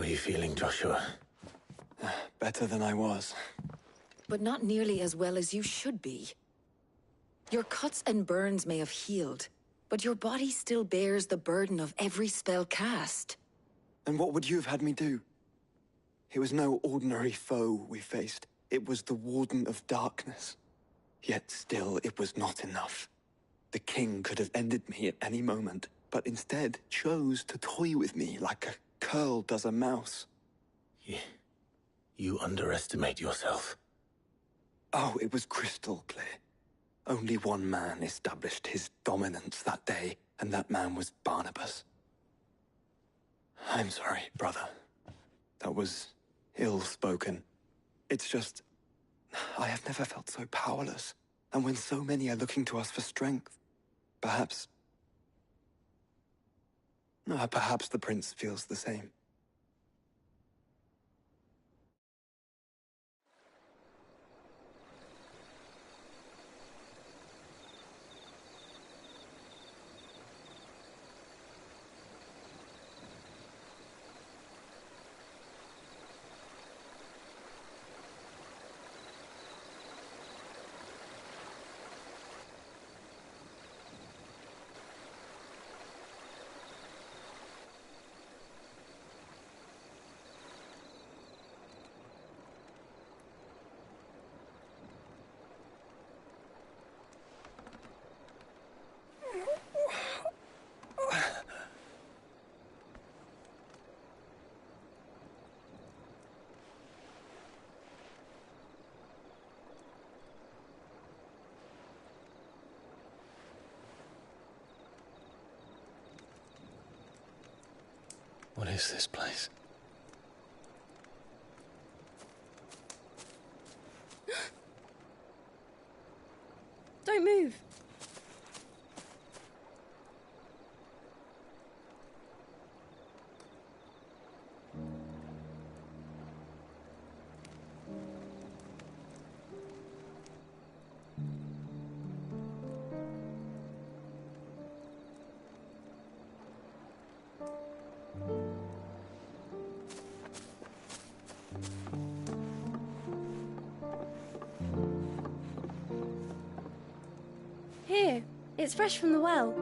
are you feeling, Joshua? Better than I was. But not nearly as well as you should be. Your cuts and burns may have healed, but your body still bears the burden of every spell cast. And what would you have had me do? It was no ordinary foe we faced. It was the Warden of Darkness. Yet still, it was not enough. The king could have ended me at any moment, but instead chose to toy with me like a curl does a mouse. You underestimate yourself. Oh, it was crystal clear. Only one man established his dominance that day, and that man was Barnabas. I'm sorry, brother. That was ill-spoken. It's just, I have never felt so powerless. And when so many are looking to us for strength, perhaps the prince feels the same. What is this place? Don't move. Here, it's fresh from the well.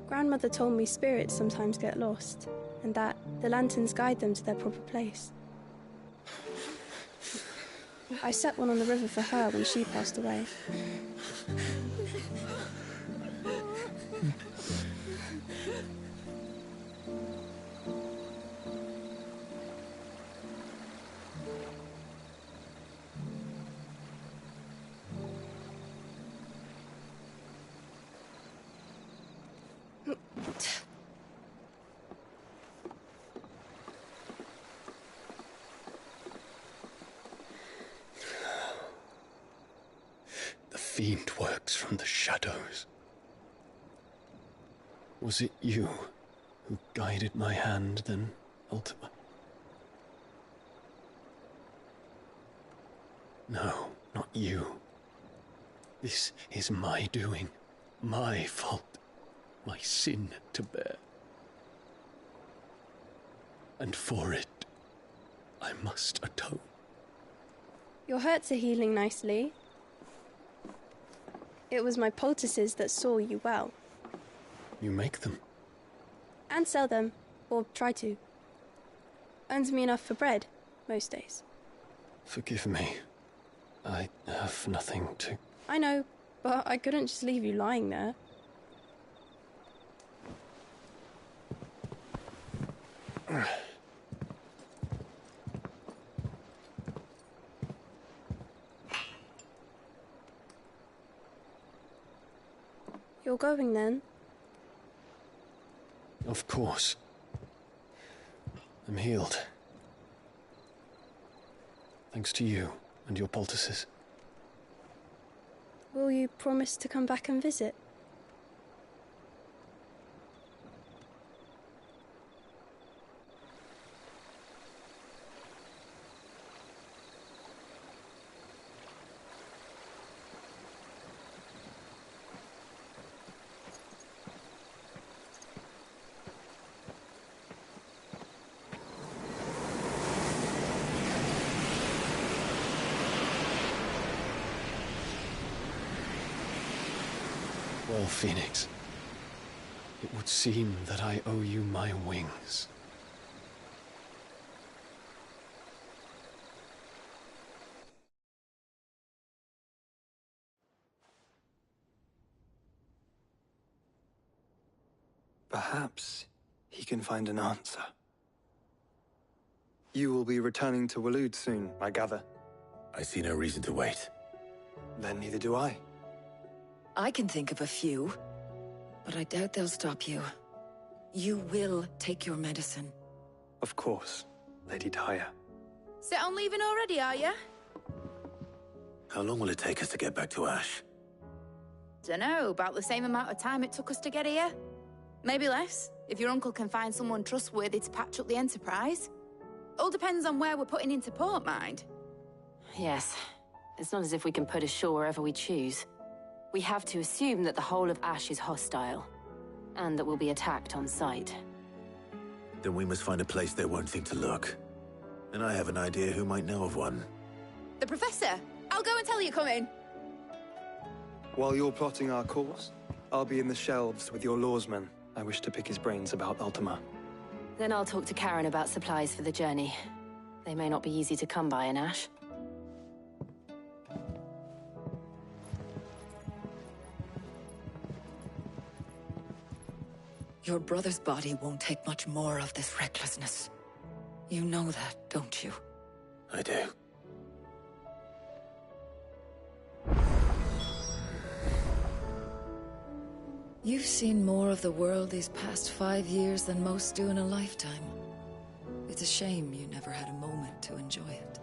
Grandmother told me spirits sometimes get lost, and that the lanterns guide them to their proper place. I set one on the river for her when she passed away. The fiend works from the shadows. Was it you who guided my hand then, Ultima? No, not you. This is my doing, my fault, my sin to bear. And for it, I must atone. Your hurts are healing nicely. It was my poultices that saw you well. You make them? And sell them, or try to. Earns me enough for bread, most days. Forgive me. I have nothing to... I know, but I couldn't just leave you lying there. You're going then? Of course. I'm healed. Thanks to you and your poultices. Will you promise to come back and visit? Well, Phoenix, it would seem that I owe you my wings. Perhaps he can find an answer. You will be returning to Waloed soon, I gather. I see no reason to wait. Then neither do I. I can think of a few, but I doubt they'll stop you. You will take your medicine. Of course, Lady Daya. Set on leaving already, are you? How long will it take us to get back to Ash? Dunno, about the same amount of time it took us to get here. Maybe less, if your uncle can find someone trustworthy to patch up the Enterprise. All depends on where we're putting into port, mind. Yes. It's not as if we can put ashore wherever we choose. We have to assume that the whole of Ash is hostile, and that we'll be attacked on sight. Then we must find a place they won't think to look. And I have an idea who might know of one. The Professor! I'll go and tell you coming! While you're plotting our course, I'll be in the shelves with your lawsman. I wish to pick his brains about Ultima. Then I'll talk to Karen about supplies for the journey. They may not be easy to come by in Ash. Your brother's body won't take much more of this recklessness. You know that, don't you? I do. You've seen more of the world these past 5 years than most do in a lifetime. It's a shame you never had a moment to enjoy it.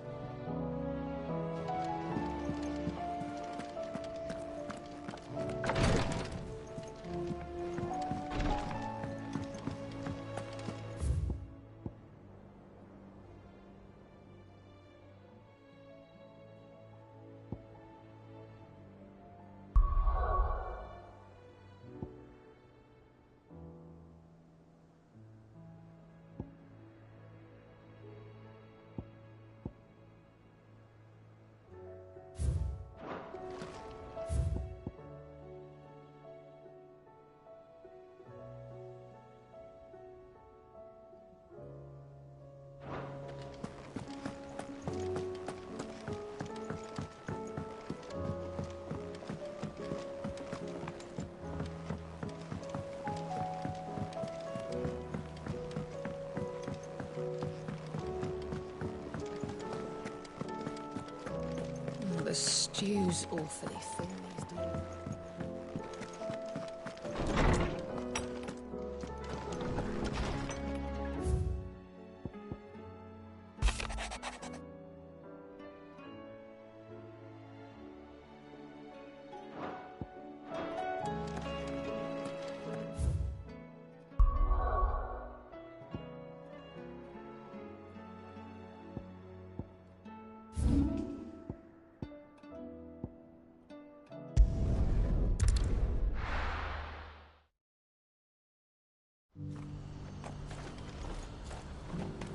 The stew's awfully thin these days.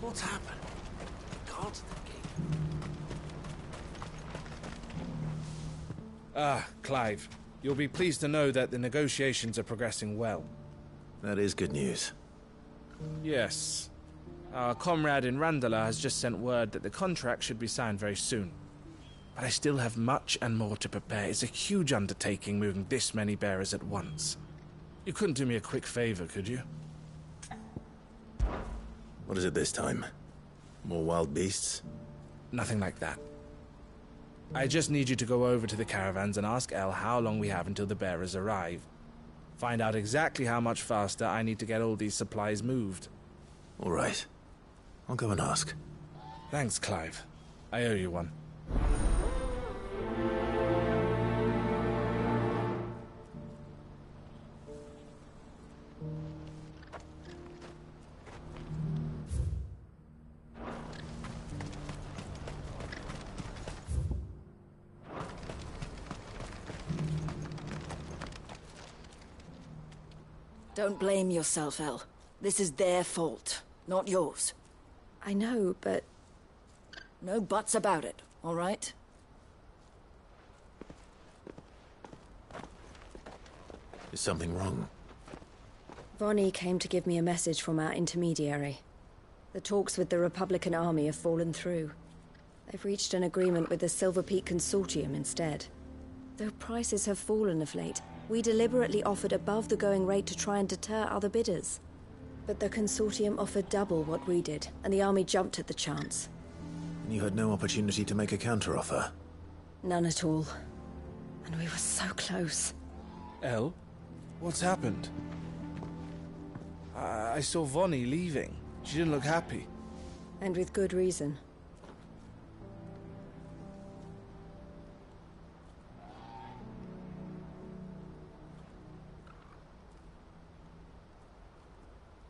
What's happened? Guards at the gate. Ah, Clive. You'll be pleased to know that the negotiations are progressing well. That is good news. Yes. Our comrade in Randala has just sent word that the contract should be signed very soon. But I still have much and more to prepare. It's a huge undertaking moving this many bearers at once. You couldn't do me a quick favor, could you? What is it this time? More wild beasts? Nothing like that. I just need you to go over to the caravans and ask El how long we have until the bearers arrive. Find out exactly how much faster I need to get all these supplies moved. All right. I'll go and ask. Thanks, Clive. I owe you one. Don't blame yourself, El. This is their fault, not yours. I know, but... No buts about it, all right? Is something wrong? Vonnie came to give me a message from our intermediary. The talks with the Republican Army have fallen through. They've reached an agreement with the Silver Peak Consortium instead. Though prices have fallen of late, we deliberately offered above the going rate to try and deter other bidders. But the Consortium offered double what we did, and the Army jumped at the chance. And you had no opportunity to make a counteroffer? None at all. And we were so close. El? What's happened? I saw Vonnie leaving. She didn't look happy. And with good reason.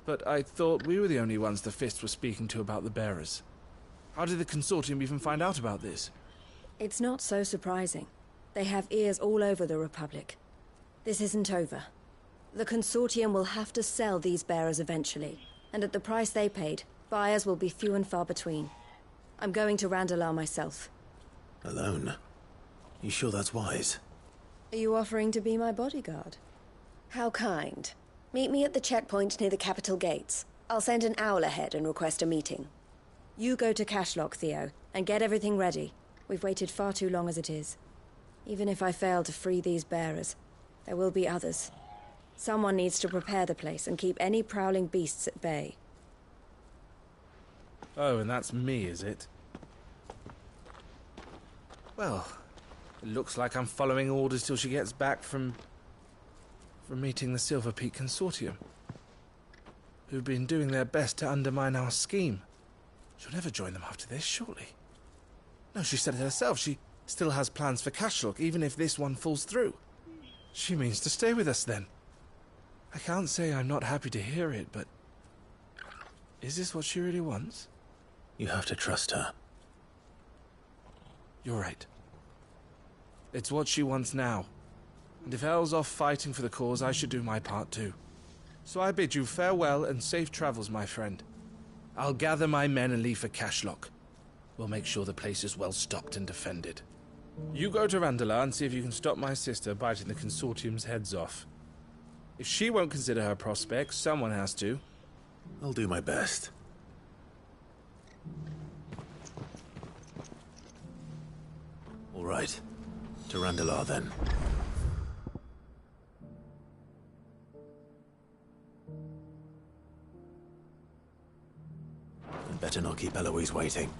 But I thought we were the only ones the Fist were speaking to about the bearers. How did the Consortium even find out about this? It's not so surprising. They have ears all over the Republic. This isn't over. The Consortium will have to sell these bearers eventually, and at the price they paid, buyers will be few and far between. I'm going to Randalar myself. Alone? You sure that's wise? Are you offering to be my bodyguard? How kind. Meet me at the checkpoint near the capital gates. I'll send an owl ahead and request a meeting. You go to Cashlock, Theo, and get everything ready. We've waited far too long as it is. Even if I fail to free these bearers, there will be others. Someone needs to prepare the place and keep any prowling beasts at bay. Oh, and that's me, is it? Well, it looks like I'm following orders till she gets back from meeting the Silver Peak Consortium, who've been doing their best to undermine our scheme. She'll never join them after this, surely. No, she said it herself. She still has plans for Cashlock, even if this one falls through. She means to stay with us, then. I can't say I'm not happy to hear it, but... is this what she really wants? You have to trust her. You're right. It's what she wants now. And if El's off fighting for the cause, I should do my part too. So I bid you farewell and safe travels, my friend. I'll gather my men and leave for Cashlock. We'll make sure the place is well stocked and defended. You go to Randalar and see if you can stop my sister biting the Consortium's heads off. If she won't consider her prospects, someone has to. I'll do my best. All right. To Randalar, then. I'd better not keep Eloise waiting.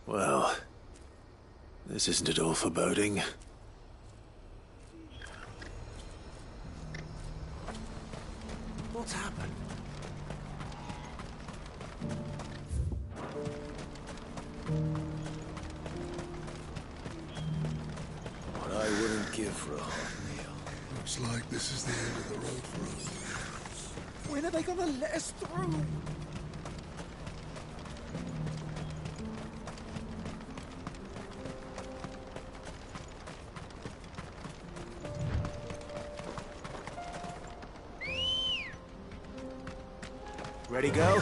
Well, this isn't at all foreboding. What's happened? What I wouldn't give for a hot meal. Looks like this is the end of the road for us. When are they gonna let us through? Ready, go?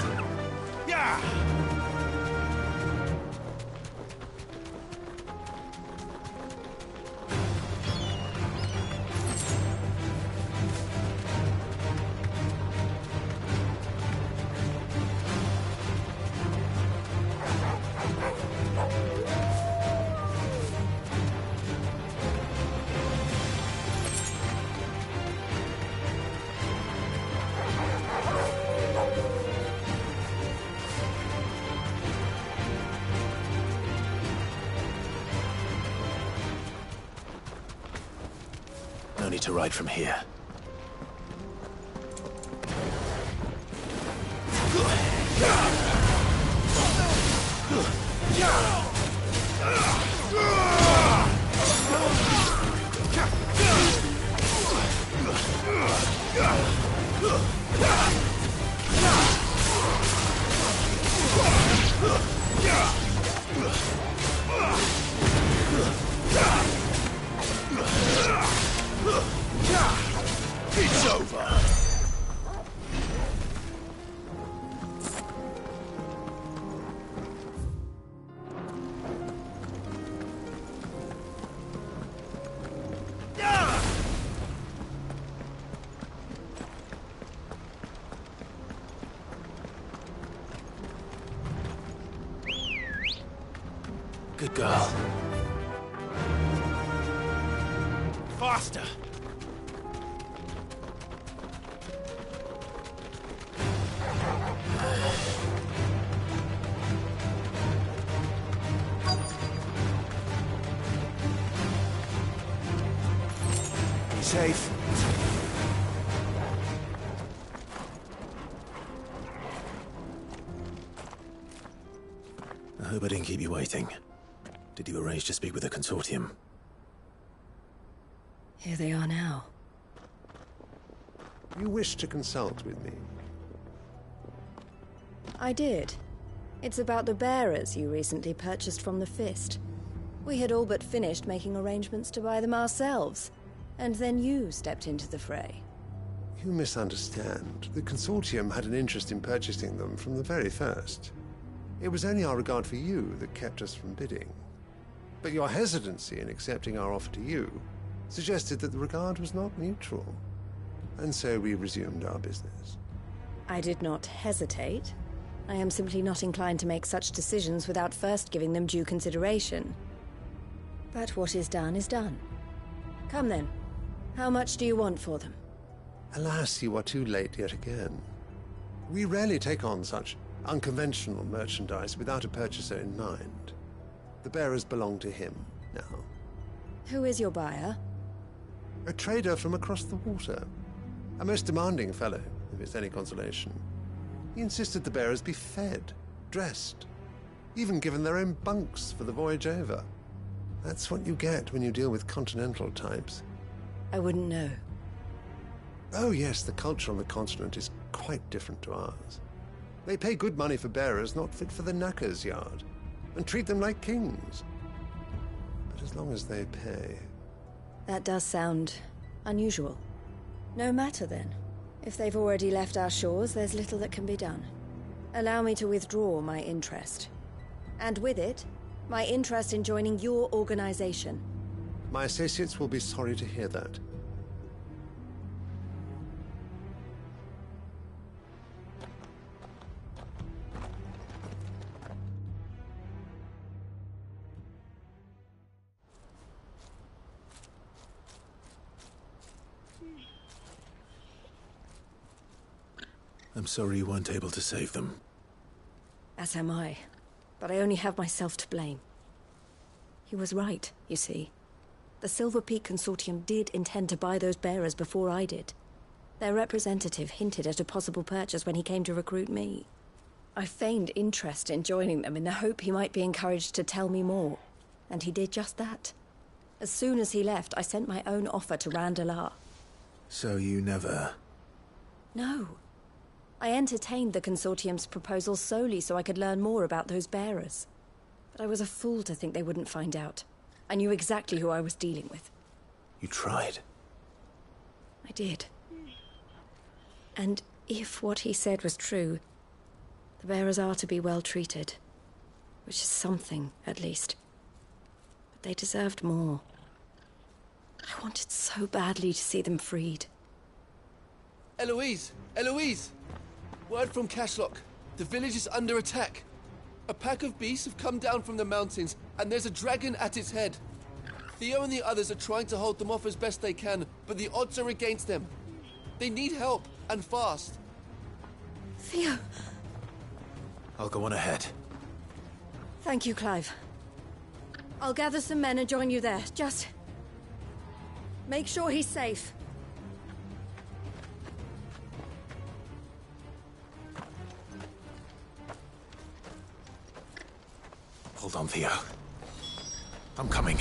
Yeah! No need to ride from here. It's over! Good girl. Faster! Be safe. I hope I didn't keep you waiting. Did you arrange to speak with the Consortium? Here they are now. You wish to consult with me? I did. It's about the bearers you recently purchased from the Fist. We had all but finished making arrangements to buy them ourselves, and then you stepped into the fray. You misunderstand. The Consortium had an interest in purchasing them from the very first. It was only our regard for you that kept us from bidding. But your hesitancy in accepting our offer to you suggested that the regard was not mutual. And so we resumed our business. I did not hesitate. I am simply not inclined to make such decisions without first giving them due consideration. But what is done is done. Come then. How much do you want for them? Alas, you are too late yet again. We rarely take on such unconventional merchandise without a purchaser in mind. The bearers belong to him now. Who is your buyer? A trader from across the water. A most demanding fellow, if it's any consolation. He insisted the bearers be fed, dressed, even given their own bunks for the voyage over. That's what you get when you deal with continental types. I wouldn't know. Oh yes, the culture on the continent is quite different to ours. They pay good money for bearers not fit for the knacker's yard, and treat them like kings. But as long as they pay... That does sound unusual. No matter then. If they've already left our shores, there's little that can be done. Allow me to withdraw my interest. And with it, my interest in joining your organization. My associates will be sorry to hear that. I'm sorry you weren't able to save them. As am I. But I only have myself to blame. He was right, you see. The Silver Peak Consortium did intend to buy those bearers before I did. Their representative hinted at a possible purchase when he came to recruit me. I feigned interest in joining them in the hope he might be encouraged to tell me more. And he did just that. As soon as he left, I sent my own offer to Randalar. So you never... No. I entertained the Consortium's proposal solely so I could learn more about those bearers. But I was a fool to think they wouldn't find out. I knew exactly who I was dealing with. You tried. I did. And if what he said was true, the bearers are to be well treated. Which is something, at least. But they deserved more. I wanted so badly to see them freed. Eloise! Eloise! Word from Cashlock. The village is under attack. A pack of beasts have come down from the mountains, and there's a dragon at its head. Theo and the others are trying to hold them off as best they can, but the odds are against them. They need help, and fast. Theo! I'll go on ahead. Thank you, Clive. I'll gather some men and join you there. Just... make sure he's safe. Hold on, Theo. I'm coming.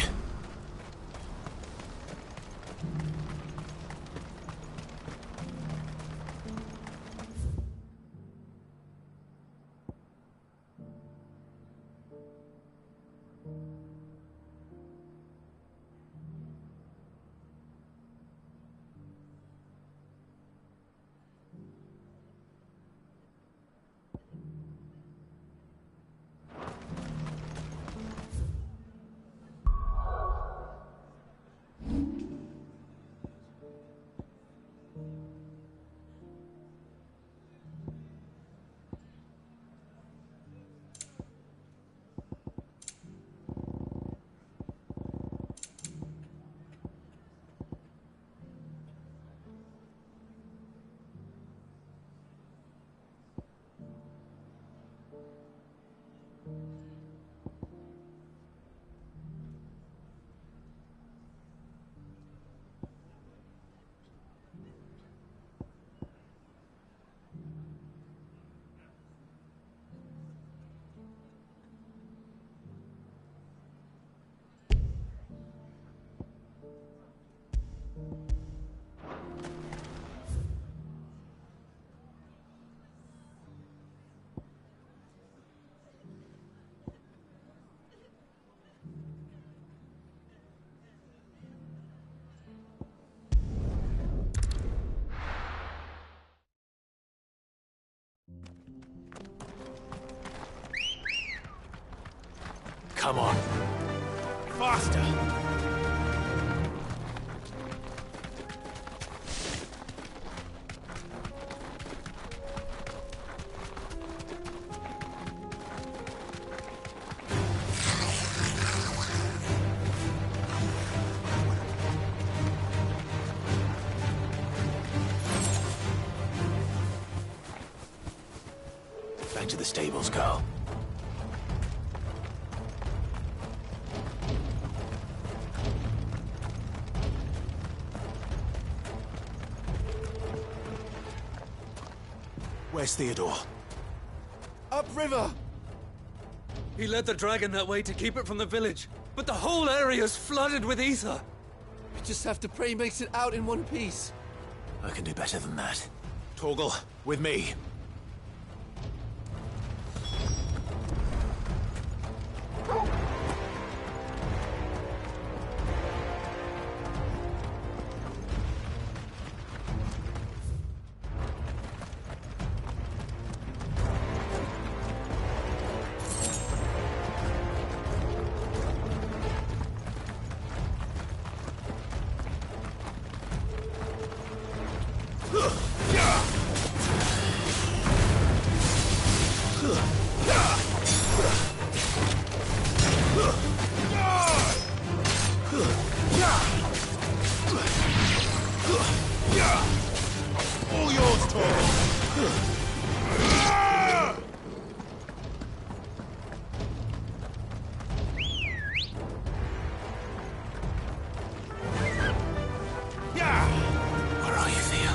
Come on. Faster! Back to the stables, Carl. Where's Theodore? Upriver! He led the dragon that way to keep it from the village, but the whole area's flooded with ether. We just have to pray he makes it out in one piece. I can do better than that. Torgal, with me. All yours, Torgal. Where are you, Theo?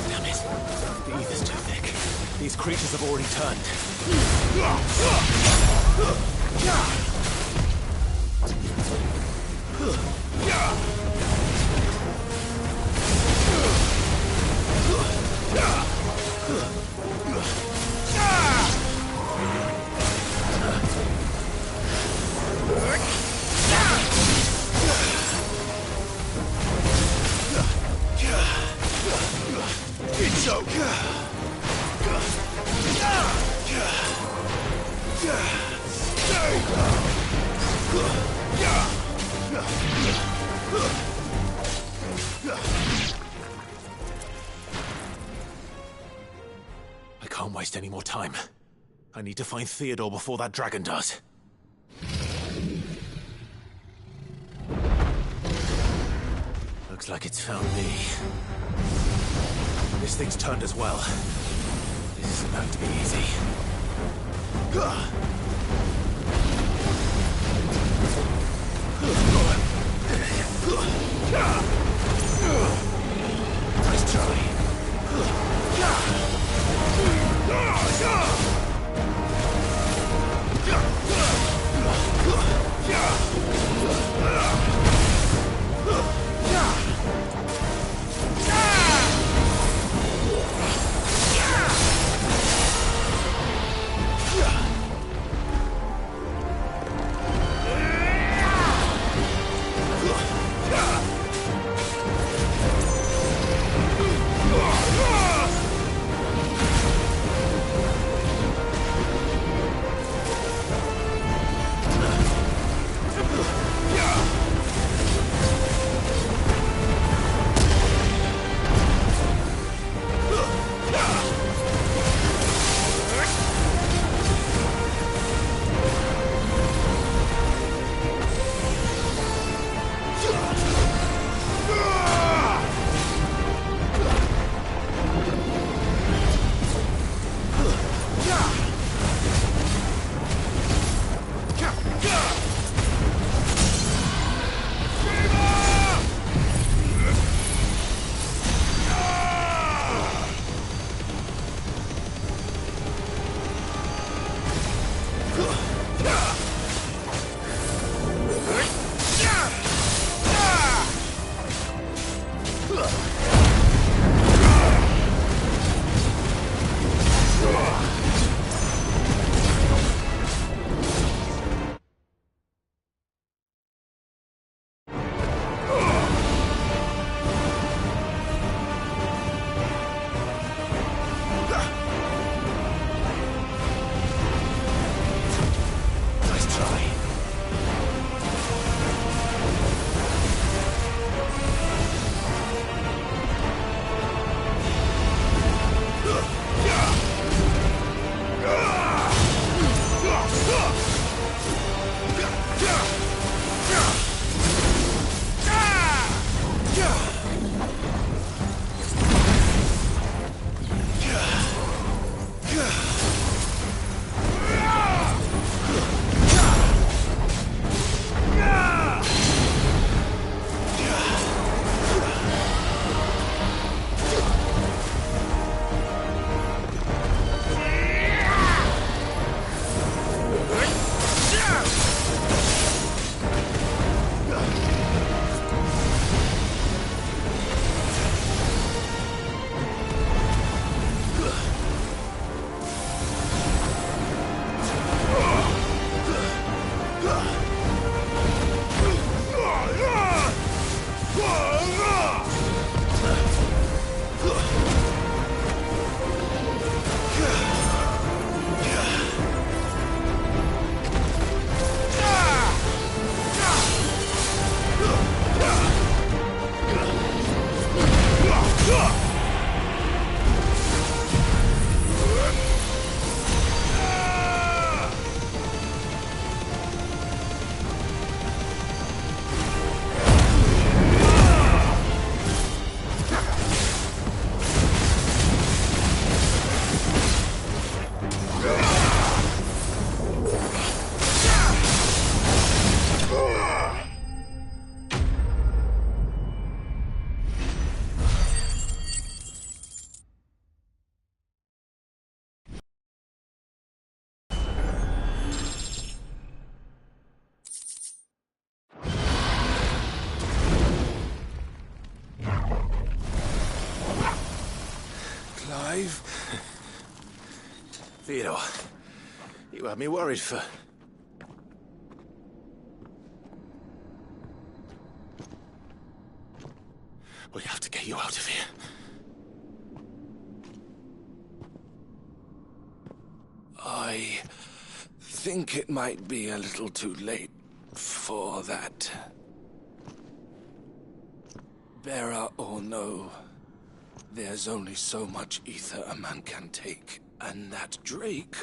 Damn it. The ether's too thick. These creatures have already turned. It's over. I can't waste any more time. I need to find Theodore before that dragon does. Looks like it's found me. This thing's turned as well. This isn't going to be easy. Nice try. Theodore, you had me worried for... We have to get you out of here. I think it might be a little too late for that. Bearer or no, there's only so much ether a man can take, and that Drake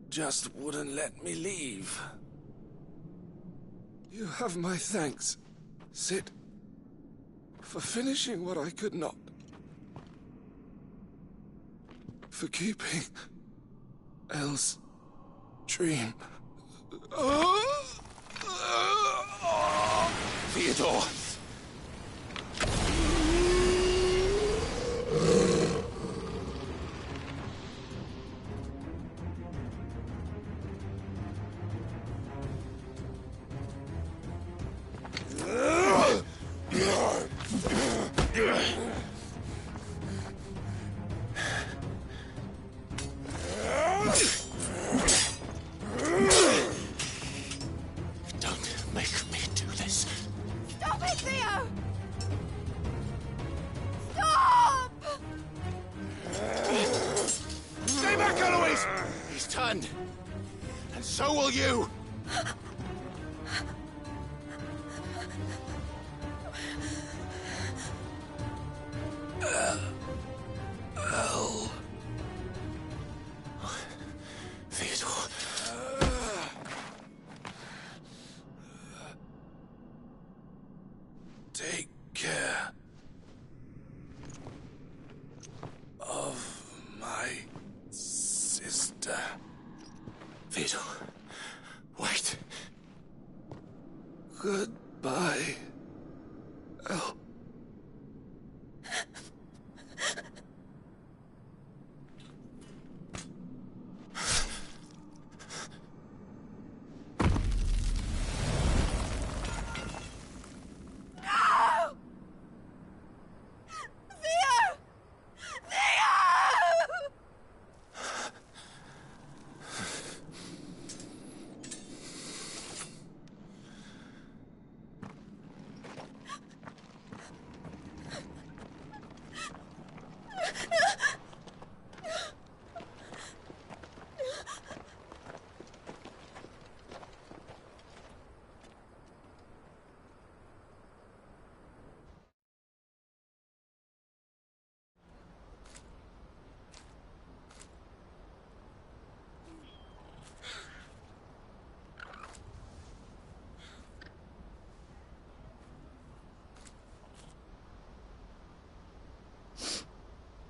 just wouldn't let me leave. You have my thanks. Sit. For finishing what I could not. For keeping Elle's dream. Theodore! Don't make me do this. Stop it, Theo! Stop! Stay back, Eloise! He's turned. And so will you! Elle. Theodore. Take care of my sister. Theodore. Wait. Goodbye, Elle.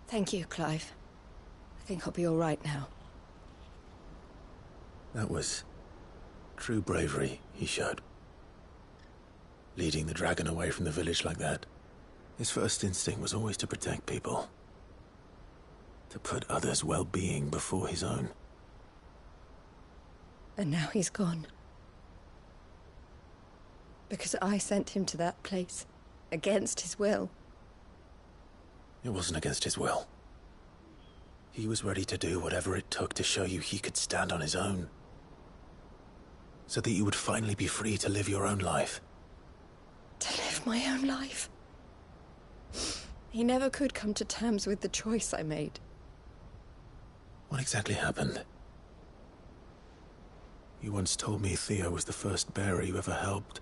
Thank you, Clive. I think I'll be all right now. That was true bravery he showed. Leading the dragon away from the village like that. His first instinct was always to protect people. To put others' well-being before his own. And now he's gone. Because I sent him to that place, against his will. It wasn't against his will. He was ready to do whatever it took to show you he could stand on his own. So that you would finally be free to live your own life. To live my own life? He never could come to terms with the choice I made. What exactly happened? You once told me Theo was the first bearer you ever helped.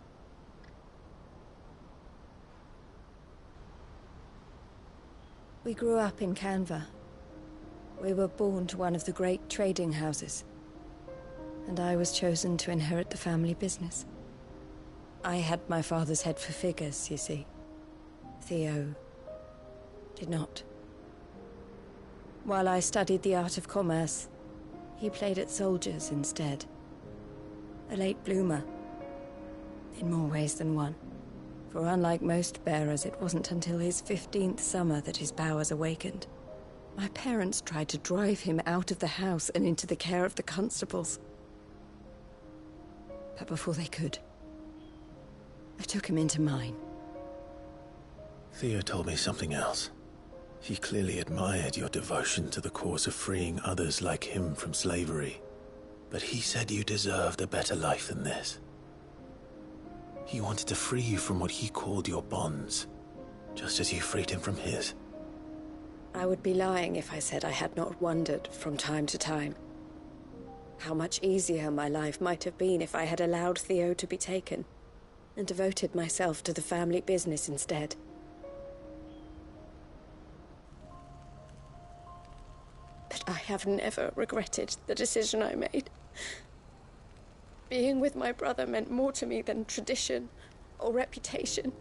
We grew up in Canva. We were born to one of the great trading houses. And I was chosen to inherit the family business. I had my father's head for figures, you see. Theo did not. While I studied the art of commerce, he played at soldiers instead. A late bloomer. In more ways than one. For unlike most bearers, it wasn't until his 15th summer that his powers awakened. My parents tried to drive him out of the house and into the care of the constables. But before they could, I took him into mine. Theo told me something else. He clearly admired your devotion to the cause of freeing others like him from slavery. But he said you deserved a better life than this. He wanted to free you from what he called your bonds, just as you freed him from his. I would be lying if I said I had not wondered from time to time how much easier my life might have been if I had allowed Theo to be taken and devoted myself to the family business instead. But I have never regretted the decision I made. Being with my brother meant more to me than tradition or reputation.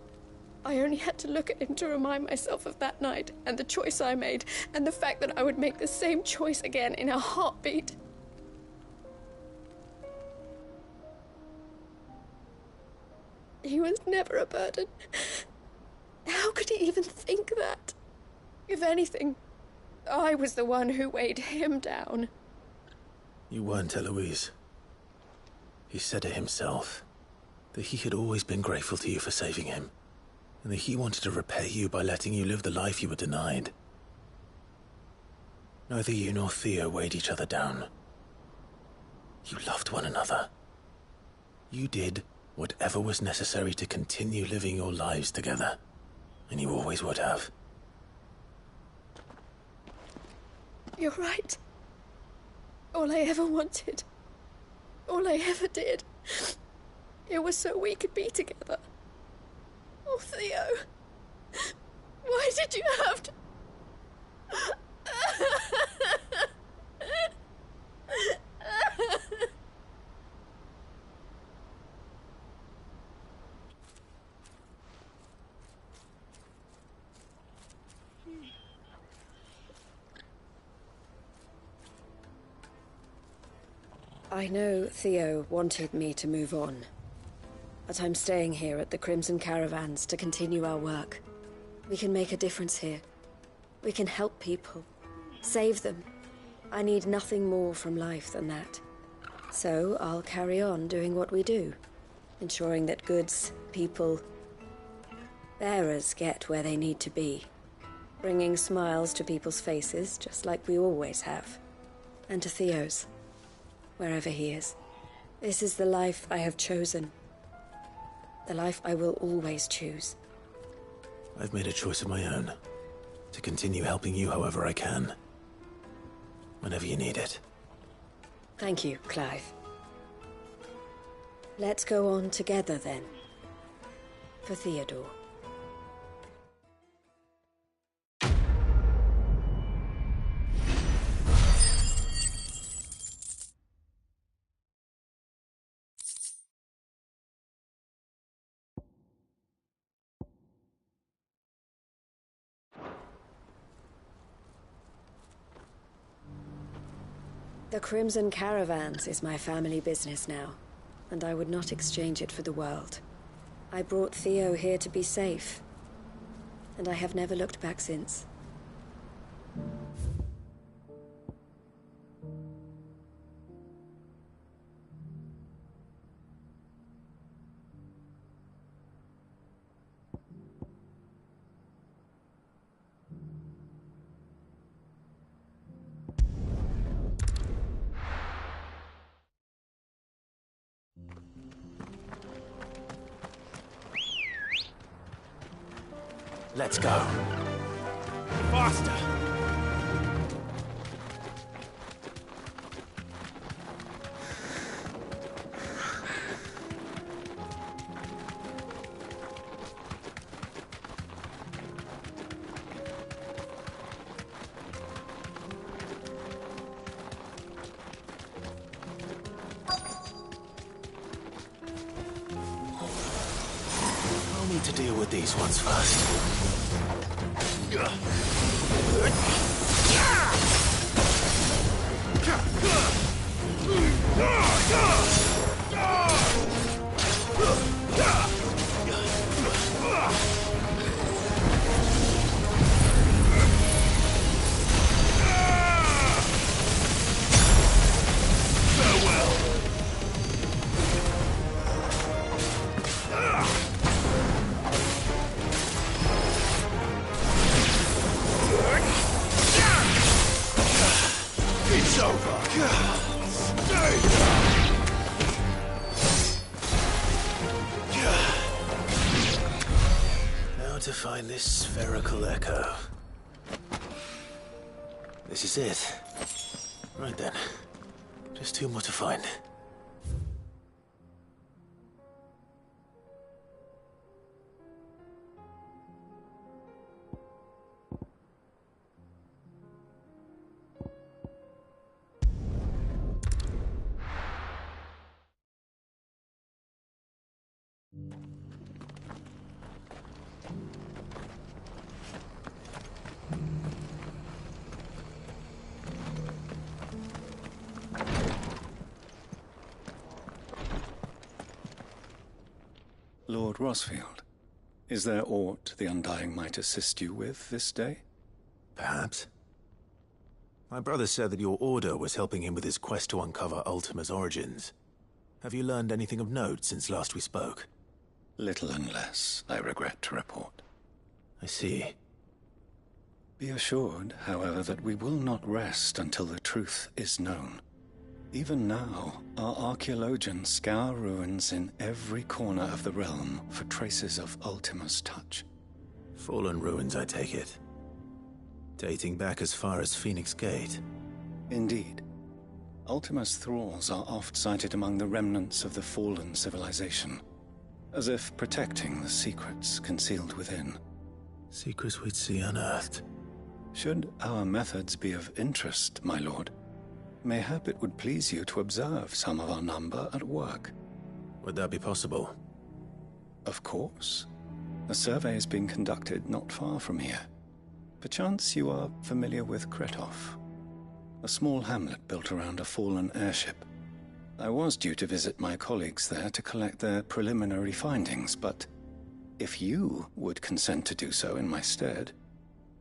I only had to look at him to remind myself of that night, and the choice I made, and the fact that I would make the same choice again in a heartbeat. He was never a burden. How could he even think that? If anything, I was the one who weighed him down. You weren't, Eloise. He said it himself, that he had always been grateful to you for saving him, and that he wanted to repay you by letting you live the life you were denied. Neither you nor Theo weighed each other down. You loved one another. You did whatever was necessary to continue living your lives together, and you always would have. You're right. All I ever wanted, all I ever did, it was so we could be together. Oh, Theo, why did you have to... I know Theo wanted me to move on, but I'm staying here at the Crimson Caravans to continue our work. We can make a difference here. We can help people, save them. I need nothing more from life than that. So I'll carry on doing what we do, ensuring that goods, people, bearers get where they need to be, bringing smiles to people's faces just like we always have, and to Theo's. Wherever he is. This is the life I have chosen. The life I will always choose. I've made a choice of my own. To continue helping you however I can. Whenever you need it. Thank you, Clive. Let's go on together then. For Theodore. The Crimson Caravans is my family business now, and I would not exchange it for the world. I brought Theo here to be safe, and I have never looked back since. Let's go. Faster! I'll need to deal with these ones first. It's over! Now to find this spherical echo. This is it. Right then. Just two more to find. Lord Rosfield, is there aught the Undying might assist you with this day? Perhaps. My brother said that your order was helping him with his quest to uncover Ultima's origins. Have you learned anything of note since last we spoke? Little and less, I regret to report. I see. Be assured, however, that we will not rest until the truth is known. Even now, our archaeologians scour ruins in every corner of the realm for traces of Ultima's touch. Fallen ruins, I take it. Dating back as far as Phoenix Gate. Indeed. Ultima's thralls are oft sighted among the remnants of the fallen civilization, as if protecting the secrets concealed within. Secrets we'd see unearthed. Should our methods be of interest, my lord, mayhap it would please you to observe some of our number at work. Would that be possible? Of course. A survey is being conducted not far from here. Perchance you are familiar with Kretov, a small hamlet built around a fallen airship. I was due to visit my colleagues there to collect their preliminary findings, but if you would consent to do so in my stead,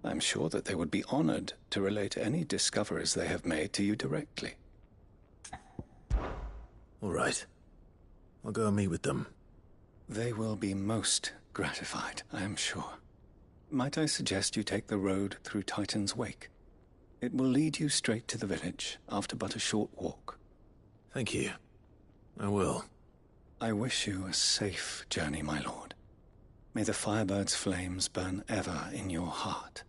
I'm sure that they would be honored to relate any discoveries they have made to you directly. All right. I'll go and meet with them. They will be most gratified, I am sure. Might I suggest you take the road through Titan's Wake? It will lead you straight to the village after but a short walk. Thank you. I will. I wish you a safe journey, my lord. May the Firebird's flames burn ever in your heart.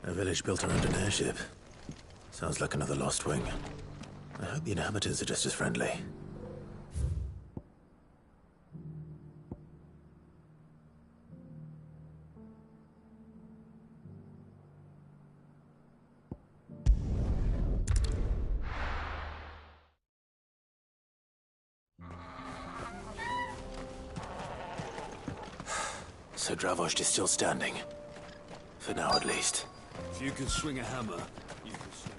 A village built around an airship. Sounds like another Lost Wing. I hope the inhabitants are just as friendly. So Dravost is still standing. For now, at least. If you can swing a hammer, you can swing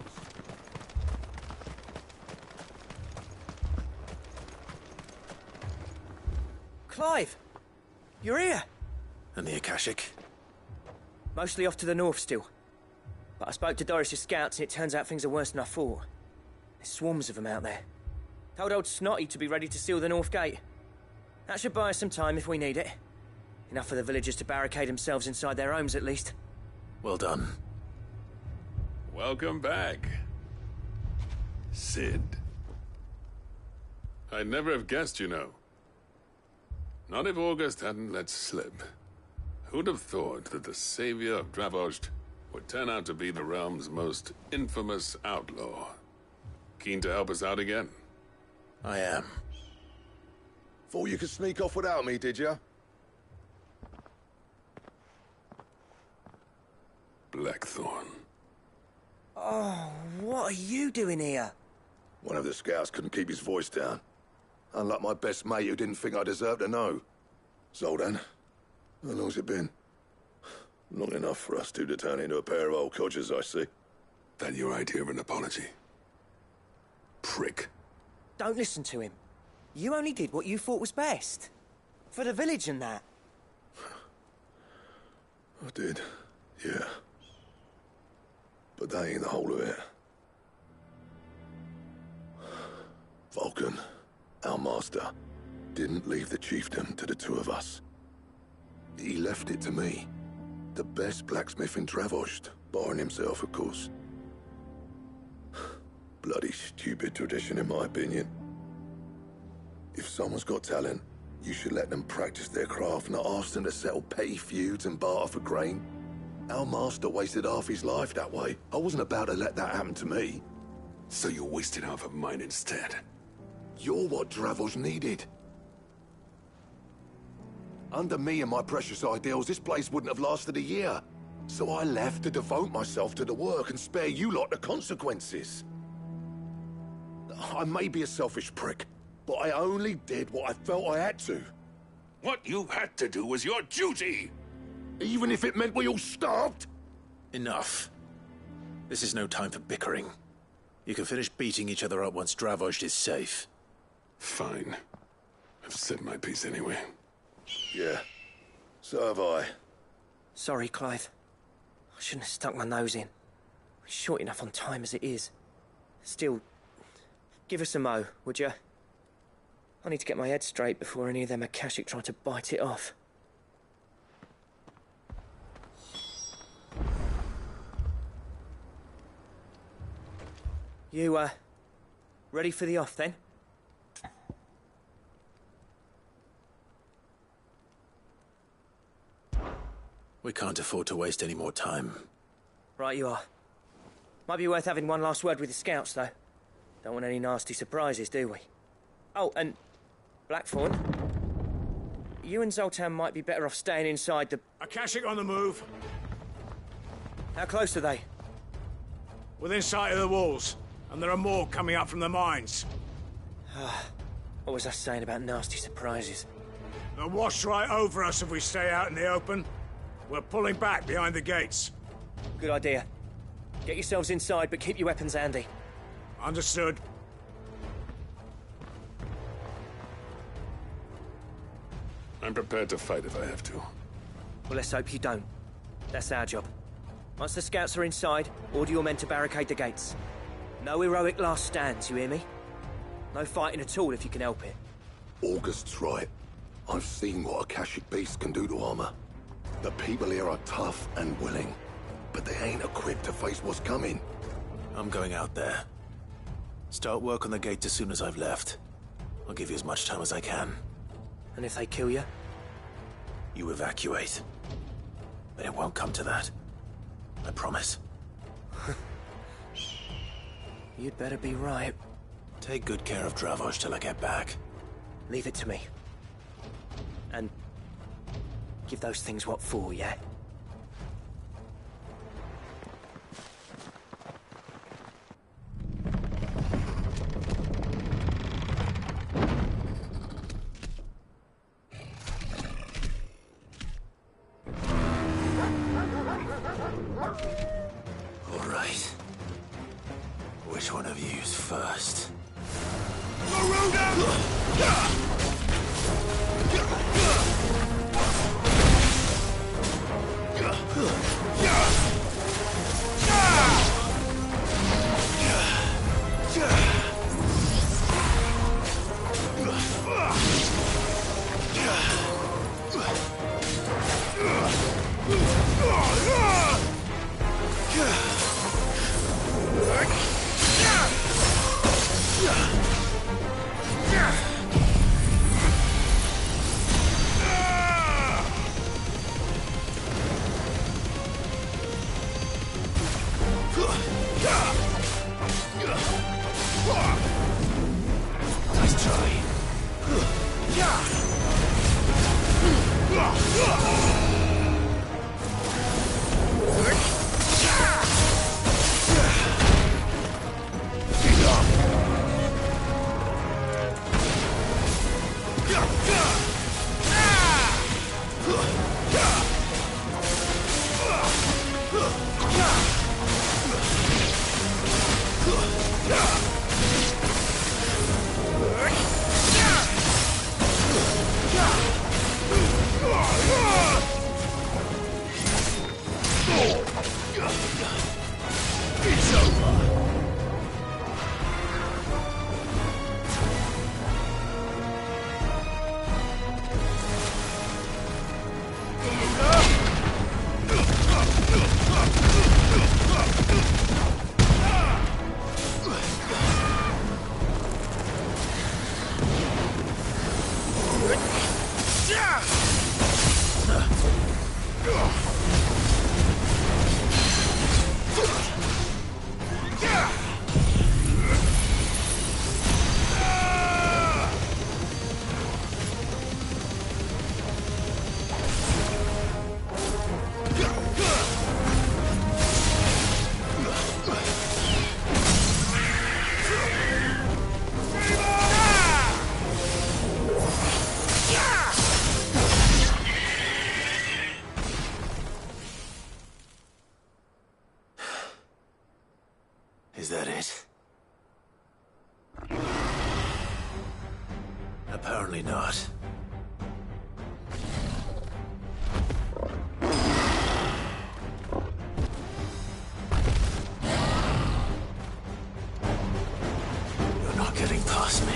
Clive! You're here! And the Akashic? Mostly off to the north still. But I spoke to Doris's scouts and it turns out things are worse than I thought. There's swarms of them out there. Told old Snotty to be ready to seal the north gate. That should buy us some time if we need it. Enough for the villagers to barricade themselves inside their homes at least. Well done. Welcome back, Cid. I'd never have guessed, you know. Not if August hadn't let slip. Who'd have thought that the savior of Dravost would turn out to be the realm's most infamous outlaw? Keen to help us out again? I am. Thought you could sneak off without me, did you? Blackthorn. Oh, what are you doing here? One of the scouts couldn't keep his voice down. Unlike my best mate who didn't think I deserved to know. Zoldan, how long's it been? Long enough for us two to turn into a pair of old codgers, I see. That your idea of an apology? Prick. Don't listen to him. You only did what you thought was best. For the village and that. I did, yeah. But that ain't the whole of it. Vulcan, our master, didn't leave the chiefdom to the two of us. He left it to me. The best blacksmith in Dravost, barring himself, of course. Bloody stupid tradition, in my opinion. If someone's got talent, you should let them practice their craft, not ask them to settle petty feuds and barter for grain. Our master wasted half his life that way. I wasn't about to let that happen to me. So you wasted half of mine instead? You're what Dravost needed. Under me and my precious ideals, this place wouldn't have lasted a year. So I left to devote myself to the work and spare you lot the consequences. I may be a selfish prick, but I only did what I felt I had to. What you had to do was your duty! Even if it meant we all starved? Enough. This is no time for bickering. You can finish beating each other up once Dravozd is safe. Fine. I've said my piece anyway. Yeah. So have I. Sorry, Clive. I shouldn't have stuck my nose in. We're short enough on time as it is. Still, give us a mo, would you? I need to get my head straight before any of them Akashic try to bite it off. You, ready for the off, then? We can't afford to waste any more time. Right you are. Might be worth having one last word with the scouts, though. Don't want any nasty surprises, do we? Oh, and Blackthorn, you and Zoltan might be better off staying inside the... Akashic on the move. How close are they? Within sight of the walls, and there are more coming up from the mines. What was I saying about nasty surprises? They'll wash right over us if we stay out in the open. We're pulling back behind the gates. Good idea. Get yourselves inside, but keep your weapons handy. Understood. I'm prepared to fight if I have to. Well, let's hope you don't. That's our job. Once the scouts are inside, order your men to barricade the gates. No heroic last stands, you hear me? No fighting at all if you can help it. August's right. I've seen what Akashic beasts can do to armor. The people here are tough and willing, but they ain't equipped to face what's coming. I'm going out there. Start work on the gate as soon as I've left. I'll give you as much time as I can. And if they kill you? You evacuate. But it won't come to that. I promise. You'd better be right. Take good care of Dravozd till I get back. Leave it to me. And give those things what for, yeah? All right. Which one of you's first? Nice try. It's over. Apparently not. You're not getting past me.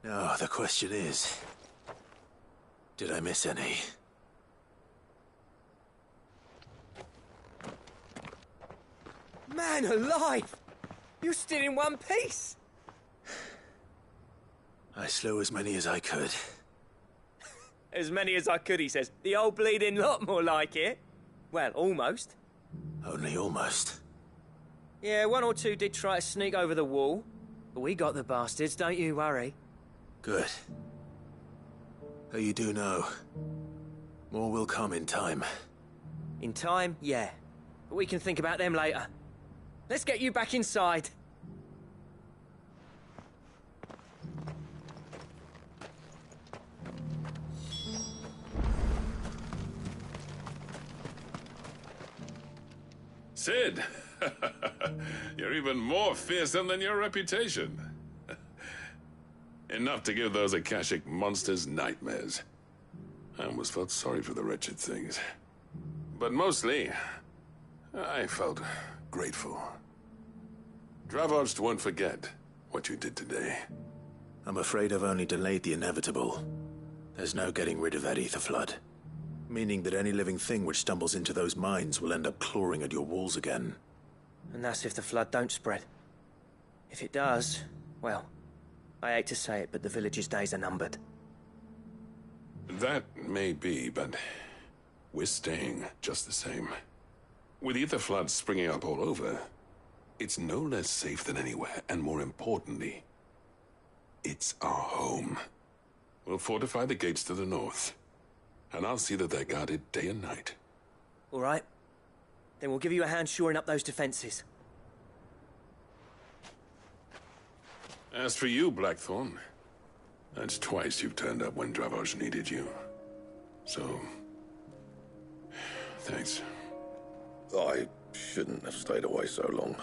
Now, the question is, did I miss any? Man alive! You're still in one piece! I slew as many as I could. As many as I could, he says. The old bleeding lot, more like it. Well, almost. Only almost. Yeah, one or two did try to sneak over the wall. But we got the bastards, don't you worry. Good. Though you do know, more will come in time. In time, yeah. But we can think about them later. Let's get you back inside. Cid! You're even more fearsome than your reputation. Enough to give those Akashic monsters nightmares. I almost felt sorry for the wretched things. But mostly, I felt grateful. Dravojst won't forget what you did today. I'm afraid I've only delayed the inevitable. There's no getting rid of that ether flood. Meaning that any living thing which stumbles into those mines will end up clawing at your walls again. And that's if the flood don't spread. If it does, well, I hate to say it, but the village's days are numbered. That may be, but we're staying just the same. With ether floods springing up all over, It's no less safe than anywhere, and more importantly, it's our home. We'll fortify the gates to the north, and I'll see that they're guarded day and night. All right. Then we'll give you a hand shoring up those defenses. As for you, Blackthorn, that's twice you've turned up when Dravos needed you. So, thanks. I shouldn't have stayed away so long.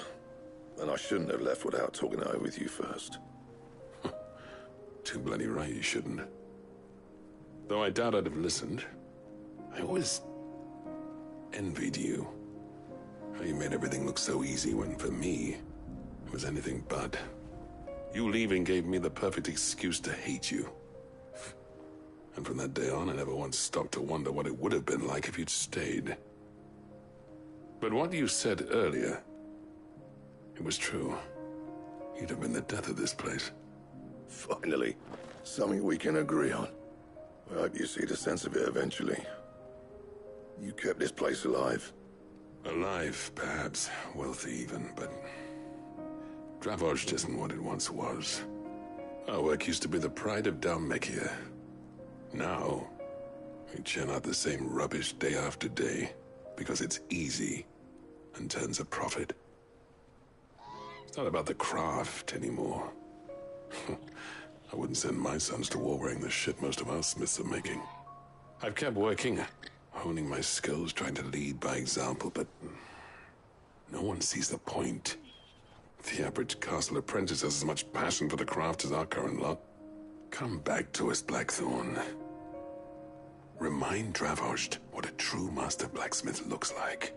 And I shouldn't have left without talking it over with you first. Too bloody right you shouldn't. Though I doubt I'd have listened. I always envied you. How you made everything look so easy when, for me, it was anything but. You leaving gave me the perfect excuse to hate you. And from that day on, I never once stopped to wonder what it would have been like if you'd stayed. But what you said earlier, it was true. You'd have been the death of this place. Finally, something we can agree on. I hope you see the sense of it eventually. You kept this place alive. Alive, perhaps. Wealthy even, but Dravos isn't what it once was. Our work used to be the pride of Dhalmekia. Now, we churn out the same rubbish day after day because it's easy and turns a profit. It's not about the craft anymore. I wouldn't send my sons to war wearing the shit most of our smiths are making. I've kept working, honing my skills, trying to lead by example, but no one sees the point. The average castle apprentice has as much passion for the craft as our current lot. Come back to us, Blackthorn. Remind Dravos what a true master blacksmith looks like.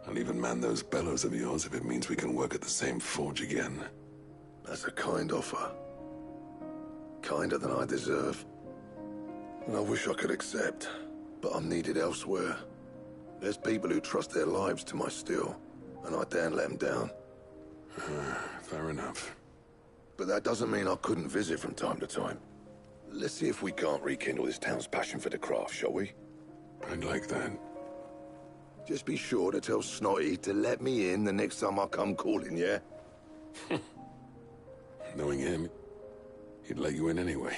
I'll even man those bellows of yours if it means we can work at the same forge again. That's a kind offer. Kinder than I deserve. And I wish I could accept, but I'm needed elsewhere. There's people who trust their lives to my steel, and I daren't let them down. Fair enough. But that doesn't mean I couldn't visit from time to time. Let's see if we can't rekindle this town's passion for the craft, shall we? I'd like that. Just be sure to tell Snotty to let me in the next time I come calling, yeah? Knowing him, he'd let you in anyway.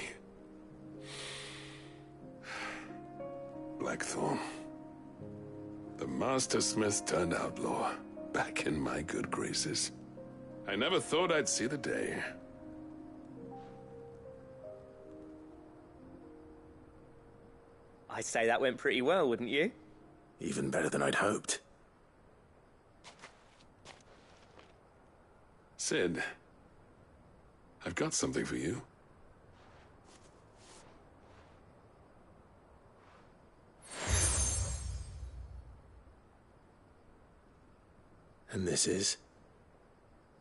Blackthorn. The Master Smith turned outlaw, back in my good graces. I never thought I'd see the day. I'd say that went pretty well, wouldn't you? Even better than I'd hoped. Sid, I've got something for you. And this is?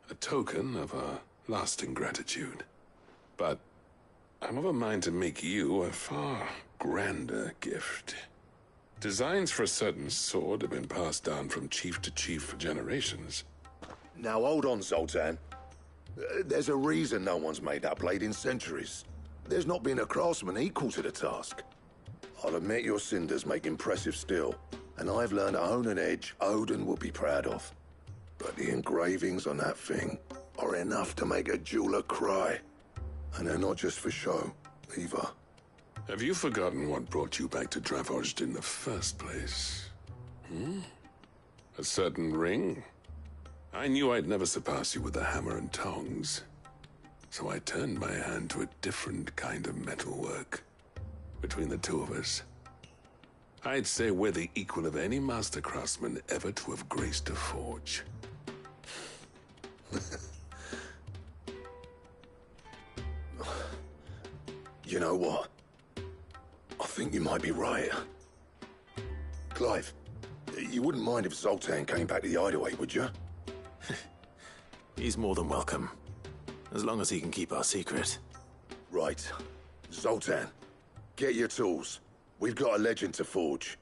A token of our lasting gratitude. But I'm of a mind to make you a far grander gift. Designs for a certain sword have been passed down from chief to chief for generations. Now hold on, Zoltan. There's a reason no one's made that blade in centuries. There's not been a craftsman equal to the task. I'll admit your cinders make impressive steel, and I've learned to hone an edge Odin will be proud of. But the engravings on that thing are enough to make a jeweler cry. And they're not just for show, either. Have you forgotten what brought you back to Dravos in the first place? A certain ring? I knew I'd never surpass you with the hammer and tongs. So I turned my hand to a different kind of metalwork. Between the two of us, I'd say we're the equal of any master craftsman ever to have graced a forge. You know what? I think you might be right. Clive, you wouldn't mind if Zoltan came back to the Hideaway, would you? He's more than welcome. As long as he can keep our secret. Right. Zoltan, get your tools. We've got a legend to forge.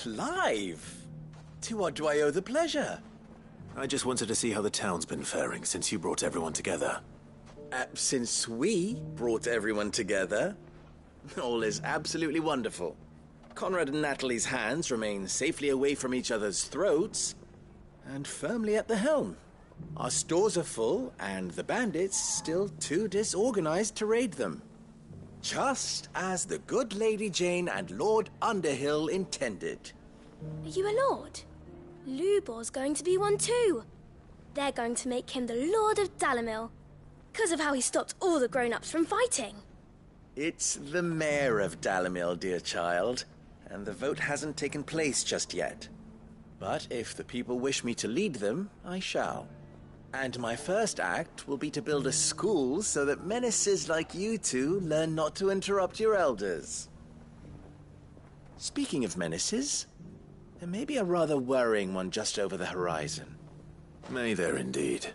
Clive! To what do I owe the pleasure? I just wanted to see how the town's been faring since you brought everyone together. Since we brought everyone together, all is absolutely wonderful. Conrad and Natalie's hands remain safely away from each other's throats and firmly at the helm. Our stores are full, and the bandits still too disorganized to raid them. Just as the good Lady Jane and Lord Underhill intended. Are you a lord? Lubor's going to be one too. They're going to make him the Lord of Dalimil, because of how he stopped all the grown-ups from fighting. It's the mayor of Dalimil, dear child, and the vote hasn't taken place just yet. But if the people wish me to lead them, I shall. And my first act will be to build a school so that menaces like you two learn not to interrupt your elders. Speaking of menaces, there may be a rather worrying one just over the horizon. May there indeed.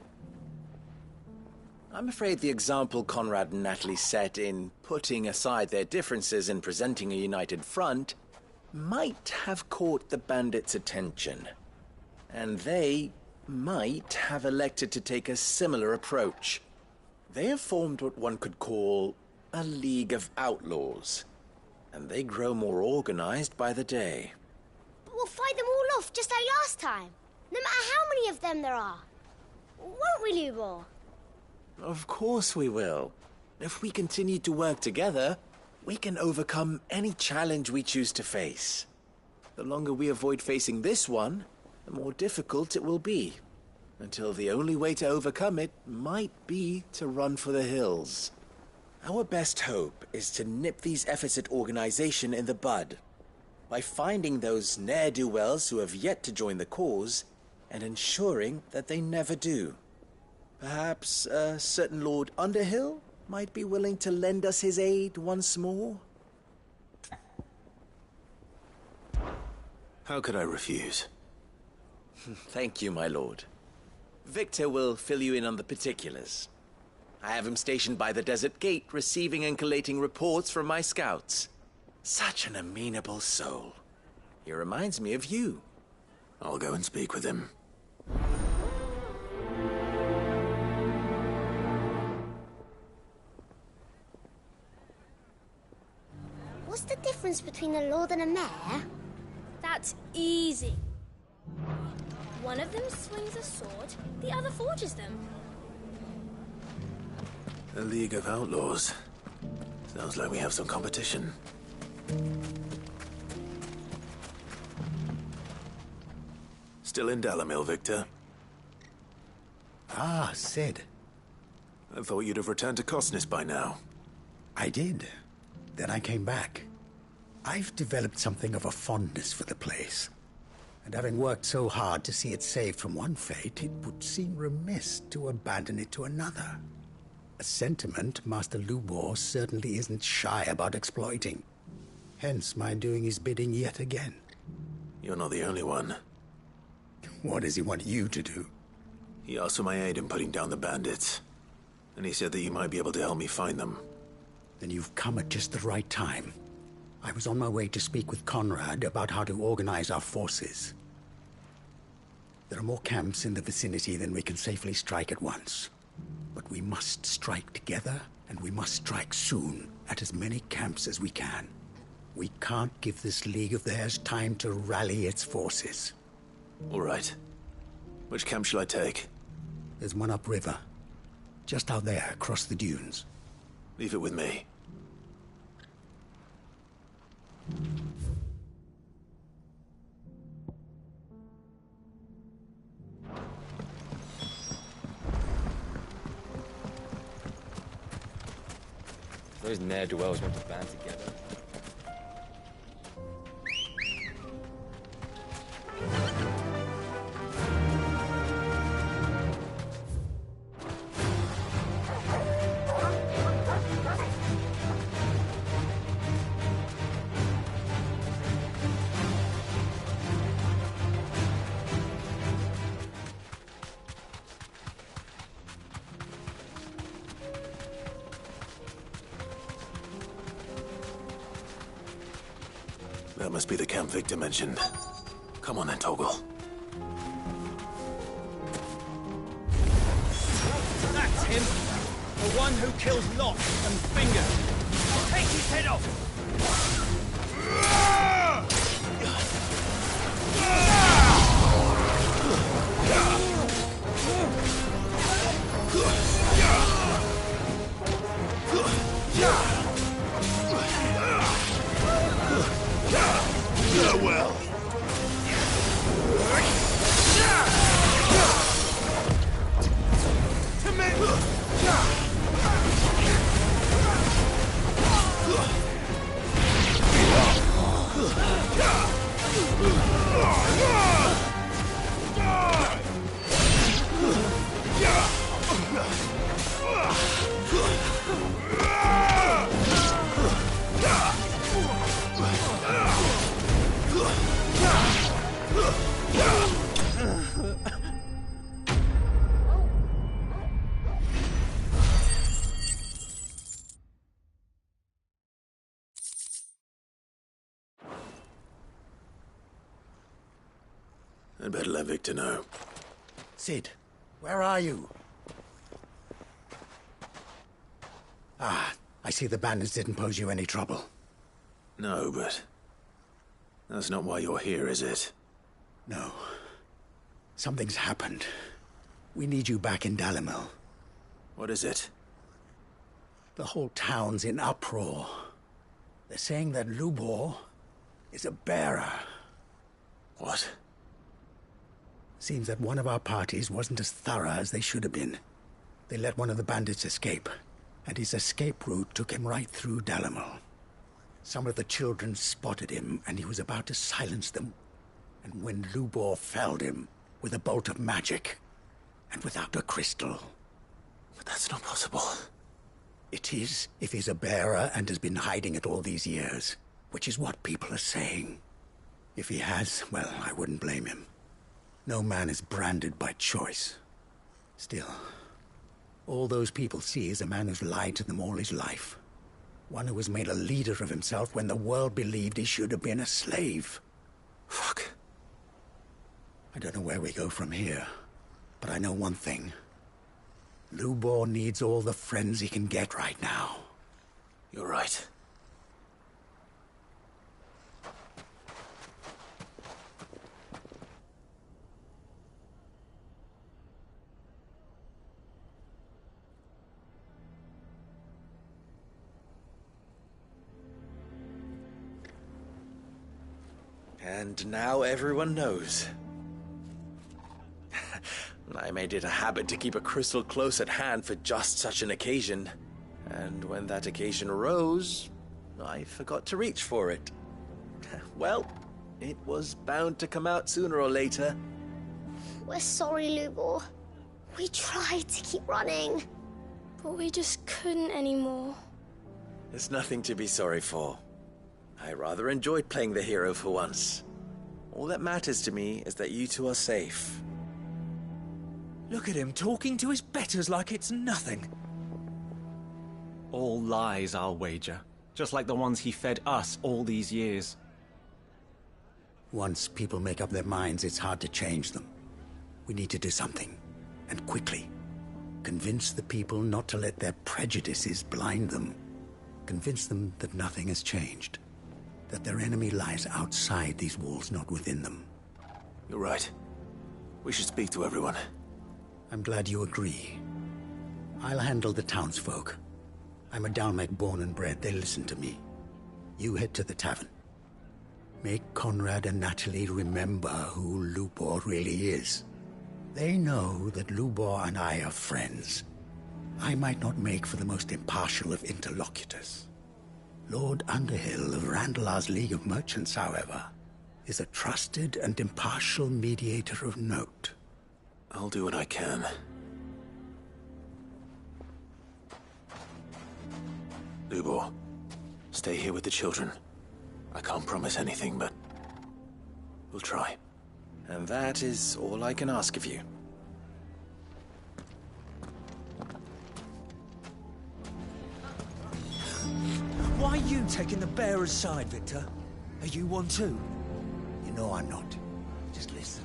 I'm afraid the example Conrad and Natalie set in putting aside their differences and presenting a united front might have caught the bandits' attention. And they might have elected to take a similar approach. They have formed what one could call a League of Outlaws, and they grow more organized by the day. But we'll fight them all off just like last time, no matter how many of them there are. Won't we, Lubor? Of course we will. If we continue to work together, we can overcome any challenge we choose to face. The longer we avoid facing this one, the more difficult it will be, until the only way to overcome it might be to run for the hills. Our best hope is to nip these efforts at organization in the bud, by finding those ne'er-do-wells who have yet to join the cause, and ensuring that they never do. Perhaps a certain Lord Underhill might be willing to lend us his aid once more? How could I refuse? Thank you, my lord. Victor will fill you in on the particulars. I have him stationed by the Desert Gate, receiving and collating reports from my scouts. Such an amenable soul. He reminds me of you. I'll go and speak with him. What's the difference between a lord and a mayor? That's easy. One of them swings a sword, the other forges them. A League of Outlaws. Sounds like we have some competition. Still in Dalimil, Victor? Ah, Cid. I thought you'd have returned to Cosnis by now. I did. Then I came back. I've developed something of a fondness for the place. And having worked so hard to see it saved from one fate, it would seem remiss to abandon it to another. A sentiment Master Lubor certainly isn't shy about exploiting. Hence my doing his bidding yet again. You're not the only one. What does he want you to do? He asked for my aid in putting down the bandits. And he said that you might be able to help me find them. Then you've come at just the right time. I was on my way to speak with Conrad about how to organize our forces. There are more camps in the vicinity than we can safely strike at once. But we must strike together, and we must strike soon at as many camps as we can. We can't give this League of theirs time to rally its forces. All right. Which camp shall I take? There's one upriver. Just out there, across the dunes. Leave it with me. Those ne'er-do-wells want to band together. That must be the camp Victor mentioned. Come on then, Torgal. That's him! The one who kills Lot and Finger! Take his head off! Well. To me! I'd better let Victor know. Cid, where are you? Ah, I see the bandits didn't pose you any trouble. No, but that's not why you're here, is it? No. Something's happened. We need you back in Dalimil. What is it? The whole town's in uproar. They're saying that Lubor is a bearer. What? Seems that one of our parties wasn't as thorough as they should have been. They let one of the bandits escape, and his escape route took him right through Dalimil. Some of the children spotted him, and he was about to silence them. And when Lubor felled him with a bolt of magic, and without a crystal. But that's not possible. It is, if he's a bearer and has been hiding it all these years, which is what people are saying. If he has, well, I wouldn't blame him. No man is branded by choice. Still, all those people see is a man who's lied to them all his life. One who has made a leader of himself when the world believed he should have been a slave. Fuck. I don't know where we go from here, but I know one thing. Lubor needs all the friends he can get right now. You're right. And now everyone knows. I made it a habit to keep a crystal close at hand for just such an occasion. And when that occasion arose, I forgot to reach for it. Well, it was bound to come out sooner or later. We're sorry, Lubor. We tried to keep running, but we just couldn't anymore. There's nothing to be sorry for. I rather enjoyed playing the hero for once. All that matters to me is that you two are safe. Look at him talking to his betters like it's nothing. All lies, I'll wager. Just like the ones he fed us all these years. Once people make up their minds, it's hard to change them. We need to do something, and quickly. Convince the people not to let their prejudices blind them. Convince them that nothing has changed. That their enemy lies outside these walls, not within them. You're right. We should speak to everyone. I'm glad you agree. I'll handle the townsfolk. I'm a Dalmec born and bred. They listen to me. You head to the tavern. Make Conrad and Natalie remember who Lubor really is. They know that Lubor and I are friends. I might not make for the most impartial of interlocutors. Lord Underhill of Randalar's League of Merchants, however, is a trusted and impartial mediator of note. I'll do what I can. Lubor, stay here with the children. I can't promise anything, but we'll try. And that is all I can ask of you. Why are you taking the bearer's side, Victor? Are you one too? You know I'm not. Just listen.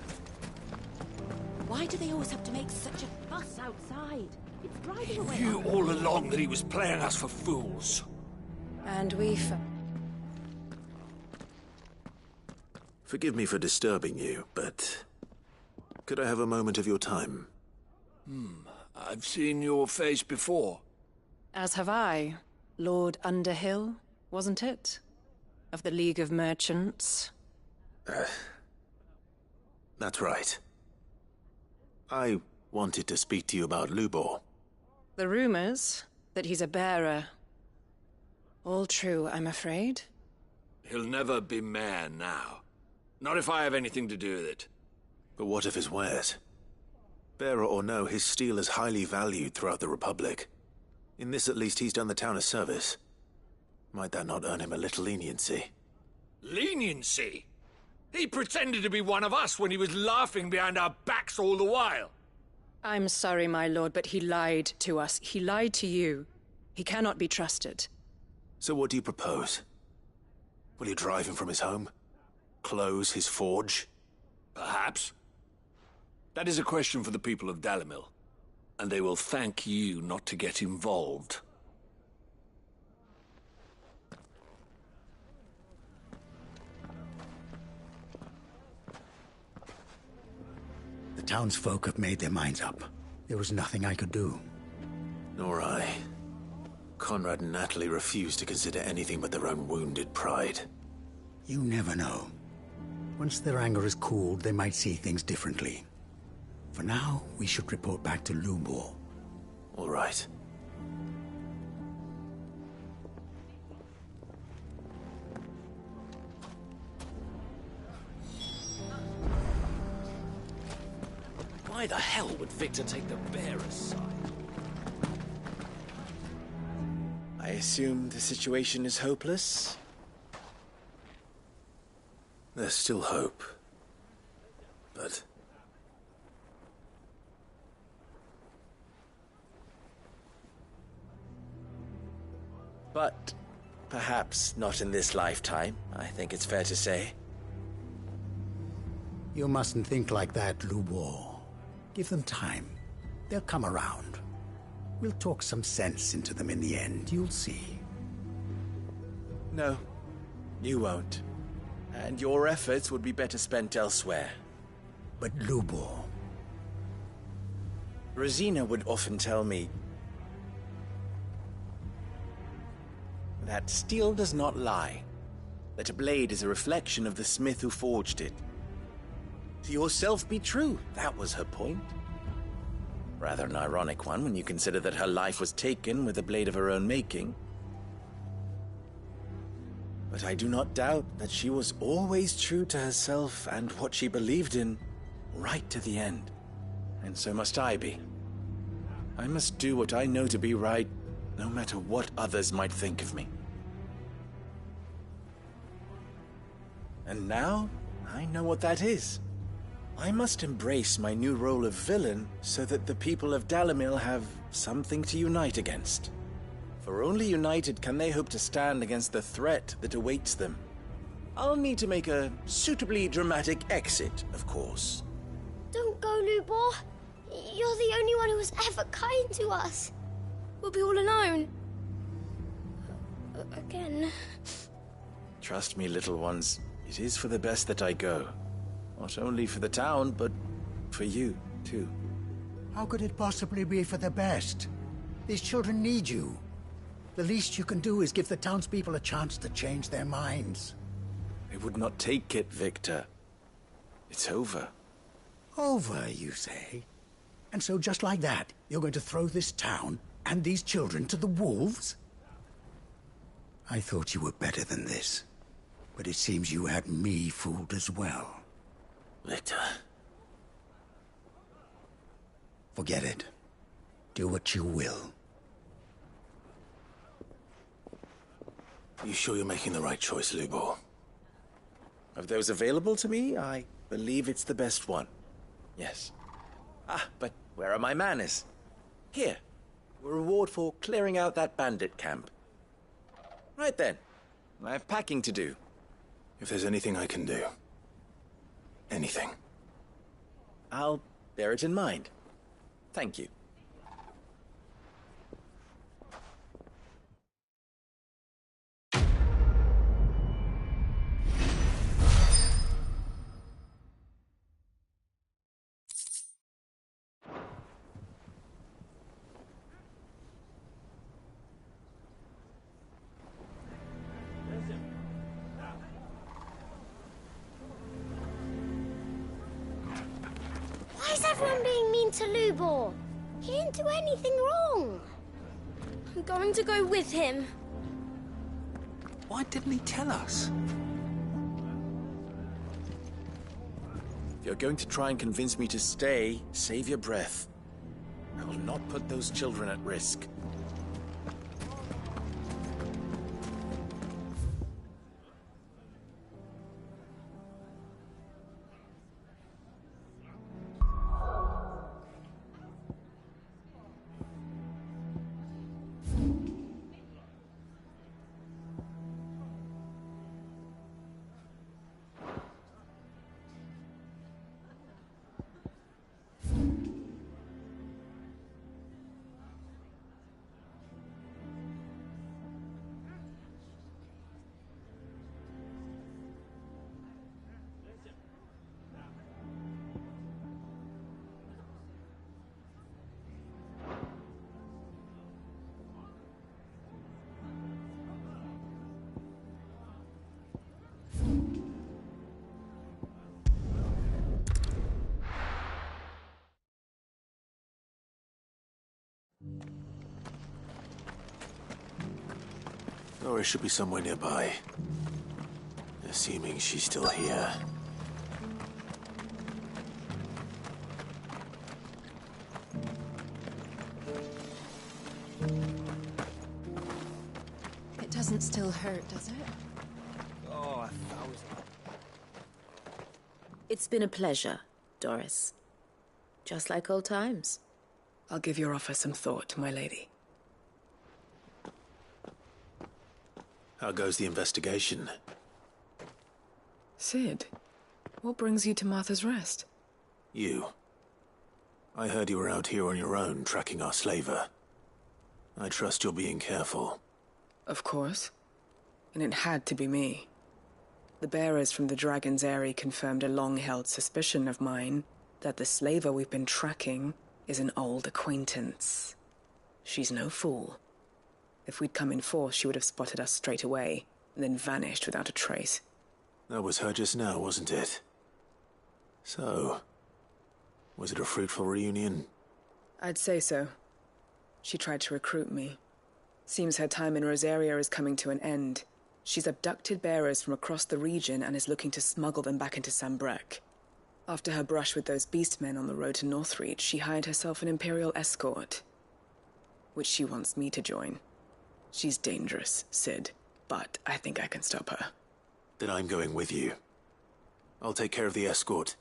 Why do they always have to make such a fuss outside? It's driving away. You all along that he was playing us for fools. And we Forgive me for disturbing you, but could I have a moment of your time? I've seen your face before. As have I. Lord Underhill, wasn't it? Of the League of Merchants. That's right. I wanted to speak to you about Lubor. The rumors that he's a bearer. All true, I'm afraid. He'll never be mayor now. Not if I have anything to do with it. But what of his wares? Bearer or no, his steel is highly valued throughout the Republic. In this at least he's done the town a service. Might that not earn him a little leniency? Leniency? He pretended to be one of us when he was laughing behind our backs all the while. I'm sorry, my lord, but he lied to us. He lied to you. He cannot be trusted. So what do you propose? Will you drive him from his home? Close his forge? Perhaps. That is a question for the people of Dalimil, and they will thank you not to get involved. The townsfolk have made their minds up. There was nothing I could do. Nor I. Conrad and Natalie refused to consider anything but their own wounded pride. You never know. Once their anger is cooled, they might see things differently. For now, we should report back to Lubor. All right. Why the hell would Victor take the bearer's side? I assume the situation is hopeless? There's still hope. But... But perhaps not in this lifetime, I think it's fair to say. You mustn't think like that, Lubor. Give them time. They'll come around. We'll talk some sense into them in the end, you'll see. No, you won't. And your efforts would be better spent elsewhere. But Lubor... Rosina would often tell me that steel does not lie, that a blade is a reflection of the smith who forged it. To yourself be true, that was her point. Rather an ironic one when you consider that her life was taken with a blade of her own making. But I do not doubt that she was always true to herself and what she believed in, right to the end. And so must I be. I must do what I know to be right, no matter what others might think of me. And now, I know what that is. I must embrace my new role of villain so that the people of Dalimil have something to unite against. For only united can they hope to stand against the threat that awaits them. I'll need to make a suitably dramatic exit, of course. Don't go, Lubor. You're the only one who was ever kind to us. We'll be all alone. Again. Trust me, little ones. It is for the best that I go. Not only for the town, but for you, too. How could it possibly be for the best? These children need you. The least you can do is give the townspeople a chance to change their minds. They would not take it, Victor. It's over. Over, you say? And so just like that, you're going to throw this town and these children to the wolves? I thought you were better than this. But it seems you had me fooled as well. Victor. Forget it. Do what you will. You sure you're making the right choice, Lubor? Of those available to me, I believe it's the best one. Yes. Ah, but where are my manners? Here. A reward for clearing out that bandit camp. Right then. I have packing to do. If there's anything I can do. Anything. I'll bear it in mind. Thank you. Why is everyone being mean to Lubor? He didn't do anything wrong. I'm going to go with him. Why didn't he tell us? If you're going to try and convince me to stay, save your breath. I will not put those children at risk. Doris should be somewhere nearby. Assuming she's still here. It doesn't still hurt, does it? Oh, 1,000. It's been a pleasure, Doris. Just like old times. I'll give your offer some thought, my lady. How goes the investigation? Sid, what brings you to Martha's Rest? You. I heard you were out here on your own, tracking our slaver. I trust you're being careful. Of course. And it had to be me. The bearers from the Dragon's Eyrie confirmed a long-held suspicion of mine that the slaver we've been tracking is an old acquaintance. She's no fool. If we'd come in force, she would have spotted us straight away, and then vanished without a trace. That was her just now, wasn't it? So, was it a fruitful reunion? I'd say so. She tried to recruit me. Seems her time in Rosaria is coming to an end. She's abducted bearers from across the region and is looking to smuggle them back into Sanbreque. After her brush with those beastmen on the road to Northreach, she hired herself an Imperial escort, which she wants me to join. She's dangerous, Sid, but I think I can stop her. Then I'm going with you. I'll take care of the escort.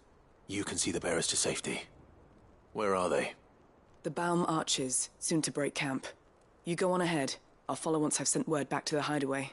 You can see the bearers to safety. Where are they? The Baum Archers, soon to break camp. You go on ahead. I'll follow once I've sent word back to the hideaway.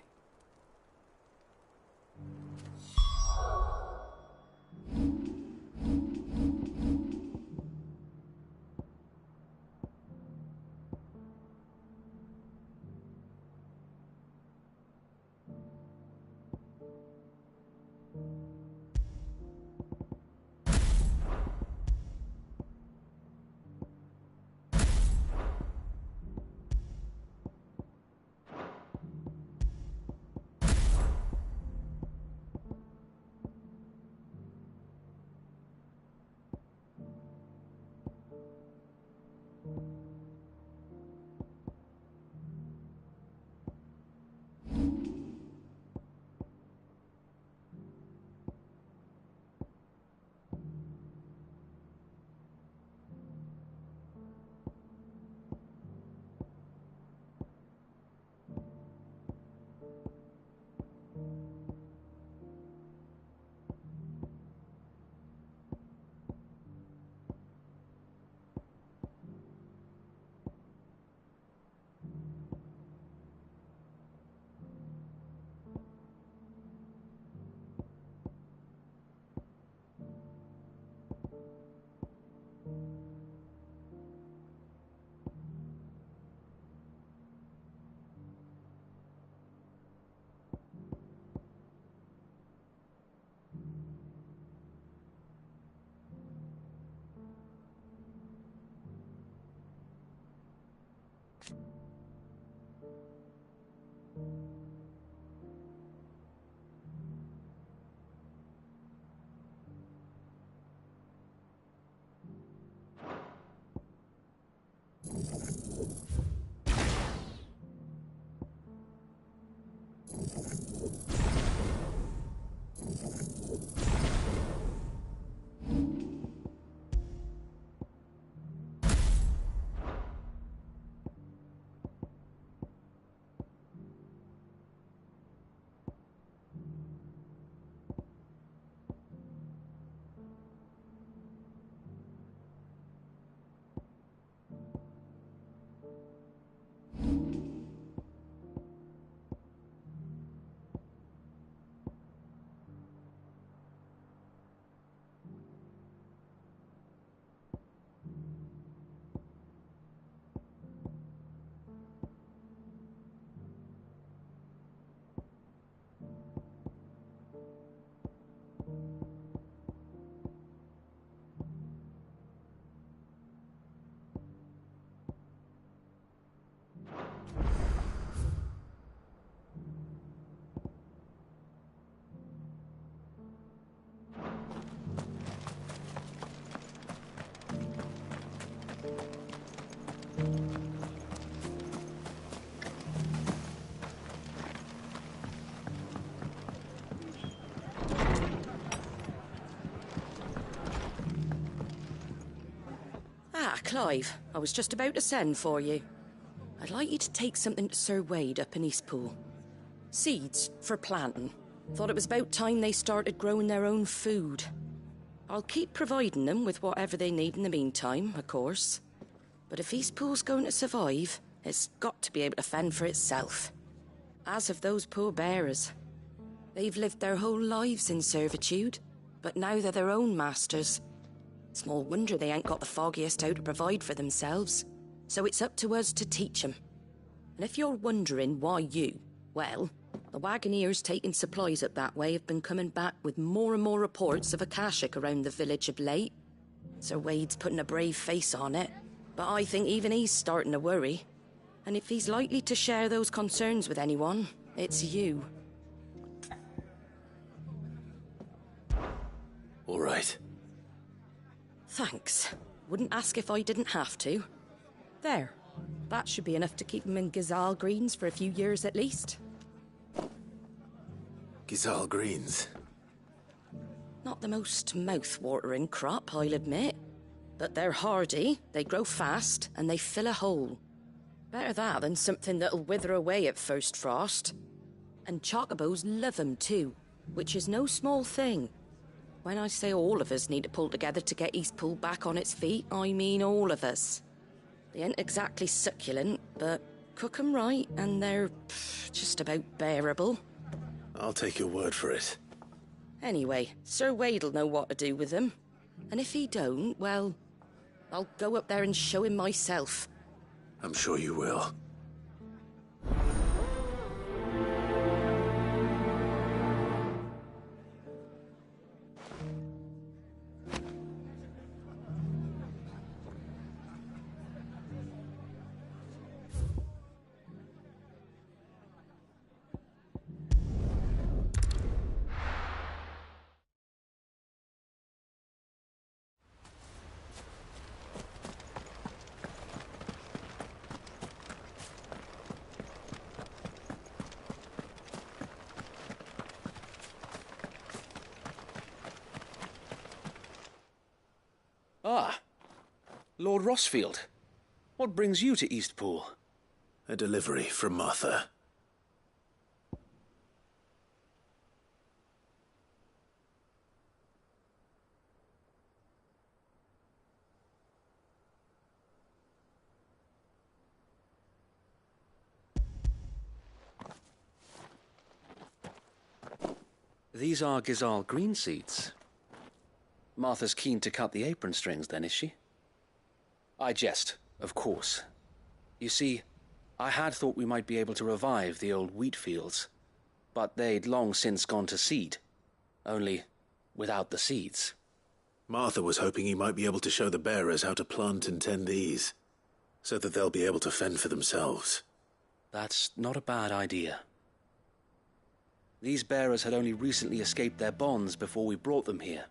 Clive. I was just about to send for you. I'd like you to take something to Sir Wade up in Eastpool. Seeds for planting. Thought it was about time they started growing their own food. I'll keep providing them with whatever they need in the meantime, of course. But if Eastpool's going to survive, it's got to be able to fend for itself. As of those poor bearers. They've lived their whole lives in servitude, but now they're their own masters. Small wonder they ain't got the foggiest how to provide for themselves. So it's up to us to teach them. And if you're wondering why you, well, the Wagoneers taking supplies up that way have been coming back with more and more reports of Akashic around the village of late. Sir Wade's putting a brave face on it, but I think even he's starting to worry. And if he's likely to share those concerns with anyone, it's you. All right. Thanks. Wouldn't ask if I didn't have to. There. That should be enough to keep him in Ghazal Greens for a few years at least. Ghazal Greens. Not the most mouth-watering crop, I'll admit. But they're hardy, they grow fast, and they fill a hole. Better that than something that'll wither away at first frost. And chocobos love 'em too, which is no small thing. When I say all of us need to pull together to get Eastpool back on its feet, I mean all of us. They ain't exactly succulent, but cook 'em right and they're just about bearable. I'll take your word for it. Anyway, Sir Wade'll know what to do with them. And if he don't, well, I'll go up there and show him myself. I'm sure you will. Ah, Lord Rossfield. What brings you to Eastpool? A delivery from Martha. These are Ghazal green seeds. Martha's keen to cut the apron strings, then, is she? I jest, of course. You see, I had thought we might be able to revive the old wheat fields, but they'd long since gone to seed, only without the seeds. Martha was hoping he might be able to show the bearers how to plant and tend these, so that they'll be able to fend for themselves. That's not a bad idea. These bearers had only recently escaped their bonds before we brought them here.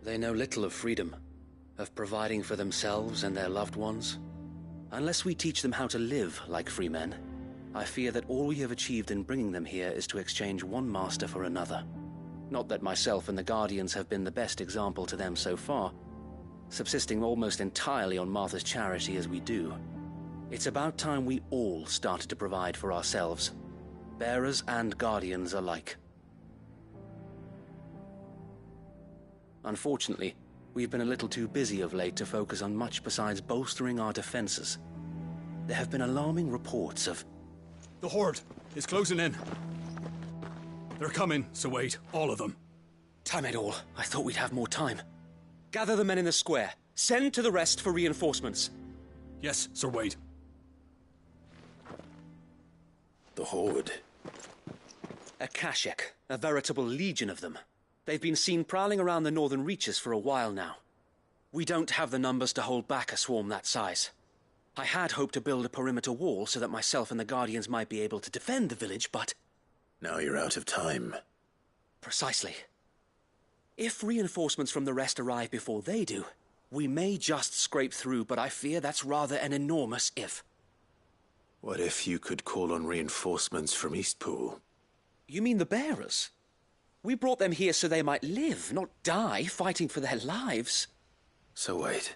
They know little of freedom, of providing for themselves and their loved ones. Unless we teach them how to live like free men, I fear that all we have achieved in bringing them here is to exchange one master for another. Not that myself and the Guardians have been the best example to them so far, subsisting almost entirely on Martha's charity as we do. It's about time we all started to provide for ourselves, bearers and Guardians alike. Unfortunately, we've been a little too busy of late to focus on much besides bolstering our defenses. There have been alarming reports of... The Horde is closing in. They're coming, so wait, all of them. Damn it all, I thought we'd have more time. Gather the men in the square. Send to the rest for reinforcements. Yes, Sir Wade. The Horde. Akashic, a veritable legion of them. They've been seen prowling around the northern reaches for a while now. We don't have the numbers to hold back a swarm that size. I had hoped to build a perimeter wall so that myself and the Guardians might be able to defend the village, but... Now you're out of time. Precisely. If reinforcements from the rest arrive before they do, we may just scrape through, but I fear that's rather an enormous if. What if you could call on reinforcements from Eastpool? You mean the bearers? We brought them here so they might live, not die, fighting for their lives. So wait.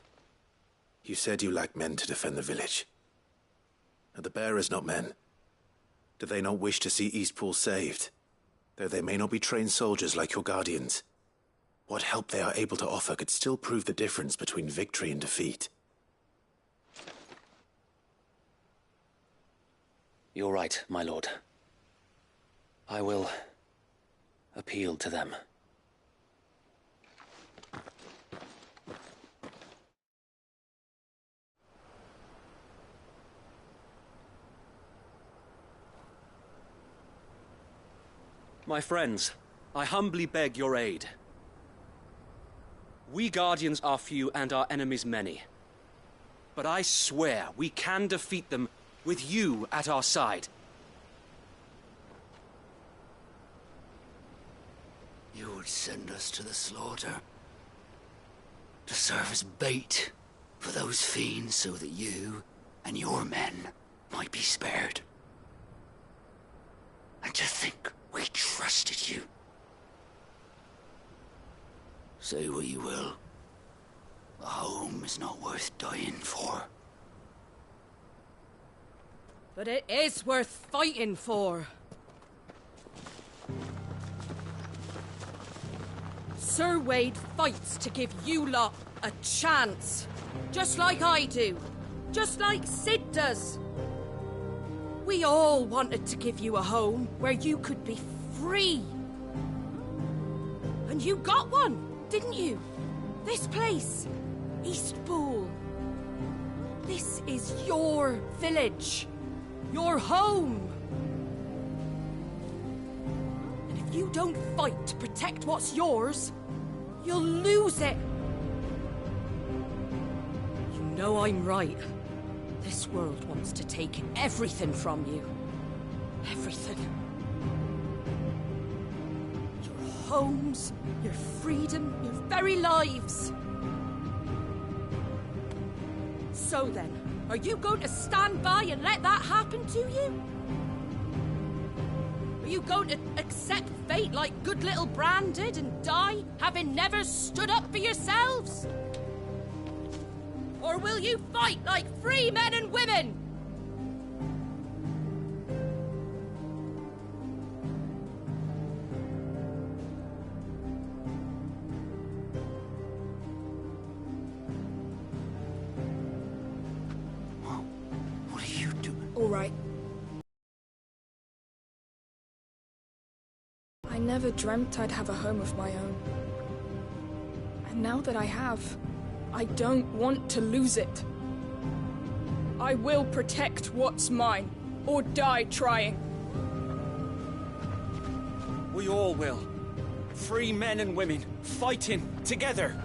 You said you lack men to defend the village. Are the bearers not men? Do they not wish to see Eastpool saved? Though they may not be trained soldiers like your guardians, what help they are able to offer could still prove the difference between victory and defeat. You're right, my lord. I will appeal to them. My friends, I humbly beg your aid. We Guardians are few and our enemies many. But I swear we can defeat them with you at our side. You would send us to the slaughter, to serve as bait for those fiends so that you and your men might be spared. And to think we trusted you. Say what you will. A home is not worth dying for. But it is worth fighting for. Sir Wade fights to give you lot a chance. Just like I do. Just like Sid does. We all wanted to give you a home where you could be free. And you got one, didn't you? This place, Eastpool. This is your village. Your home. And if you don't fight to protect what's yours, you'll lose it. You know I'm right. This world wants to take everything from you. Everything. Your homes, your freedom, your very lives. So then, are you going to stand by and let that happen to you? Are you going to accept fate like good little Bran did and die, having never stood up for yourselves? Or will you fight like free men and women? What are you doing? All right. I never dreamt I'd have a home of my own. And now that I have, I don't want to lose it. I will protect what's mine, or die trying. We all will. Free men and women, fighting together.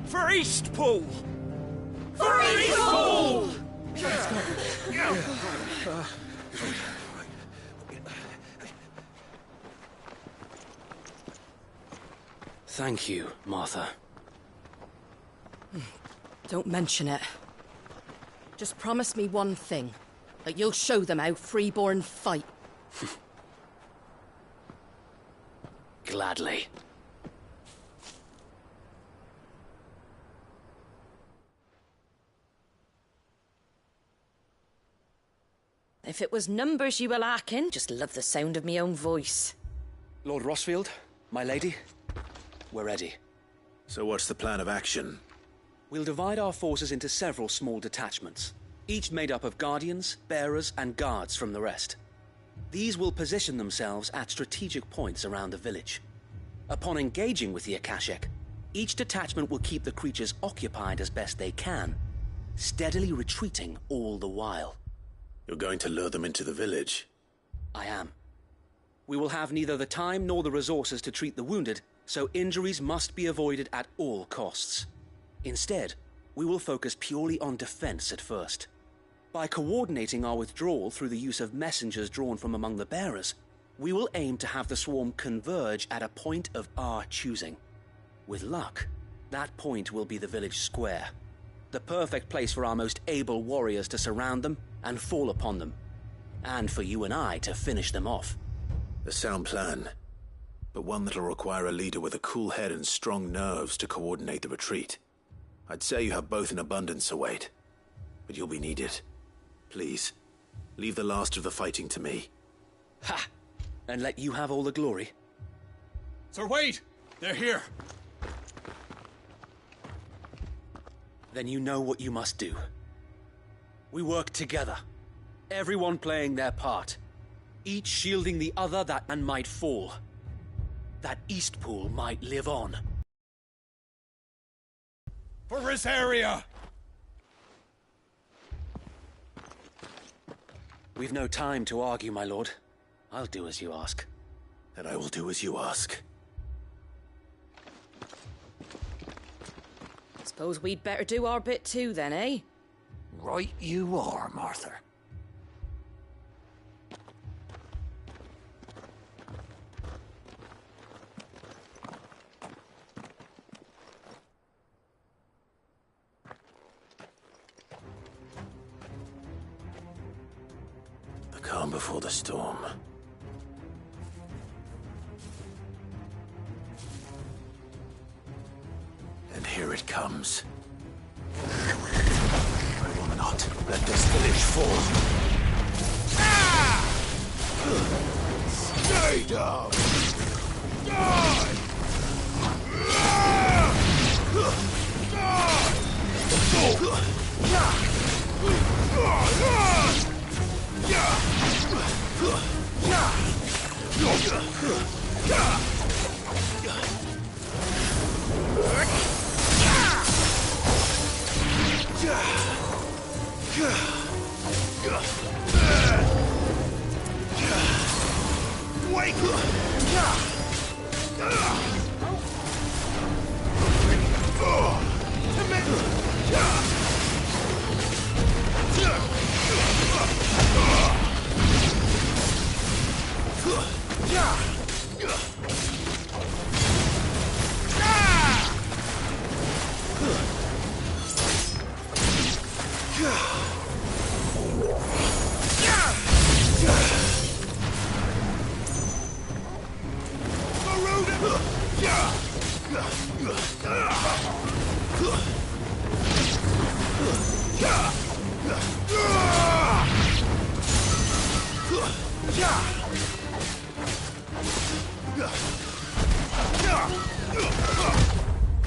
For Eastpool! For Eastpool! Thank you, Martha. Don't mention it. Just promise me one thing. That you'll show them how freeborn fight. Gladly. If it was numbers you were lacking, just love the sound of me own voice. Lord Rossfield, my lady, we're ready. So what's the plan of action? We'll divide our forces into several small detachments, each made up of guardians, bearers, and guards from the rest. These will position themselves at strategic points around the village. Upon engaging with the Akashik, each detachment will keep the creatures occupied as best they can, steadily retreating all the while. You're going to lure them into the village? I am. We will have neither the time nor the resources to treat the wounded, so injuries must be avoided at all costs. Instead, we will focus purely on defense at first. By coordinating our withdrawal through the use of messengers drawn from among the bearers, we will aim to have the swarm converge at a point of our choosing. With luck, that point will be the village square, the perfect place for our most able warriors to surround them and fall upon them, and for you and I to finish them off. A sound plan. but one that'll require a leader with a cool head and strong nerves to coordinate the retreat. I'd say you have both in abundance, Sir Wade, but you'll be needed. Please, leave the last of the fighting to me. Ha! And let you have all the glory? Sir Wade! They're here! Then you know what you must do. We work together, everyone playing their part, each shielding the other that man might fall, that Eastpool might live on. For Rosaria! We've no time to argue, my lord. I'll do as you ask. And I will do as you ask. Suppose we'd better do our bit too, then, eh? Right you are, Martha. The calm before the storm. And here it comes. I will not let this village fall. Stay down! Die! Wake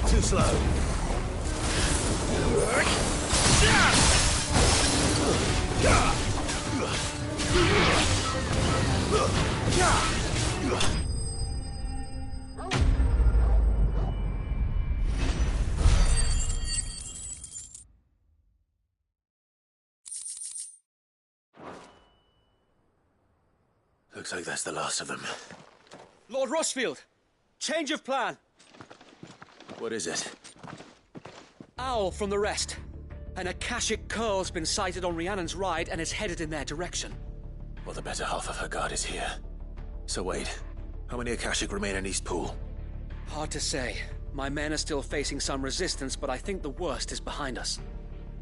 Too slow. Looks like that's the last of them. Lord Rushfield! Change of plan! What is it? Owl from the rest. An Akashic Curl's been sighted on Rhiannon's Ride and is headed in their direction. Well, the better half of her guard is here. So Wade, how many Akashic remain in Eastpool? Hard to say. My men are still facing some resistance, but I think the worst is behind us.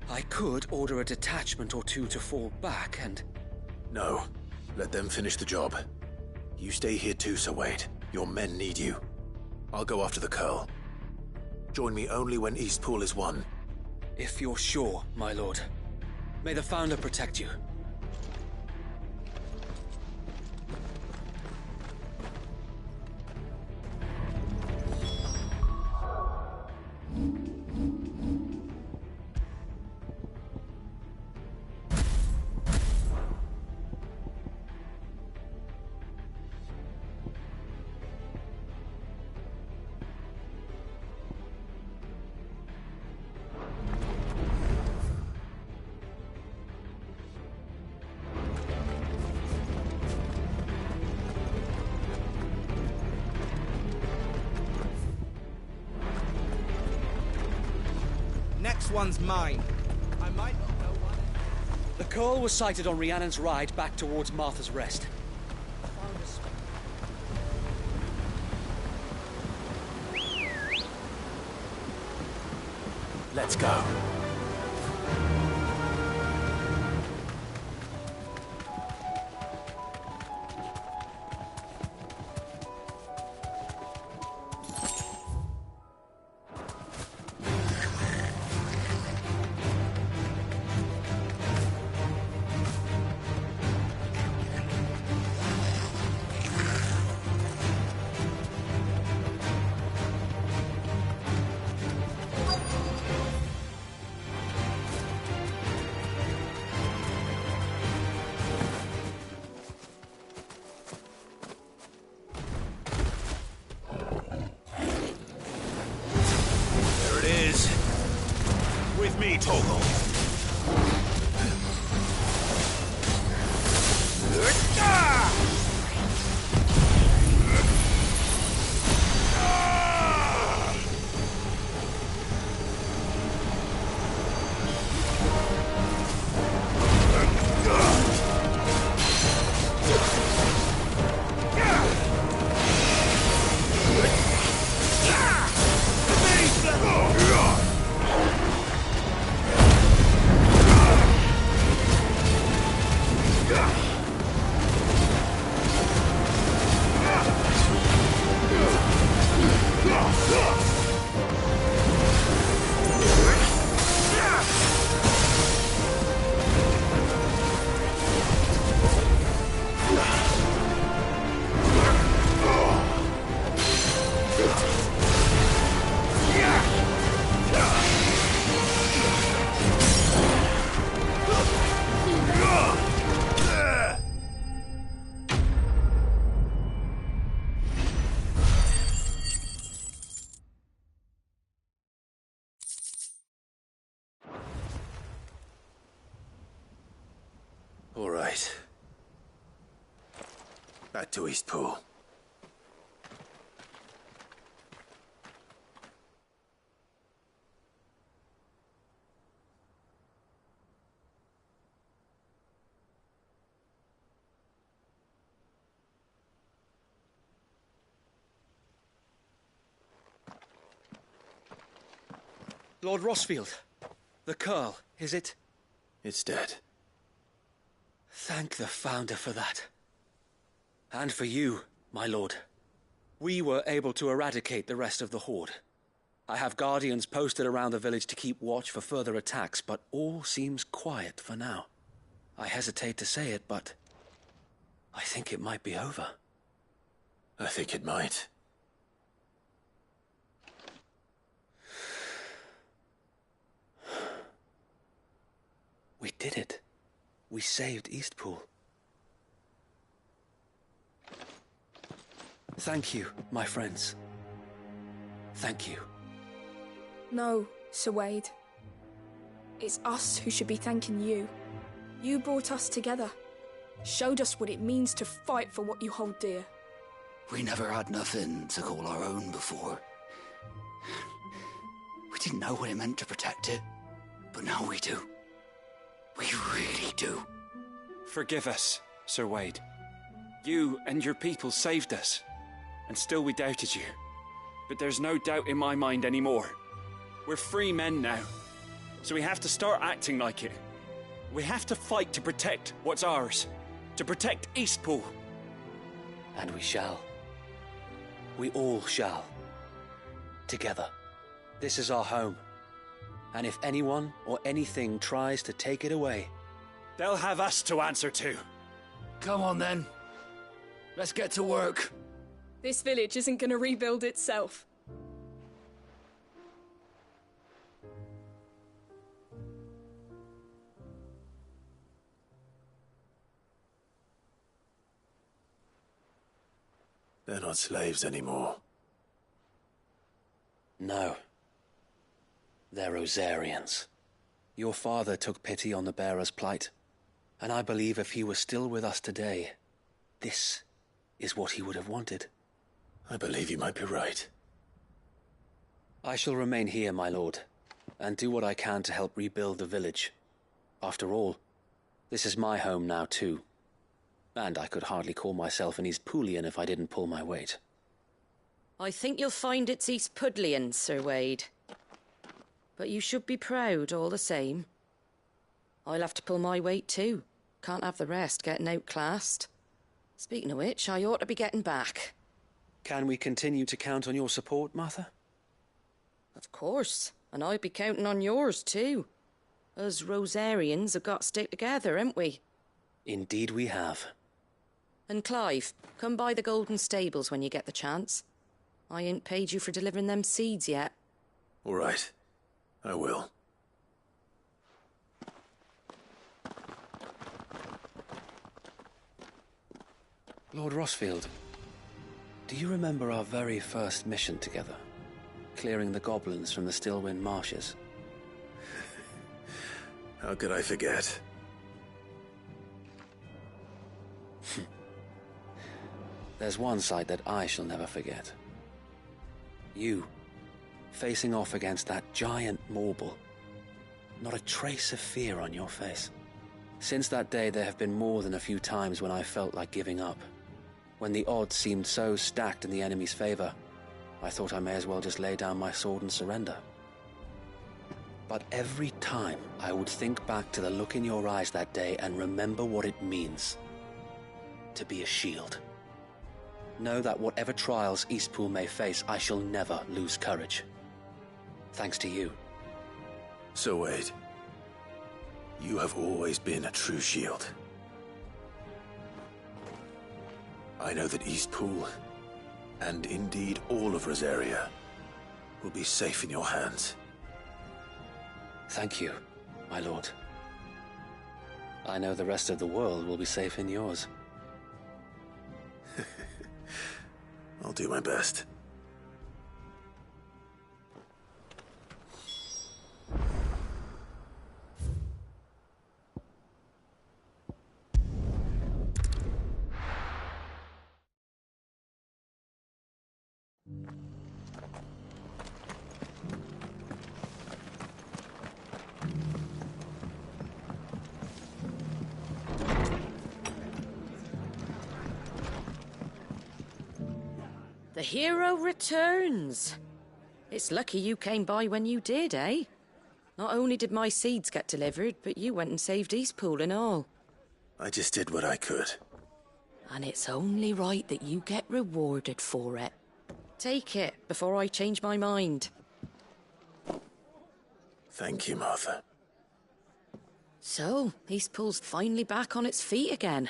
I could order a detachment or two to fall back and... No. Let them finish the job. You stay here too, Sir Wade. Your men need you. I'll go after the Curl. Join me only when Eastpool is won. If you're sure, my lord. May the Founder protect you. Next one's mine. I might not know what... The Curl was sighted on Rhiannon's Ride back towards Martha's Rest. Let's go. with me, Torgal. All right. Back to Eastpool. Lord Rosfield, the Curl, is it? It's dead. Thank the Founder for that. And for you, my lord. We were able to eradicate the rest of the Horde. I have guardians posted around the village to keep watch for further attacks, but all seems quiet for now. I hesitate to say it, but I think it might be over. I think it might. We did it. We saved Eastpool. Thank you, my friends. Thank you. No, Sir Wade. It's us who should be thanking you. You brought us together. Showed us what it means to fight for what you hold dear. We never had nothing to call our own before. We didn't know what it meant to protect it, but now we do. We really do. Forgive us, Sir Wade. You and your people saved us, and still we doubted you. But there's no doubt in my mind anymore. We're free men now, so we have to start acting like it. We have to fight to protect what's ours, to protect Eastpool. And we shall. We all shall. Together. This is our home. And if anyone or anything tries to take it away, they'll have us to answer to. Come on then. Let's get to work. This village isn't going to rebuild itself. They're not slaves anymore. No. They're Rosarians. Your father took pity on the bearer's plight, and I believe if he were still with us today, this is what he would have wanted. I believe you might be right. I shall remain here, my lord, and do what I can to help rebuild the village. After all, this is my home now too, and I could hardly call myself an Eastpoolian if I didn't pull my weight. I think you'll find it's Eastpudlian, Sir Wade. But you should be proud all the same. I'll have to pull my weight too. Can't have the rest getting outclassed. Speaking of which, I ought to be getting back. Can we continue to count on your support, Martha? Of course, and I'd be counting on yours too. Us Rosarians have got to stick together, haven't we? Indeed we have. And Clive, come by the Golden Stables when you get the chance. I ain't paid you for delivering them seeds yet. All right. I will. Lord Rosfield, do you remember our very first mission together? Clearing the goblins from the Stillwind Marshes? How could I forget? There's one sight that I shall never forget. You, facing off against that giant Morble. Not a trace of fear on your face. Since that day, there have been more than a few times when I felt like giving up. When the odds seemed so stacked in the enemy's favor, I thought I may as well just lay down my sword and surrender. But every time I would think back to the look in your eyes that day and remember what it means to be a shield. Know that whatever trials Eastpool may face, I shall never lose courage. Thanks to you. Sir Wade, you have always been a true shield. I know that Eastpool, and indeed all of Rosaria, will be safe in your hands. Thank you, my lord. I know the rest of the world will be safe in yours. I'll do my best. The hero returns. It's lucky you came by when you did, eh? Not only did my seeds get delivered, but you went and saved Eastpool and all. I just did what I could. And it's only right that you get rewarded for it. Take it before I change my mind. Thank you, Martha. So, Eastpool's finally back on its feet again.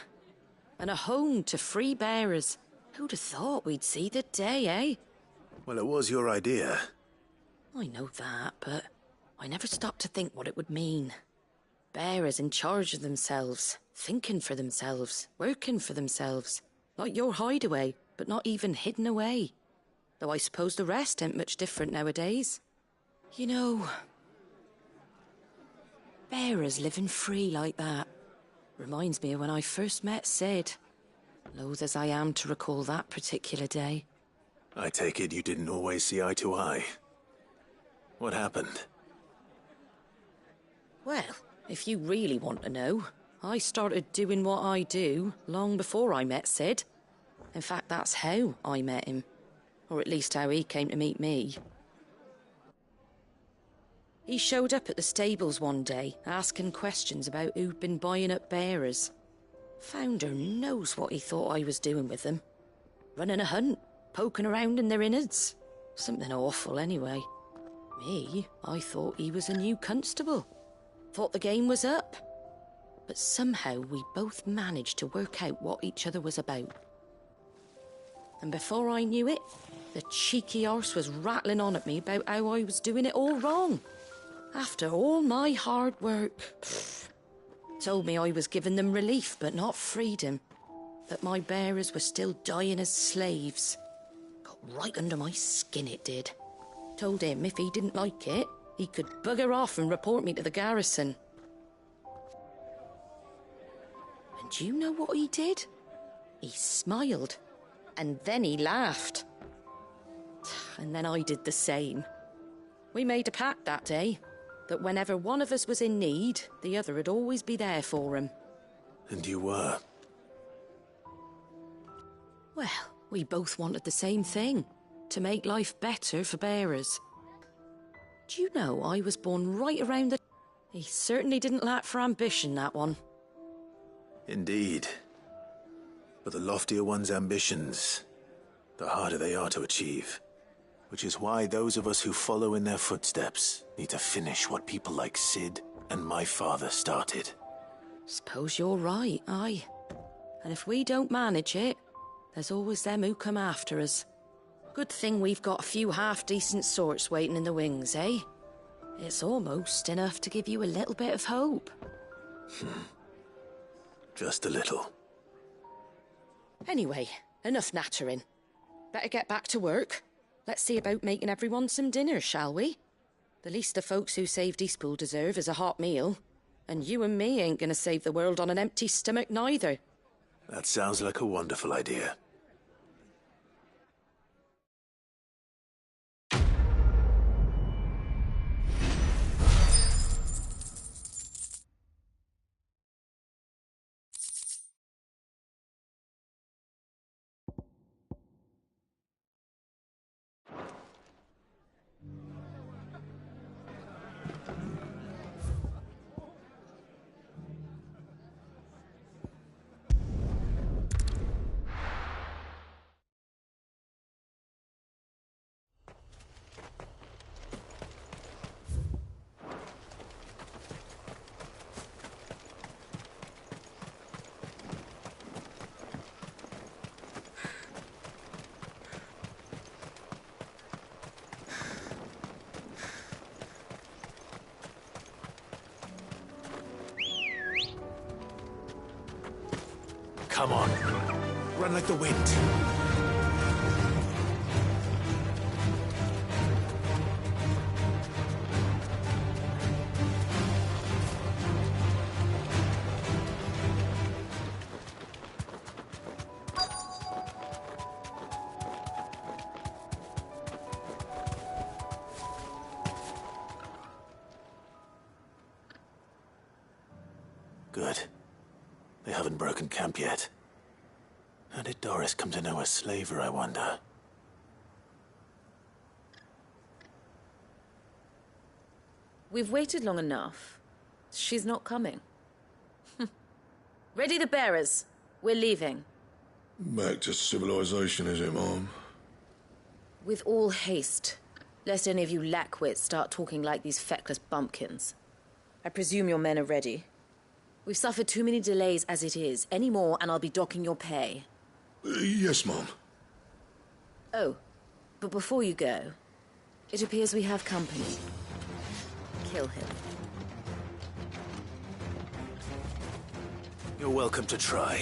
And a home to free bearers. Who'd have thought we'd see the day, eh? Well, it was your idea. I know that, but I never stopped to think what it would mean. Bearers in charge of themselves, thinking for themselves, working for themselves. Like your hideaway, but not even hidden away. Though I suppose the rest ain't much different nowadays. You know, bearers living free like that reminds me of when I first met Sid. Loath as I am to recall that particular day. I take it you didn't always see eye to eye. What happened? Well, if you really want to know, I started doing what I do long before I met Sid. In fact, that's how I met him. Or at least how he came to meet me. He showed up at the stables one day, asking questions about who'd been buying up bearers. Founder knows what he thought I was doing with them. Running a hunt, poking around in their innards. Something awful, anyway. Me, I thought he was a new constable. Thought the game was up. But somehow we both managed to work out what each other was about. And before I knew it, the cheeky arse was rattling on at me about how I was doing it all wrong. After all my hard work. Told me I was giving them relief, but not freedom. That my bearers were still dying as slaves. Got right under my skin, it did. Told him if he didn't like it, he could bugger off and report me to the garrison. And do you know what he did? He smiled. And then he laughed. And then I did the same. We made a pact that day. That whenever one of us was in need, the other would always be there for him. And you were? Well, we both wanted the same thing. To make life better for bearers. Do you know I was born right around the... He certainly didn't lack for ambition, that one. Indeed. But the loftier one's ambitions, the harder they are to achieve. Which is why those of us who follow in their footsteps need to finish what people like Sid and my father started. Suppose you're right, aye. And if we don't manage it, there's always them who come after us. Good thing we've got a few half-decent sorts waiting in the wings, eh? It's almost enough to give you a little bit of hope. Just a little. Anyway, enough nattering. Better get back to work. Let's see about making everyone some dinner, shall we? The least the folks who saved Eastpool deserve is a hot meal. And you and me ain't gonna save the world on an empty stomach neither. That sounds like a wonderful idea. Come on. Run like the wind. Good. They haven't broken camp yet. How did Doris come to know a slaver, I wonder? We've waited long enough. She's not coming. Ready the bearers. We're leaving. Back to civilization, is it, Mom? With all haste, lest any of you lackwits start talking like these feckless bumpkins. I presume your men are ready. We've suffered too many delays as it is. Any more, and I'll be docking your pay. Yes, Mom. Oh, but before you go, it appears we have company. Kill him. You're welcome to try.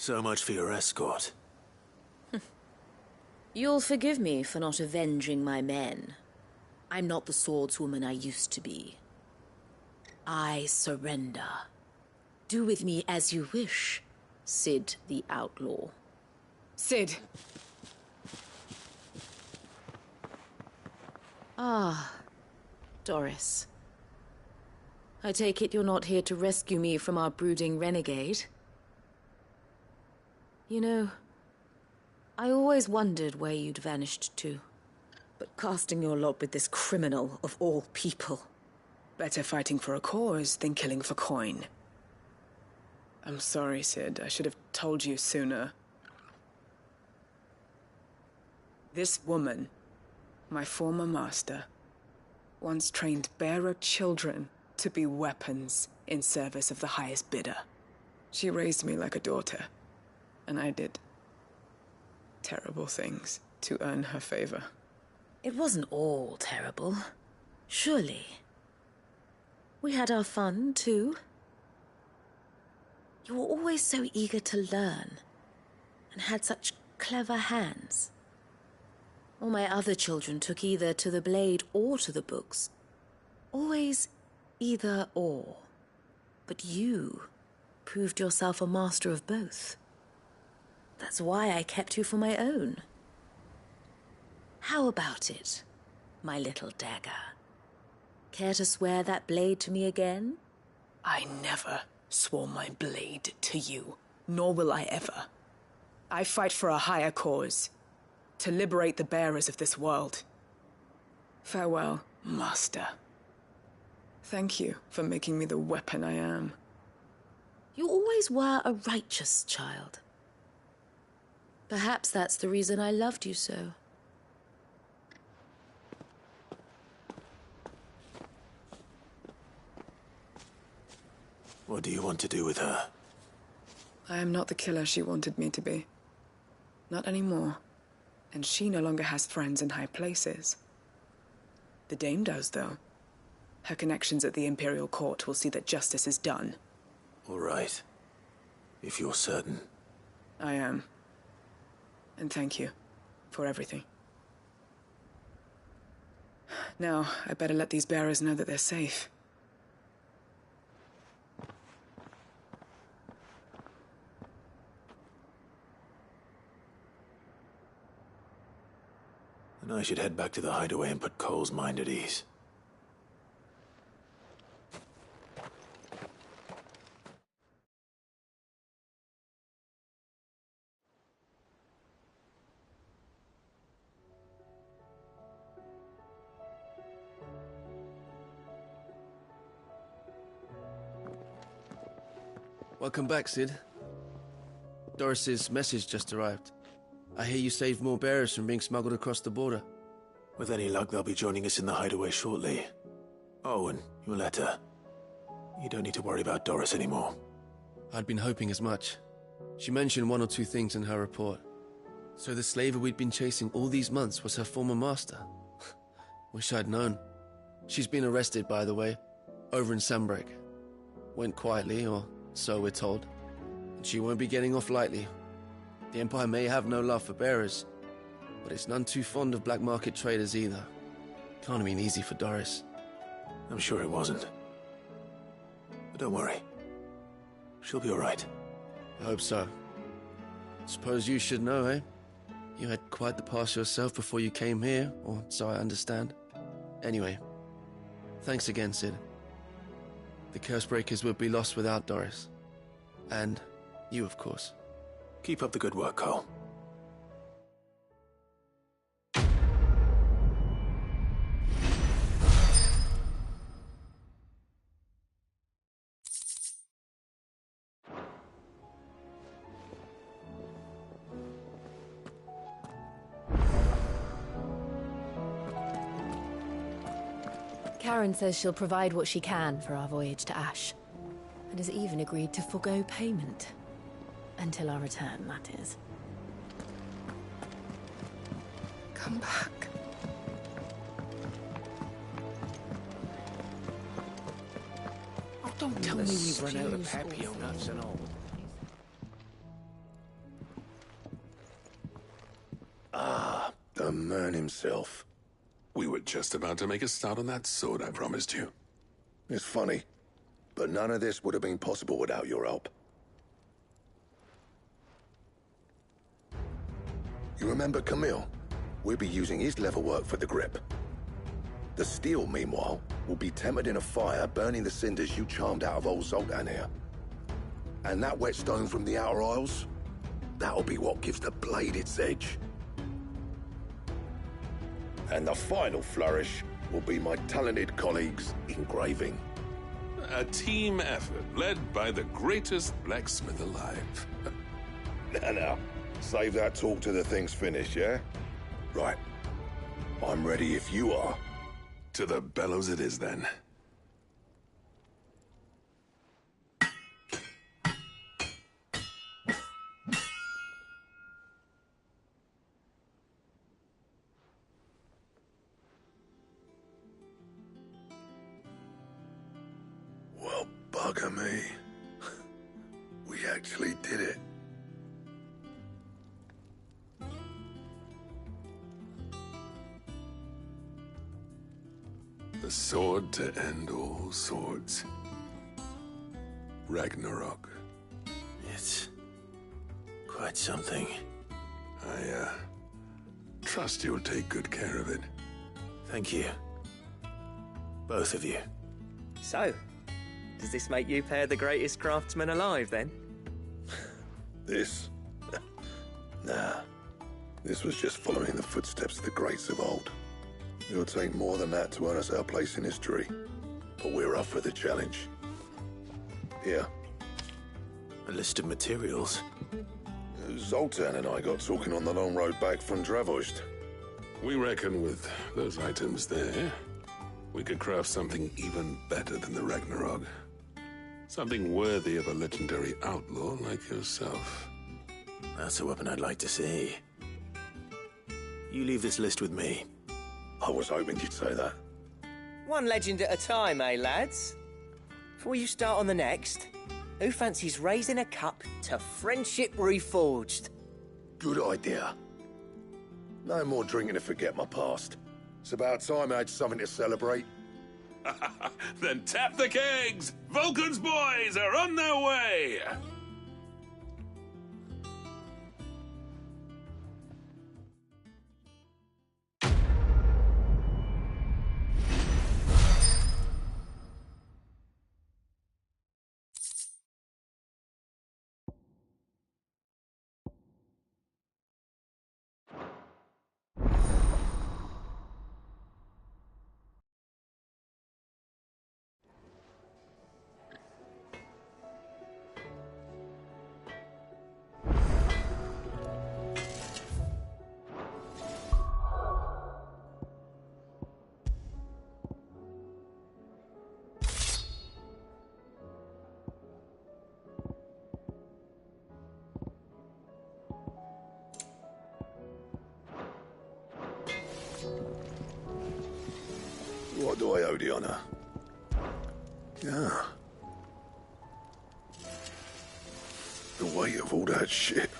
So much for your escort. You'll forgive me for not avenging my men. I'm not the swordswoman I used to be. I surrender. Do with me as you wish, Cid the Outlaw. Cid! Ah, Doris. I take it you're not here to rescue me from our brooding renegade? You know, I always wondered where you'd vanished to. But casting your lot with this criminal of all people... Better fighting for a cause than killing for coin. I'm sorry, Cid. I should have told you sooner. This woman, my former master, once trained bearer children to be weapons in service of the highest bidder. She raised me like a daughter, and I did terrible things to earn her favor. It wasn't all terrible, surely. We had our fun, too. You were always so eager to learn, and had such clever hands. All my other children took either to the blade or to the books. Always either or. But you proved yourself a master of both. That's why I kept you for my own. How about it, my little dagger? Care to swear that blade to me again? I never swore my blade to you, nor will I ever. I fight for a higher cause, to liberate the bearers of this world. Farewell, Master. Thank you for making me the weapon I am. You always were a righteous child. Perhaps that's the reason I loved you so. What do you want to do with her? I am not the killer she wanted me to be. Not anymore. And she no longer has friends in high places. The Dame does, though. Her connections at the Imperial Court will see that justice is done. All right. If you're certain. I am. And thank you for everything. Now, I better let these bearers know that they're safe. And I should head back to the hideaway and put Cole's mind at ease. Welcome back, Cid. Doris's message just arrived. I hear you saved more bearers from being smuggled across the border. With any luck, they'll be joining us in the hideaway shortly. Oh, and your letter. You don't need to worry about Doris anymore. I'd been hoping as much. She mentioned one or two things in her report. So the slaver we'd been chasing all these months was her former master. Wish I'd known. She's been arrested, by the way, over in Sanbreque. Went quietly, or so we're told. And she won't be getting off lightly. The Empire may have no love for bearers, but it's none too fond of black market traders either. Can't have been easy for Doris. I'm sure it wasn't. But don't worry. She'll be all right. I hope so. Suppose you should know, eh? You had quite the past yourself before you came here, or so I understand. Anyway, thanks again, Cid. The Cursebreakers would be lost without Doris. And you, of course. Keep up the good work, Cole. Karen says she'll provide what she can for our voyage to Ash, and has even agreed to forgo payment. Until our return, that is. Come back. Oh, don't tell me we've run out of Papio nuts and all. Ah, the man himself. We were just about to make a start on that sword I promised you. It's funny, but none of this would have been possible without your help. You remember Camille? We'll be using his leatherwork for the grip. The steel, meanwhile, will be tempered in a fire, burning the cinders you charmed out of old Zoltan here. And that whetstone from the Outer Isles, that'll be what gives the blade its edge. And the final flourish will be my talented colleagues' engraving. A team effort led by the greatest blacksmith alive. Now, save that talk till the thing's finished, yeah? Right. I'm ready if you are. To the bellows it is, then. Well, bugger me. We actually did it. The sword to end all swords. Ragnarok. It's quite something. I trust you'll take good care of it. Thank you. Both of you. So, does this make you pair the greatest craftsman alive, then? This? Nah. This was just following the footsteps of the greats of old. It'll take more than that to earn us our place in history. But we're up for the challenge. Here. A list of materials. Zoltan and I got talking on the long road back from Dravozd. We reckon with those items there, we could craft something even better than the Ragnarok. Something worthy of a legendary outlaw like yourself. That's a weapon I'd like to see. You leave this list with me. I was hoping you'd say that. One legend at a time, eh, lads? Before you start on the next, who fancies raising a cup to friendship reforged? Good idea. No more drinking to forget my past. It's about time I had something to celebrate. Then tap the kegs! Vulcan's boys are on their way! What do I owe the honor? Yeah. The weight of all that shit.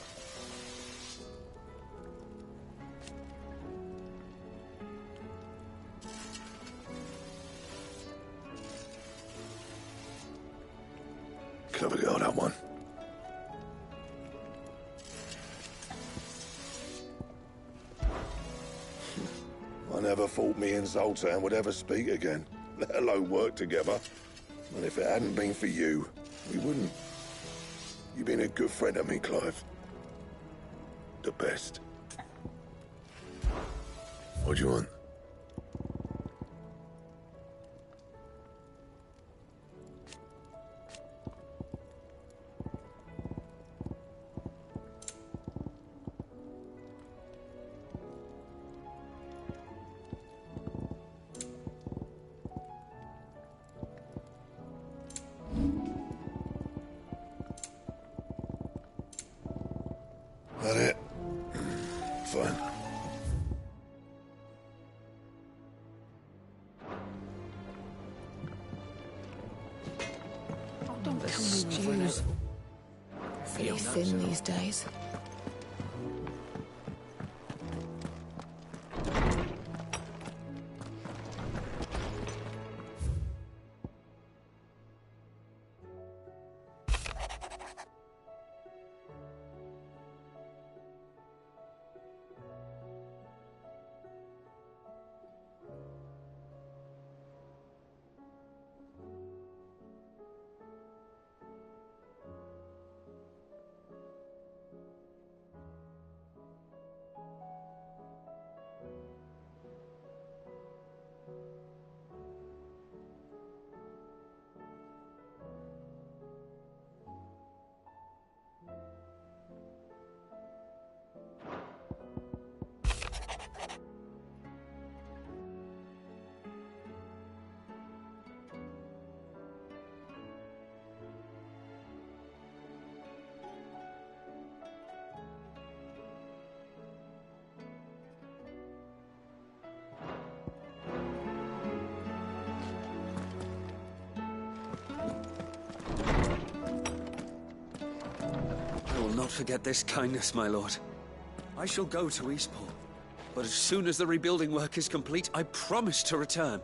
Clever girl, that one. I never thought me and Zoltan would ever speak again, let alone work together. And if it hadn't been for you, we wouldn't. You've been a good friend to me, Clive. The best. What do you want? That it? Fine. The stews. Pretty thin these days. will not forget this kindness, my lord. I shall go to Eastport, but as soon as the rebuilding work is complete, I promise to return.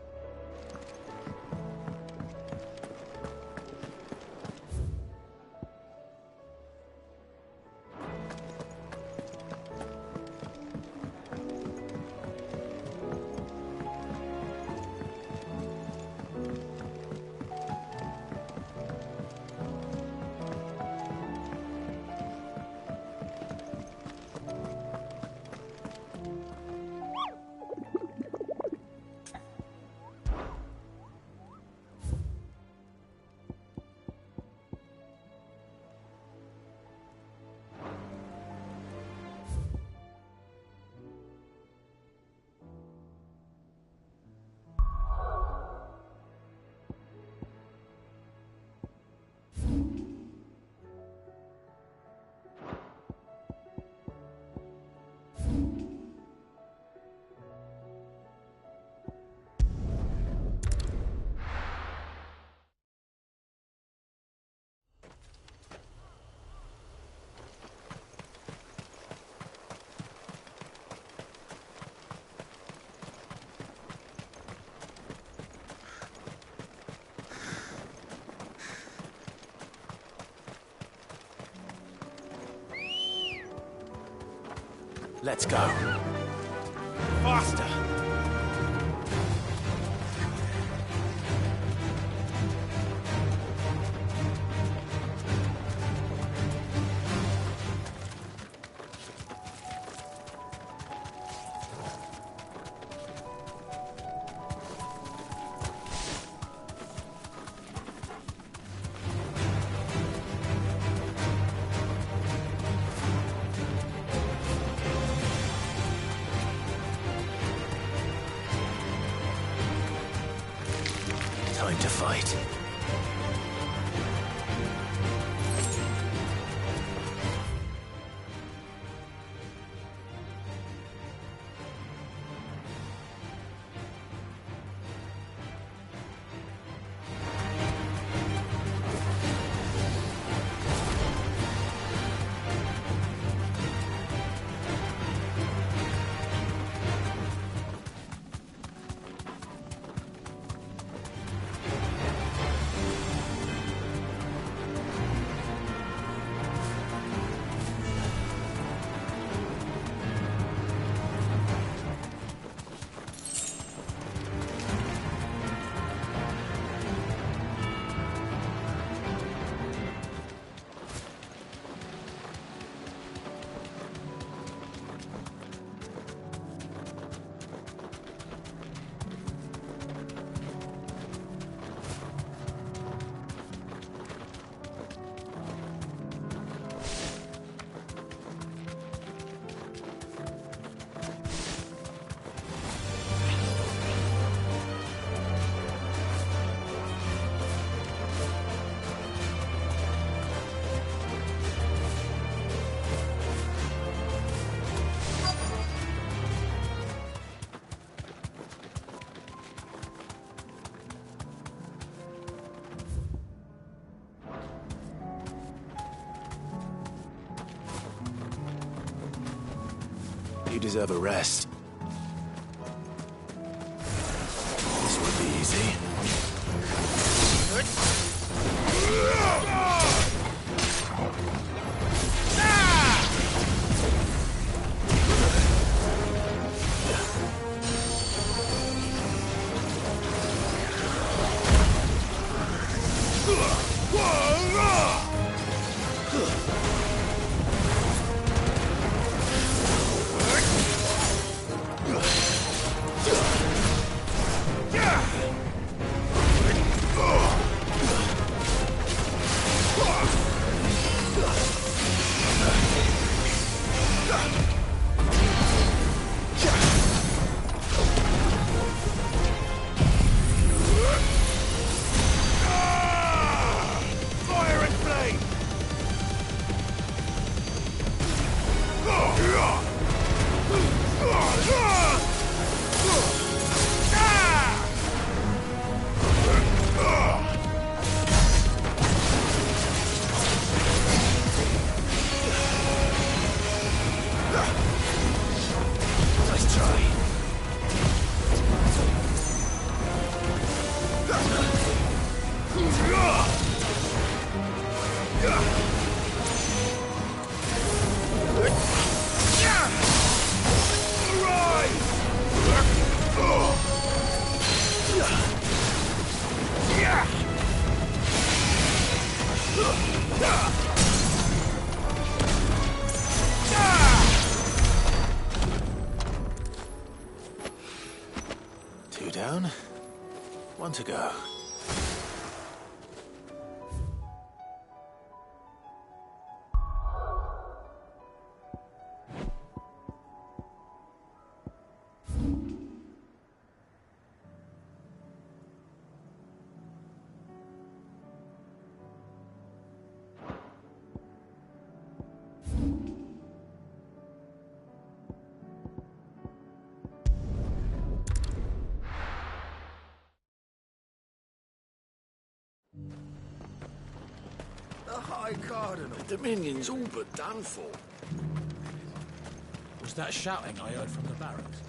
Let's go. Faster! Time to fight. You deserve a rest. This won't be easy. want to go. The High Cardinal. The Dominion's all but done for. Was that shouting I heard from the barracks?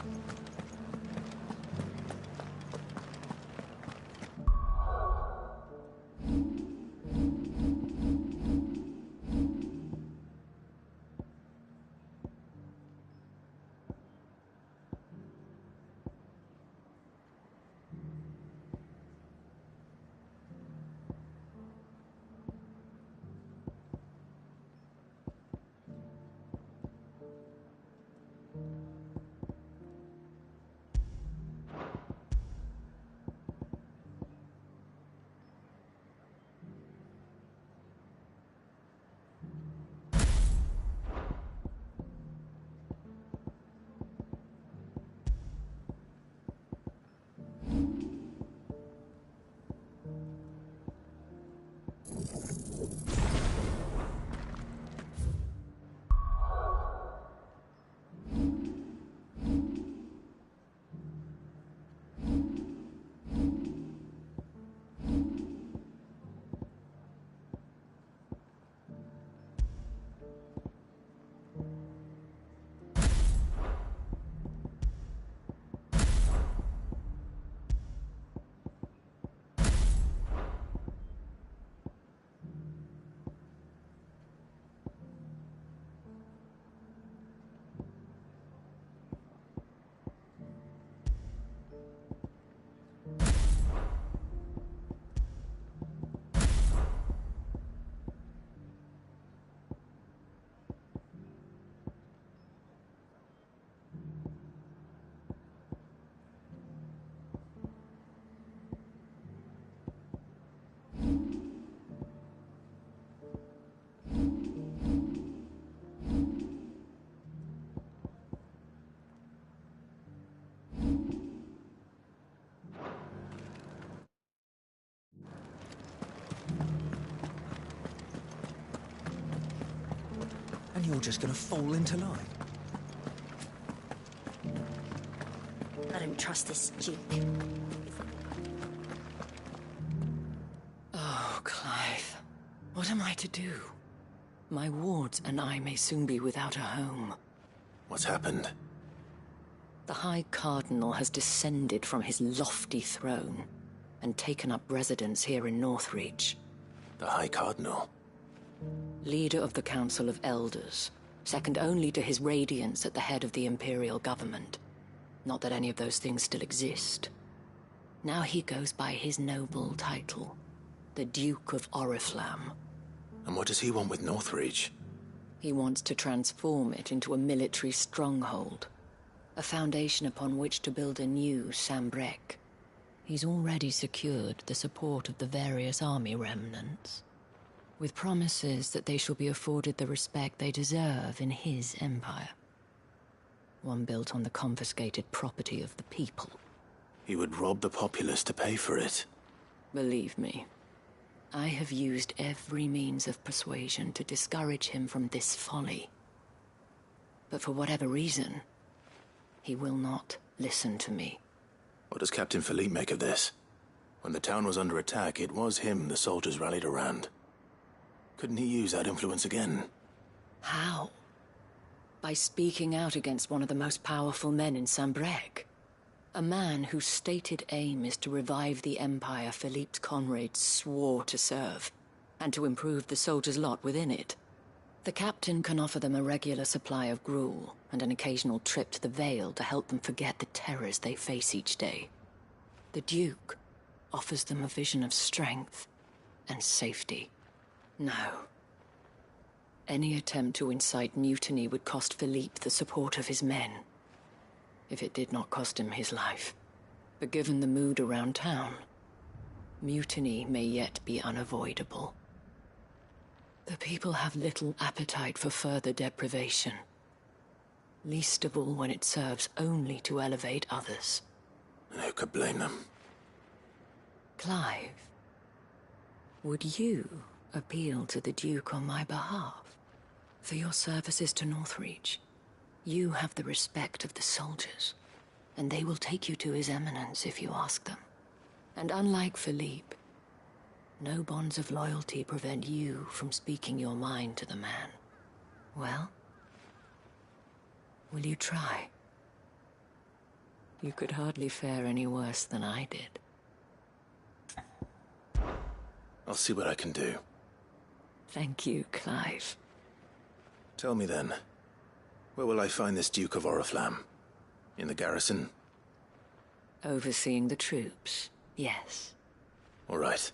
And you're just gonna fall into line. I don't trust this Duke. Oh, Clive. What am I to do? My wards and I may soon be without a home. What's happened? The High Cardinal has descended from his lofty throne and taken up residence here in Northreach. The High Cardinal? Leader of the Council of Elders, second only to his Radiance at the head of the Imperial government. Not that any of those things still exist. Now he goes by his noble title, the Duke of Oriflamme. And what does he want with Northreach? He wants to transform it into a military stronghold, a foundation upon which to build a new Sambrec. He's already secured the support of the various army remnants, with promises that they shall be afforded the respect they deserve in his empire. One built on the confiscated property of the people. He would rob the populace to pay for it. Believe me, I have used every means of persuasion to discourage him from this folly. But for whatever reason, he will not listen to me. What does Captain Philippe make of this? When the town was under attack, it was him the soldiers rallied around. Couldn't he use that influence again? How? By speaking out against one of the most powerful men in Sambrec. A man whose stated aim is to revive the empire Philippe's comrades swore to serve, and to improve the soldiers' lot within it. The captain can offer them a regular supply of gruel, and an occasional trip to the Vale to help them forget the terrors they face each day. The Duke offers them a vision of strength and safety. No. Any attempt to incite mutiny would cost Philippe the support of his men, if it did not cost him his life. But given the mood around town, Mutiny may yet be unavoidable. The people have little appetite for further deprivation. Least of all when it serves only to elevate others. And who could blame them? Clive, would you appeal to the Duke on my behalf? For your services to Northreach, you have the respect of the soldiers, and they will take you to His Eminence if you ask them. And unlike Philippe, no bonds of loyalty prevent you from speaking your mind to the man. Well, will you try? You could hardly fare any worse than I did. I'll see what I can do. Thank you, Clive. Tell me then, where will I find this Duke of Oriflamme? In the garrison? Overseeing the troops, yes. All right.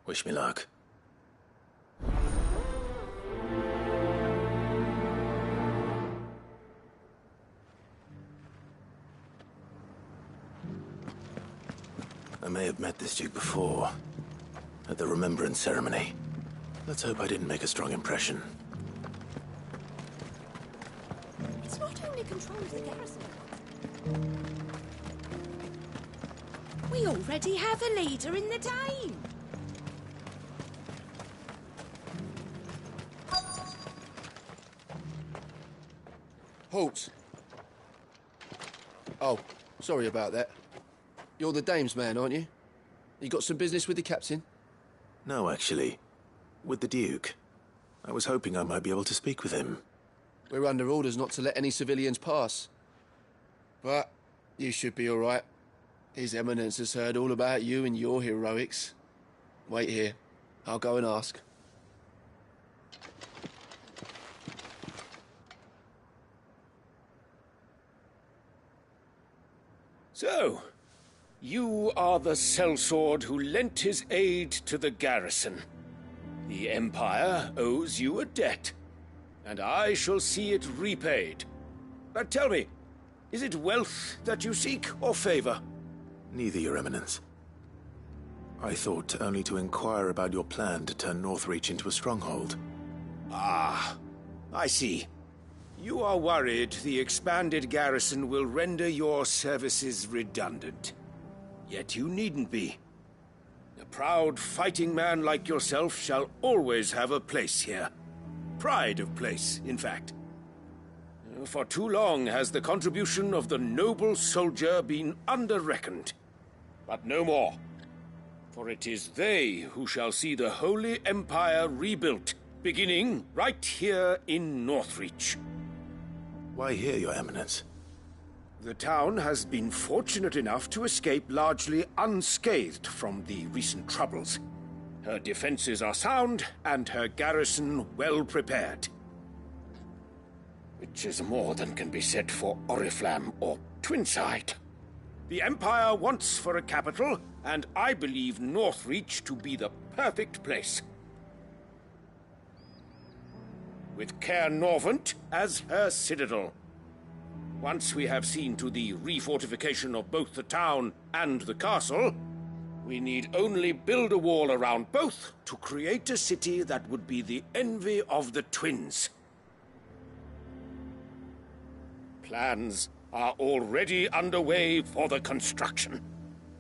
Wish me luck. I may have met this Duke before, at the Remembrance Ceremony. Let's hope I didn't make a strong impression. It's not only control of the garrison. We already have a leader in the Dane. Halt! Oh, sorry about that. You're the dame's man, aren't you? You got some business with the captain? No, actually. With the Duke. I was hoping I might be able to speak with him. We're under orders not to let any civilians pass. But you should be all right. His Eminence has heard all about you and your heroics. Wait here. I'll go and ask. So, you are the sellsword who lent his aid to the garrison. The Empire owes you a debt, and I shall see it repaid. But tell me, is it wealth that you seek, or favor? Neither, Your Eminence. I thought only to inquire about your plan to turn Northreach into a stronghold. Ah, I see. You are worried the expanded garrison will render your services redundant. Yet you needn't be. A proud fighting man like yourself shall always have a place here. Pride of place, in fact. For too long has the contribution of the noble soldier been under-reckoned. But no more. For it is they who shall see the Holy Empire rebuilt, beginning right here in Northreach. Why here, Your Eminence? The town has been fortunate enough to escape largely unscathed from the recent troubles. Her defenses are sound, and her garrison well prepared. Which is more than can be said for Oriflamme or Twinside. The Empire wants for a capital, and I believe Northreach to be the perfect place. With Caer Norvent as her citadel. Once we have seen to the refortification of both the town and the castle, we need only build a wall around both to create a city that would be the envy of the twins. Plans are already underway for the construction.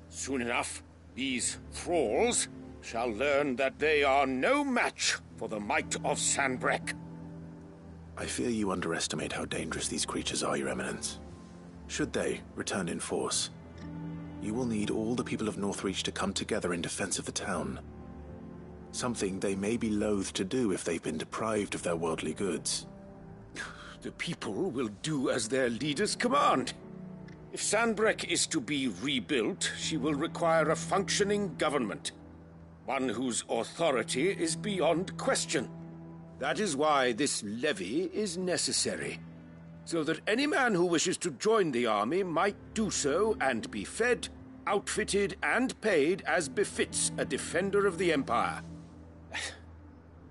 Soon enough, these thralls shall learn that they are no match for the might of Sanbreque. I fear you underestimate how dangerous these creatures are, Your Eminence. Should they return in force, you will need all the people of Northreach to come together in defense of the town. Something they may be loath to do if they've been deprived of their worldly goods. The people will do as their leaders command. If Sanbreque is to be rebuilt, she will require a functioning government. One whose authority is beyond question. That is why this levy is necessary. So that any man who wishes to join the army might do so and be fed, outfitted, and paid as befits a defender of the Empire.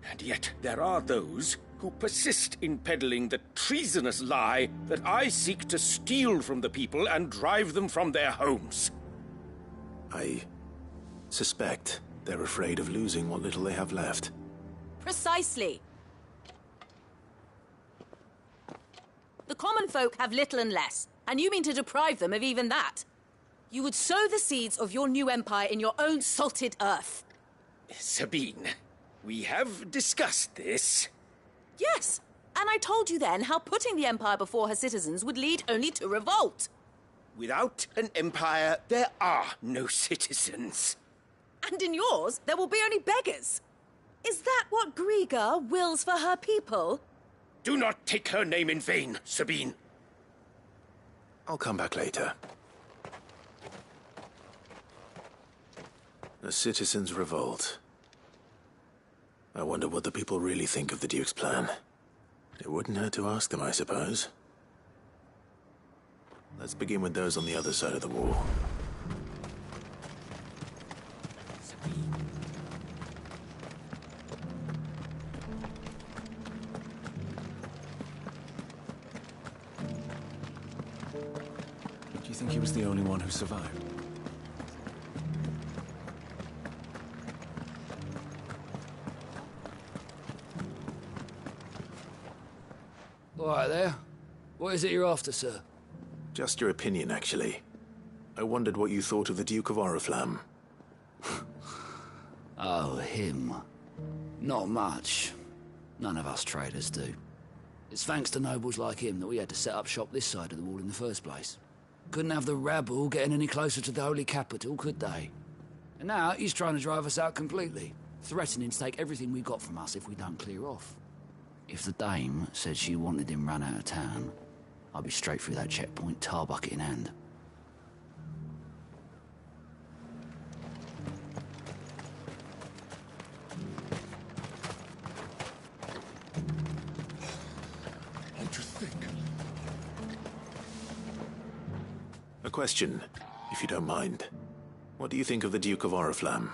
And yet there are those who persist in peddling the treasonous lie that I seek to steal from the people and drive them from their homes. I suspect they're afraid of losing what little they have left. Precisely. The common folk have little and less, and you mean to deprive them of even that. You would sow the seeds of your new empire in your own salted earth. Sabine, we have discussed this. Yes, and I told you then how putting the empire before her citizens would lead only to revolt. Without an empire, there are no citizens. And in yours, there will be only beggars. Is that what Griga wills for her people? Do not take her name in vain, Sabine. I'll come back later. A citizens' revolt. I wonder what the people really think of the Duke's plan. It wouldn't hurt to ask them, I suppose. Let's begin with those on the other side of the wall. Do you think he was the only one who survived? All right there. What is it you're after, sir? Just your opinion, actually. I wondered what you thought of the Duke of Oriflamme. Oh, him. Not much. None of us traders do. It's thanks to nobles like him that we had to set up shop this side of the wall in the first place. Couldn't have the rabble getting any closer to the holy capital, could they? And now he's trying to drive us out completely, threatening to take everything we got from us if we don't clear off. If the dame said she wanted him run out of town, I'd be straight through that checkpoint, tar bucket in hand. What do you think? A question, if you don't mind. What do you think of the Duke of Oriflamme?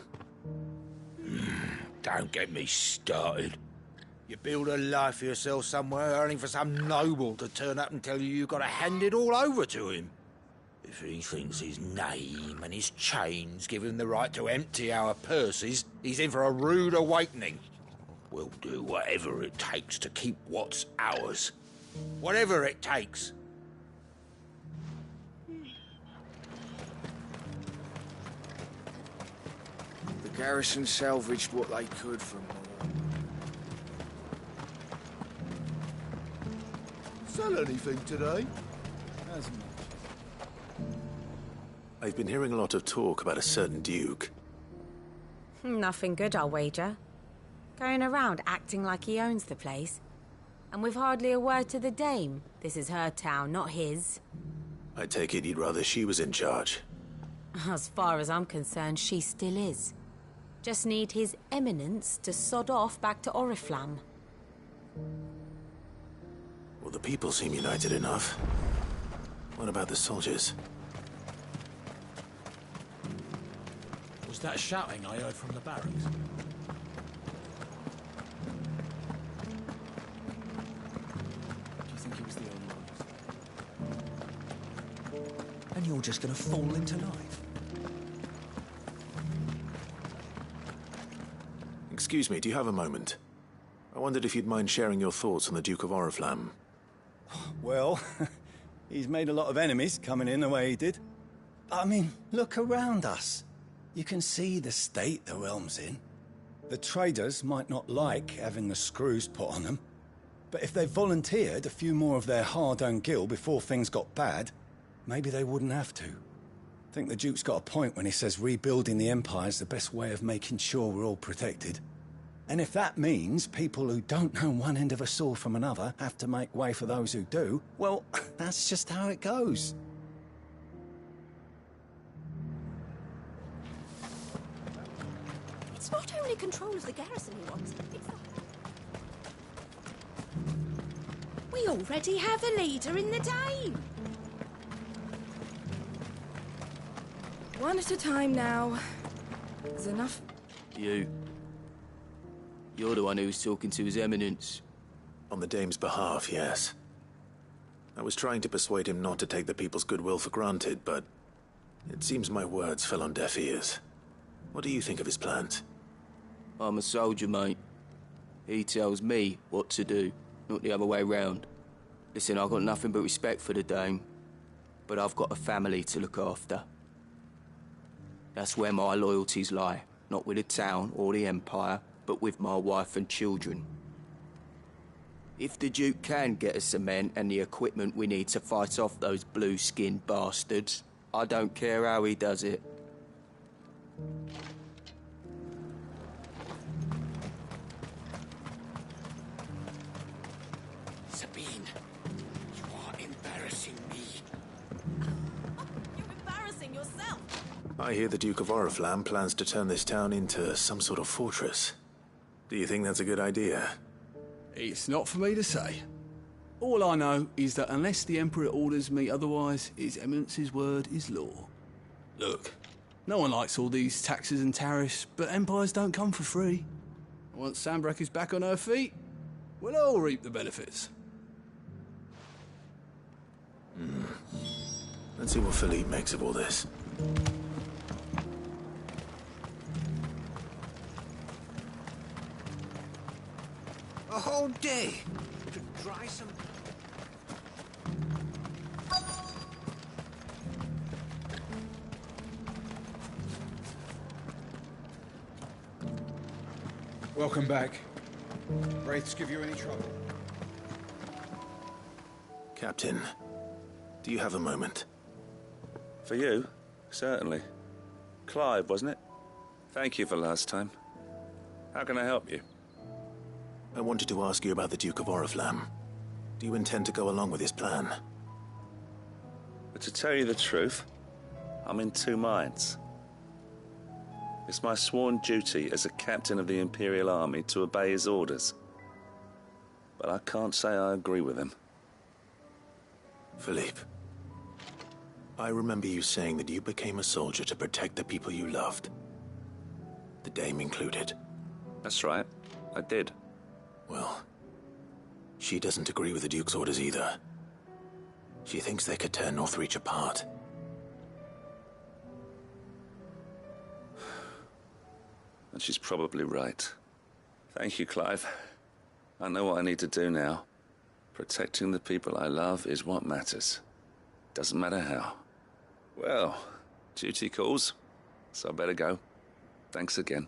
Don't get me started. You build a life for yourself somewhere, only for some noble to turn up and tell you got to hand it all over to him. If he thinks his name and his chains give him the right to empty our purses, he's in for a rude awakening. We'll do whatever it takes to keep what's ours. Whatever it takes. The garrison salvaged what they could from the Sell anything today? I've been hearing a lot of talk about a certain Duke. Nothing good, I'll wager. Going around acting like he owns the place. And with hardly a word to the dame. This is her town, not his. I take it you'd rather she was in charge. As far as I'm concerned, she still is. Just need his eminence to sod off back to Oriflamme. Well, the people seem united enough. What about the soldiers? Was that shouting I heard from the barracks? Do you think he was the only one? And you're just gonna fall into life? Excuse me, do you have a moment? I wondered if you'd mind sharing your thoughts on the Duke of Oriflamme. Well, he's made a lot of enemies coming in the way he did. I mean, look around us. You can see the state the realm's in. The traders might not like having the screws put on them, but if they volunteered a few more of their hard-earned gil before things got bad, maybe they wouldn't have to. I think the Duke's got a point when he says rebuilding the Empire's the best way of making sure we're all protected. And if that means people who don't know one end of a sword from another have to make way for those who do, well, that's just how it goes. It's not only control of the garrison he wants, it's the... We already have a leader in the Dame. One at a time now. There's enough. You're the one who's talking to His Eminence. On the Dame's behalf, yes. I was trying to persuade him not to take the people's goodwill for granted, but it seems my words fell on deaf ears. What do you think of his plans? I'm a soldier, mate. He tells me what to do, not the other way round. Listen, I've got nothing but respect for the Dame, but I've got a family to look after. That's where my loyalties lie, not with the town or the Empire, but with my wife and children. If the Duke can get us the men and the equipment we need to fight off those blue-skinned bastards, I don't care how he does it. Sabine, you are embarrassing me. You're embarrassing yourself. I hear the Duke of Oriflamme plans to turn this town into some sort of fortress. Do you think that's a good idea? It's not for me to say. All I know is that unless the Emperor orders me otherwise, His Eminence's word is law. Look, no one likes all these taxes and tariffs, but empires don't come for free. Once Sanbreque is back on her feet, we'll all reap the benefits. Let's see what Philippe makes of all this. A whole day to dry some... Welcome back. Wraiths give you any trouble? Captain, do you have a moment? For you? Certainly. Clive, wasn't it? Thank you for last time. How can I help you? I wanted to ask you about the Duke of Oriflamme. Do you intend to go along with his plan? But to tell you the truth, I'm in two minds. It's my sworn duty as a captain of the Imperial Army to obey his orders. But I can't say I agree with him. Philippe, I remember you saying that you became a soldier to protect the people you loved. The Dame included. That's right, I did. Well, she doesn't agree with the Duke's orders either. She thinks they could tear Northreach apart. And she's probably right. Thank you, Clive. I know what I need to do now. Protecting the people I love is what matters. Doesn't matter how. Well, duty calls, so I better go. Thanks again.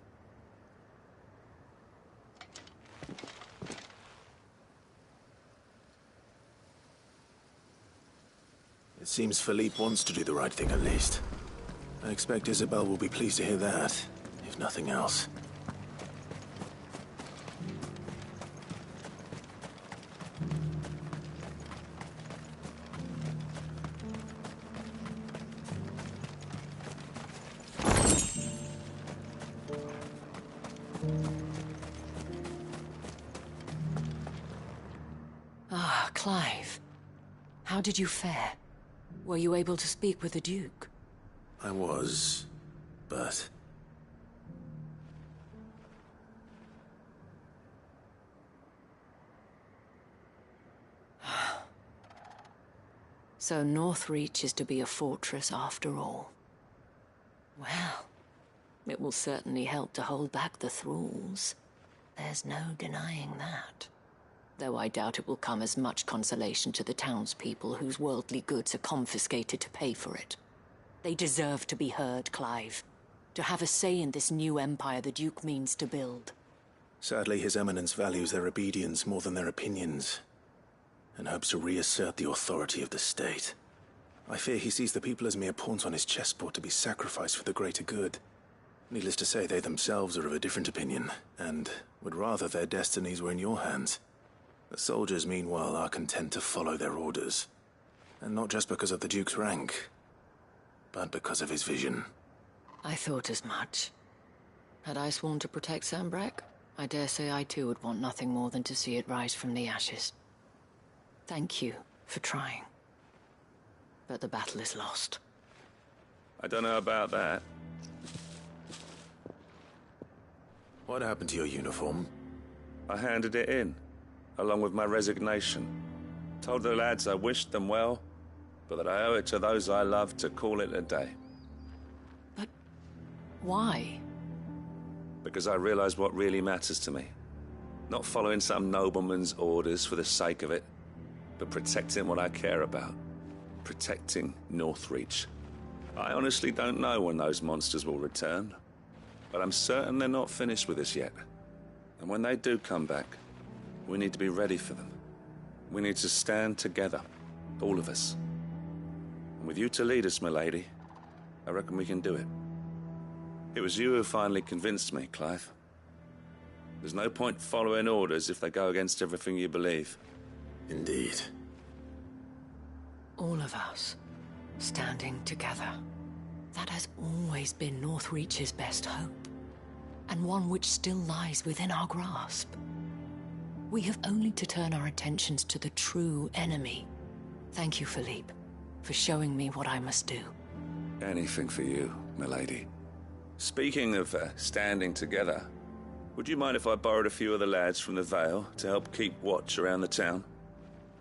It seems Philippe wants to do the right thing at least. I expect Isabel will be pleased to hear that, if nothing else. Ah, Clive. How did you fare? Were you able to speak with the Duke? I was, but... So Northreach is to be a fortress after all. Well, it will certainly help to hold back the thralls. There's no denying that. Though I doubt it will come as much consolation to the townspeople whose worldly goods are confiscated to pay for it. They deserve to be heard, Clive. To have a say in this new empire the Duke means to build. Sadly, His Eminence values their obedience more than their opinions, and hopes to reassert the authority of the state. I fear he sees the people as mere pawns on his chessboard to be sacrificed for the greater good. Needless to say, they themselves are of a different opinion, and would rather their destinies were in your hands. The soldiers, meanwhile, are content to follow their orders. And not just because of the Duke's rank, but because of his vision. I thought as much. Had I sworn to protect Sanbreque, I dare say I too would want nothing more than to see it rise from the ashes. Thank you for trying. But the battle is lost. I don't know about that. What happened to your uniform? I handed it in, along with my resignation. Told the lads I wished them well, but that I owe it to those I love to call it a day. But why? Because I realize what really matters to me. Not following some nobleman's orders for the sake of it, but protecting what I care about. Protecting Northreach. I honestly don't know when those monsters will return, but I'm certain they're not finished with us yet. And when they do come back, we need to be ready for them. We need to stand together, all of us. And with you to lead us, milady, I reckon we can do it. It was you who finally convinced me, Clive. There's no point following orders if they go against everything you believe. Indeed. All of us, standing together. That has always been Northreach's best hope, and one which still lies within our grasp. We have only to turn our attentions to the true enemy. Thank you, Philippe, for showing me what I must do. Anything for you, milady. Speaking of standing together, would you mind if I borrowed a few of the lads from the Vale to help keep watch around the town?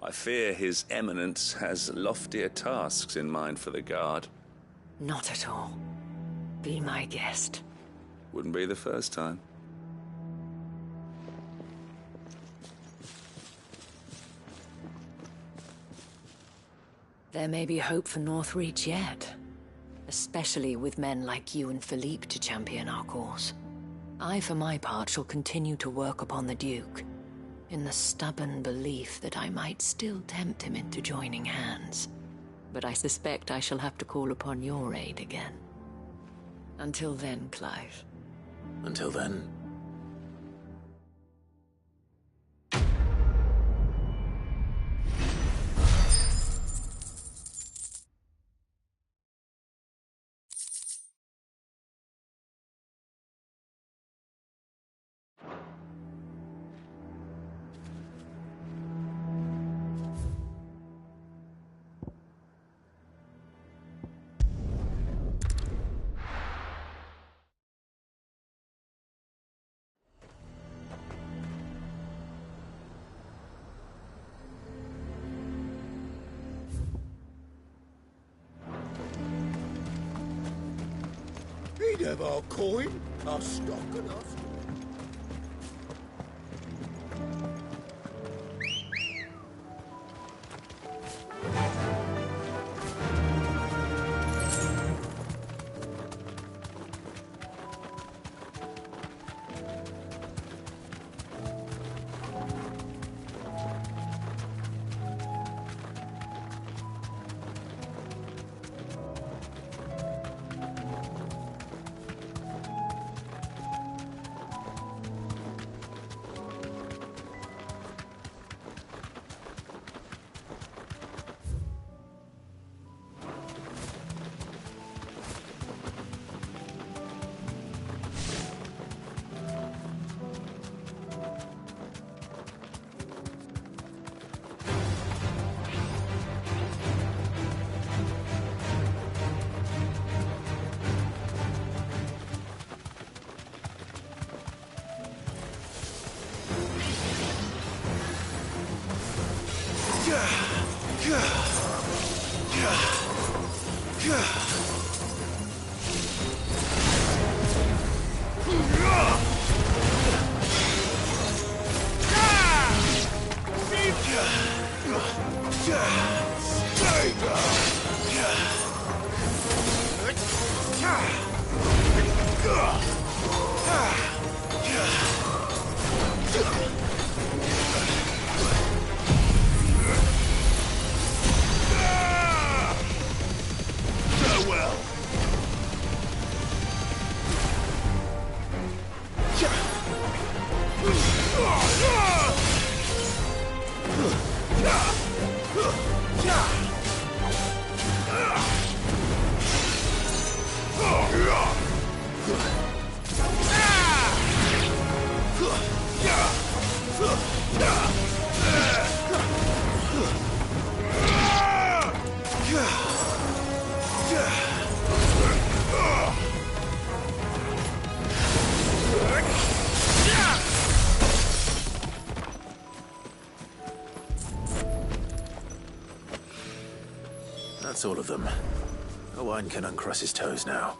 I fear His Eminence has loftier tasks in mind for the guard. Not at all. Be my guest. Wouldn't be the first time. There may be hope for Northreach yet. Especially with men like you and Philippe to champion our cause. I, for my part, shall continue to work upon the Duke, in the stubborn belief that I might still tempt him into joining hands. But I suspect I shall have to call upon your aid again. Until then, Clive. Until then. He'd have our coin, our stock, and our store. That's all of them. Owain can uncross his toes now.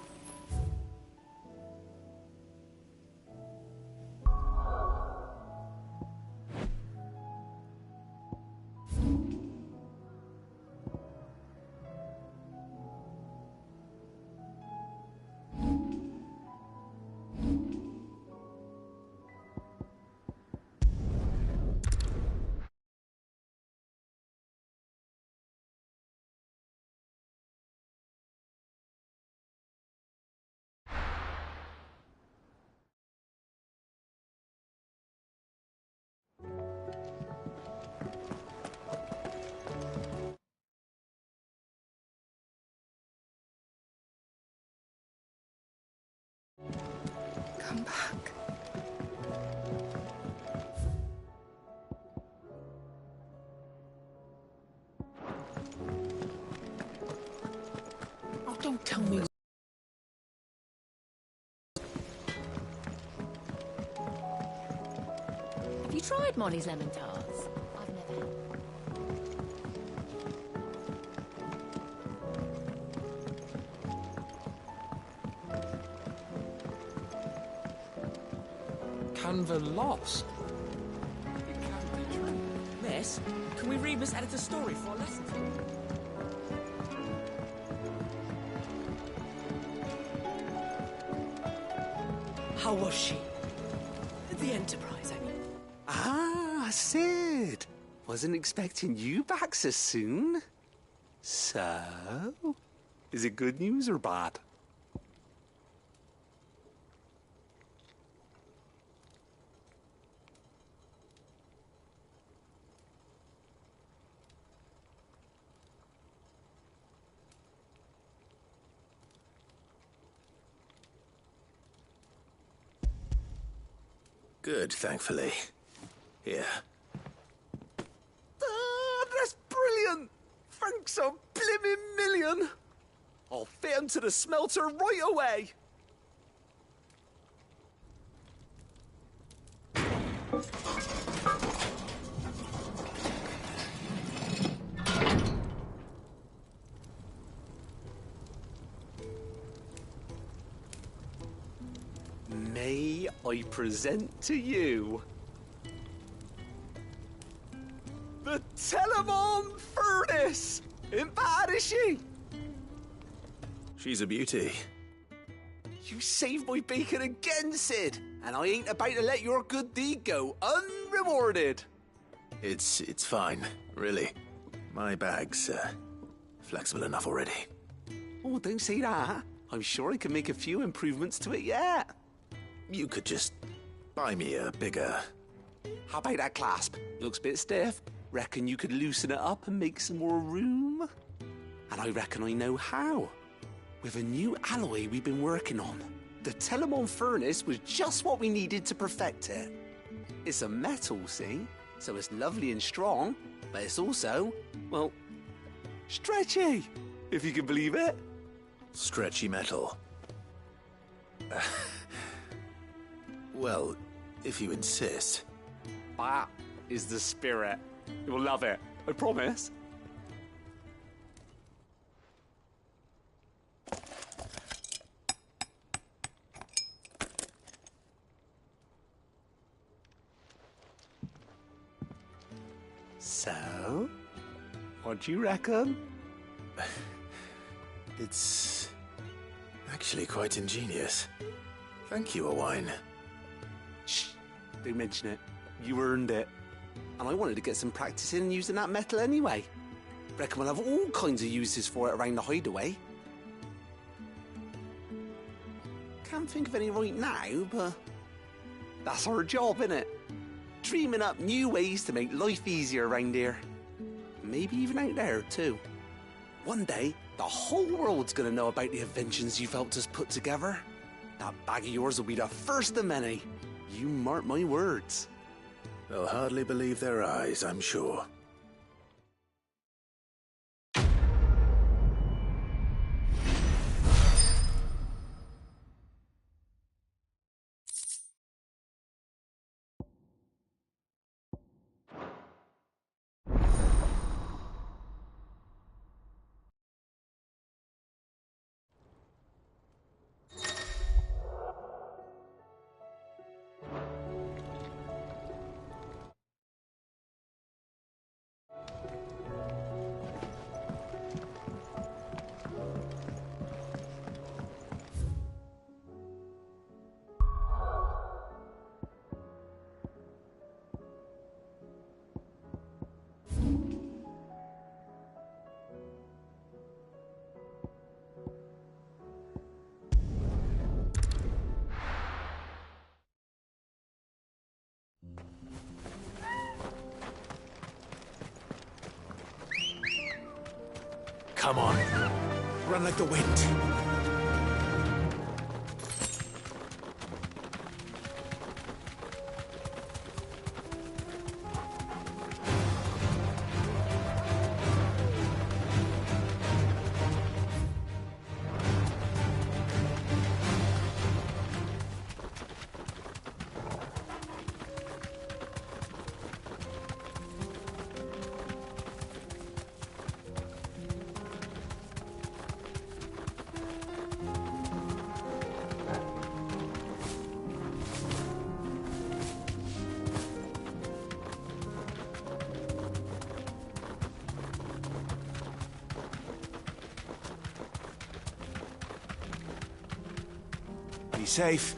come back. Oh, don't tell me. Have you tried Molly's lemon tarts? I've never had. Canva lost. Miss, can we read Miss Editor's story for our lesson? How was she? The Enterprise, I mean. Ah, Sid. Wasn't expecting you back so soon. So, is it good news or bad? Good, thankfully. Here. That's brilliant! Thanks a blimmin' million! I'll fit 'em to the smelter right away! May I present to you the Telemon Furnace! Ain't bad, is she? She's a beauty. You saved my bacon again, Sid, and I ain't about to let your good deed go unrewarded. It's fine, really. My bag's flexible enough already. Oh, don't say that. I'm sure I can make a few improvements to it yet. You could just buy me a bigger... How about that clasp? Looks a bit stiff. Reckon you could loosen it up and make some more room? And I reckon I know how. With a new alloy we've been working on. The Telemon Furnace was just what we needed to perfect it. It's a metal, see? So it's lovely and strong, but it's also, well, stretchy, if you can believe it. Stretchy metal. Well, if you insist. That is the spirit. You'll love it, I promise. So, what do you reckon? It's actually quite ingenious. Thank you, Owain. Shh, don't mention it. You earned it. And I wanted to get some practice in using that metal anyway. Reckon we'll have all kinds of uses for it around the hideaway. Can't think of any right now, but that's our job, innit? Dreaming up new ways to make life easier around here. Maybe even out there, too. One day, the whole world's gonna know about the inventions you've helped us put together. That bag of yours will be the first of many. You mark my words. They'll hardly believe their eyes, I'm sure. Come on. Run like the wind. Be safe.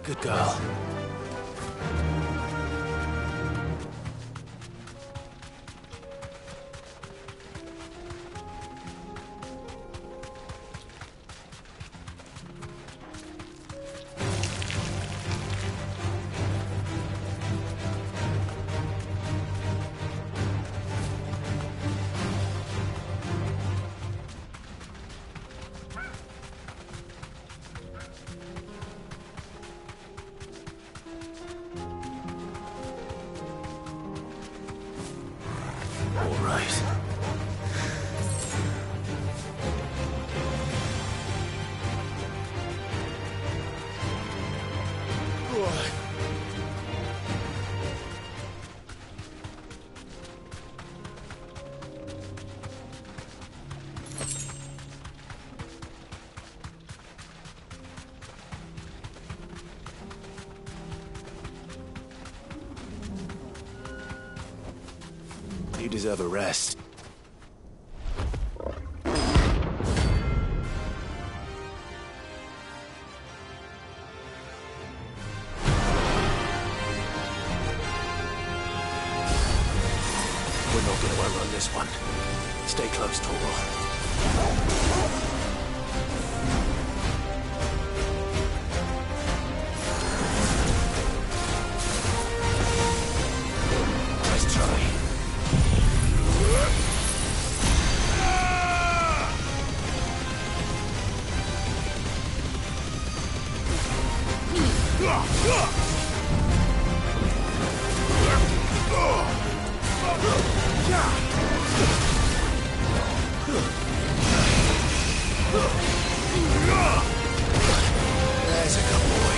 Good girl. All right. You deserve a rest. We're not gonna outrun this one. Stay close, Torgal. Nice try. There's a good boy.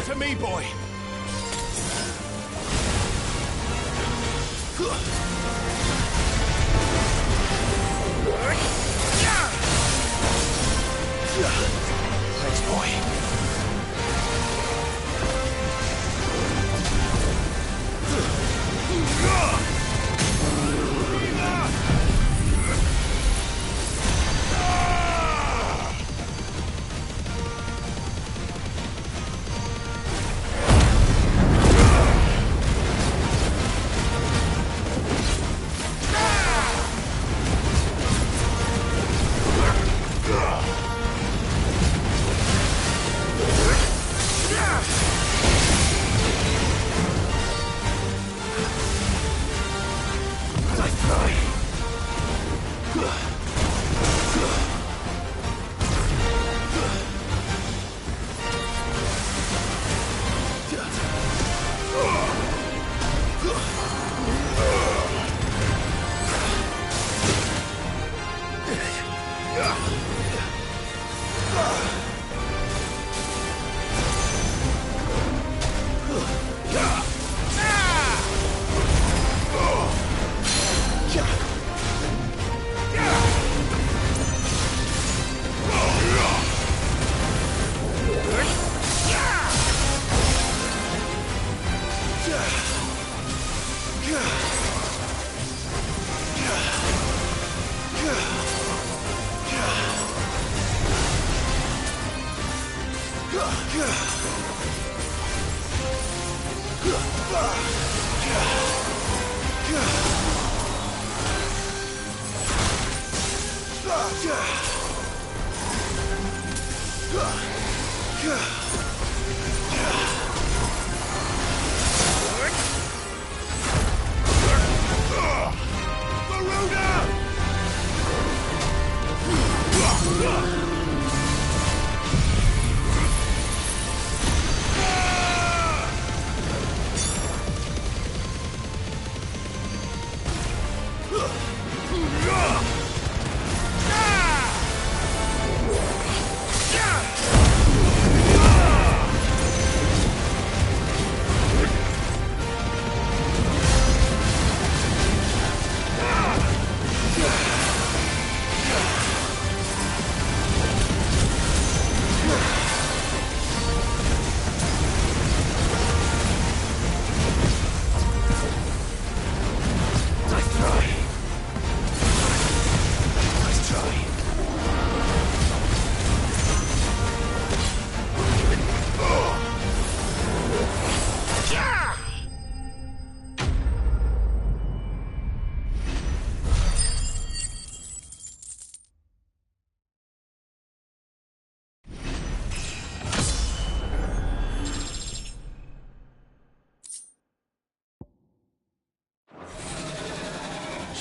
To me, boy. Thanks, boy.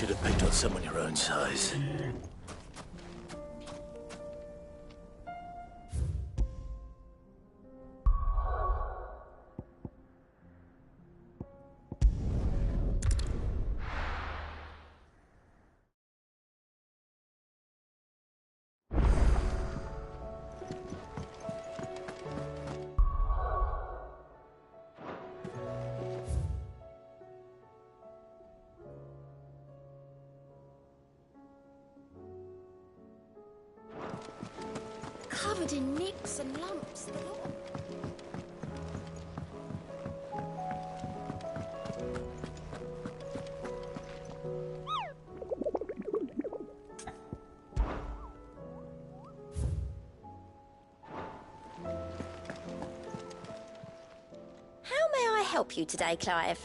Should have picked on someone your own size. Covered in nicks and lumps. How may I help you today, Clive?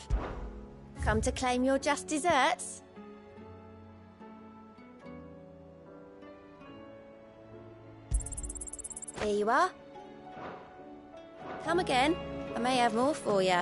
Come to claim your just desserts? Here you are. Come again. I may have more for you.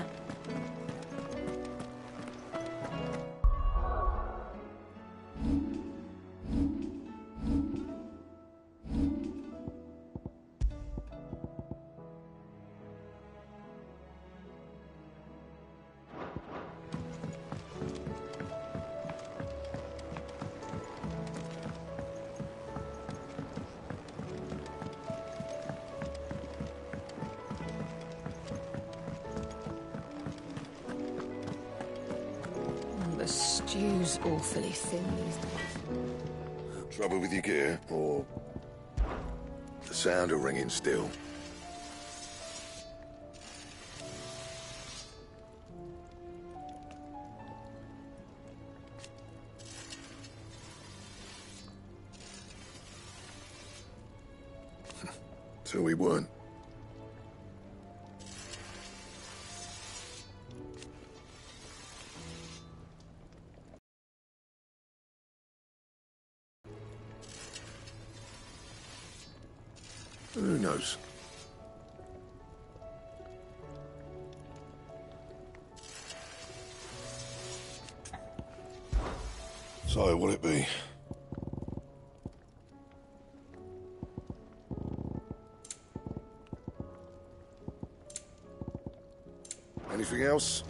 The stew's awfully thin these days. Trouble with your gear, or the sound of ringing still? So we weren't. Who knows? So, what'll it be? Anything else?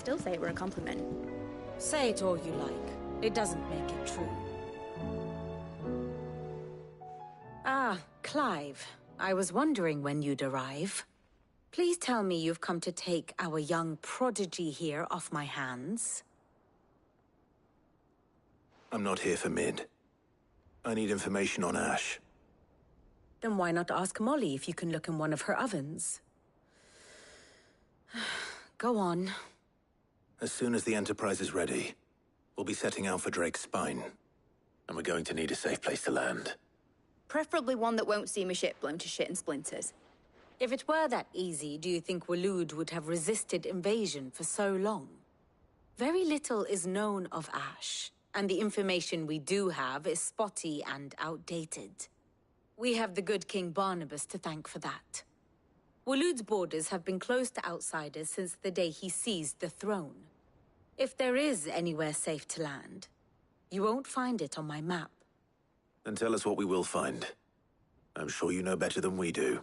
still say it were a compliment. Say it all you like. It doesn't make it true. Ah, Clive. I was wondering when you'd arrive. Please tell me you've come to take our young prodigy here off my hands. I'm not here for Mid. I need information on Ash. Then why not ask Molly if you can look in one of her ovens? Go on. As soon as the Enterprise is ready, we'll be setting out for Drake's Spine. And we're going to need a safe place to land. Preferably one that won't see my ship blown to shit and splinters. If it were that easy, do you think Waloed would have resisted invasion for so long? Very little is known of Ash, and the information we do have is spotty and outdated. We have the good King Barnabas to thank for that. Waloed's borders have been closed to outsiders since the day he seized the throne. If there is anywhere safe to land, you won't find it on my map. Then tell us what we will find. I'm sure you know better than we do.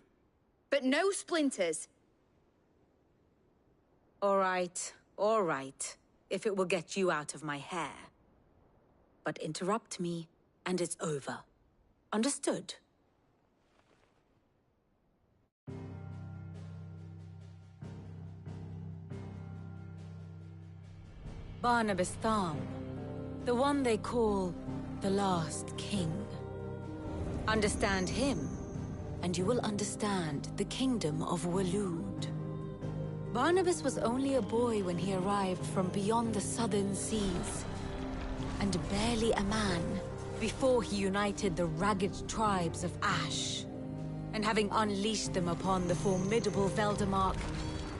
But no splinters! All right. If it will get you out of my hair. But interrupt me, and it's over. Understood? Barnabas Tham. The one they call the Last King. Understand him, and you will understand the kingdom of Waloed. Barnabas was only a boy when he arrived from beyond the southern seas, and barely a man before he united the ragged tribes of Ash. And having unleashed them upon the formidable Veldamark,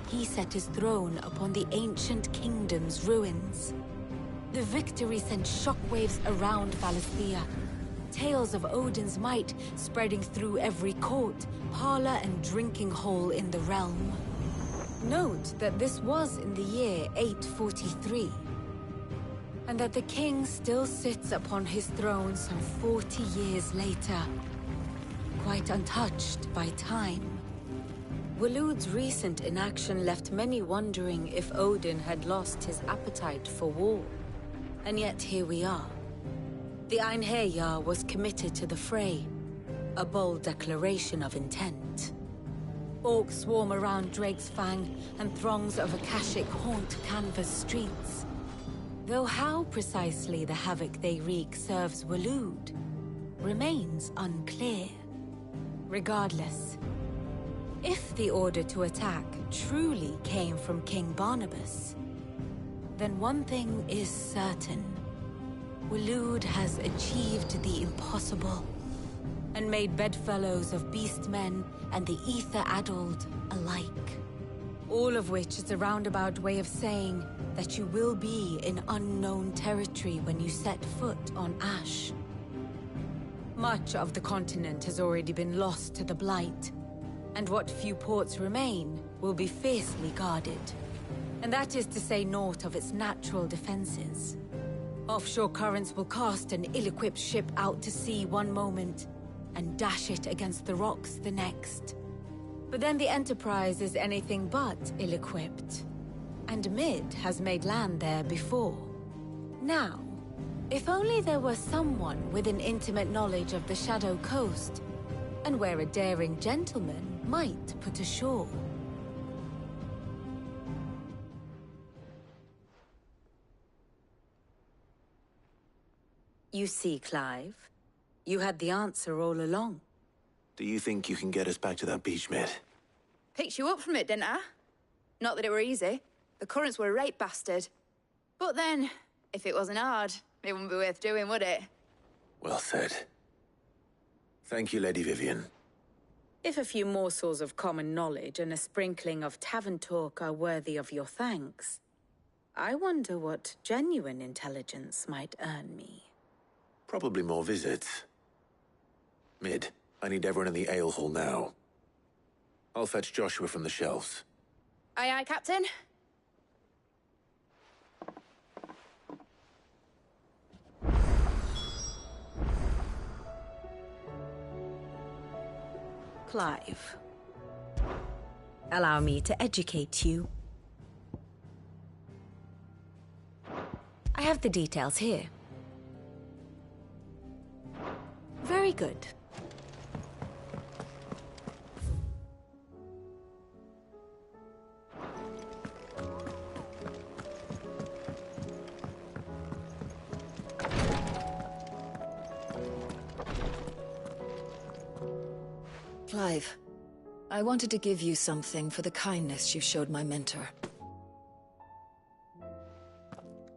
he set his throne upon the ancient kingdom's ruins. The victory sent shockwaves around Valisthea, tales of Odin's might spreading through every court, parlor, and drinking hole in the realm. Note that this was in the year 843, and that the king still sits upon his throne some 40 years later, quite untouched by time. Waloed's recent inaction left many wondering if Odin had lost his appetite for war. And yet here we are. The Einherjar was committed to the fray, a bold declaration of intent. Orcs swarm around Drake's Fang, and throngs of Akashic haunt Canvas streets. Though how precisely the havoc they wreak serves Waloed remains unclear. Regardless, if the order to attack truly came from King Barnabas, then one thing is certain. Waloed has achieved the impossible, and made bedfellows of beastmen and the ether-addled alike. All of which is a roundabout way of saying that you will be in unknown territory when you set foot on Ash. Much of the continent has already been lost to the Blight, and what few ports remain will be fiercely guarded. And that is to say naught of its natural defenses. Offshore currents will cast an ill-equipped ship out to sea one moment, and dash it against the rocks the next. But then the Enterprise is anything but ill-equipped, and Mid has made land there before. Now, if only there were someone with an intimate knowledge of the Shadow Coast, and where a daring gentleman might put ashore. You see, Clive, you had the answer all along. Do you think you can get us back to that beach, Mid? Picked you up from it, didn't I? Not that it were easy. The currents were a right bastard. But then, if it wasn't hard, it wouldn't be worth doing, would it? Well said. Thank you, Lady Vivian. If a few morsels of common knowledge and a sprinkling of tavern talk are worthy of your thanks, I wonder what genuine intelligence might earn me. Probably more visits. Mid, I need everyone in the ale hall now. I'll fetch Joshua from the shelves. Aye, aye, Captain. Clive, allow me to educate you. I have the details here. Very good. Clive, I wanted to give you something for the kindness you showed my mentor.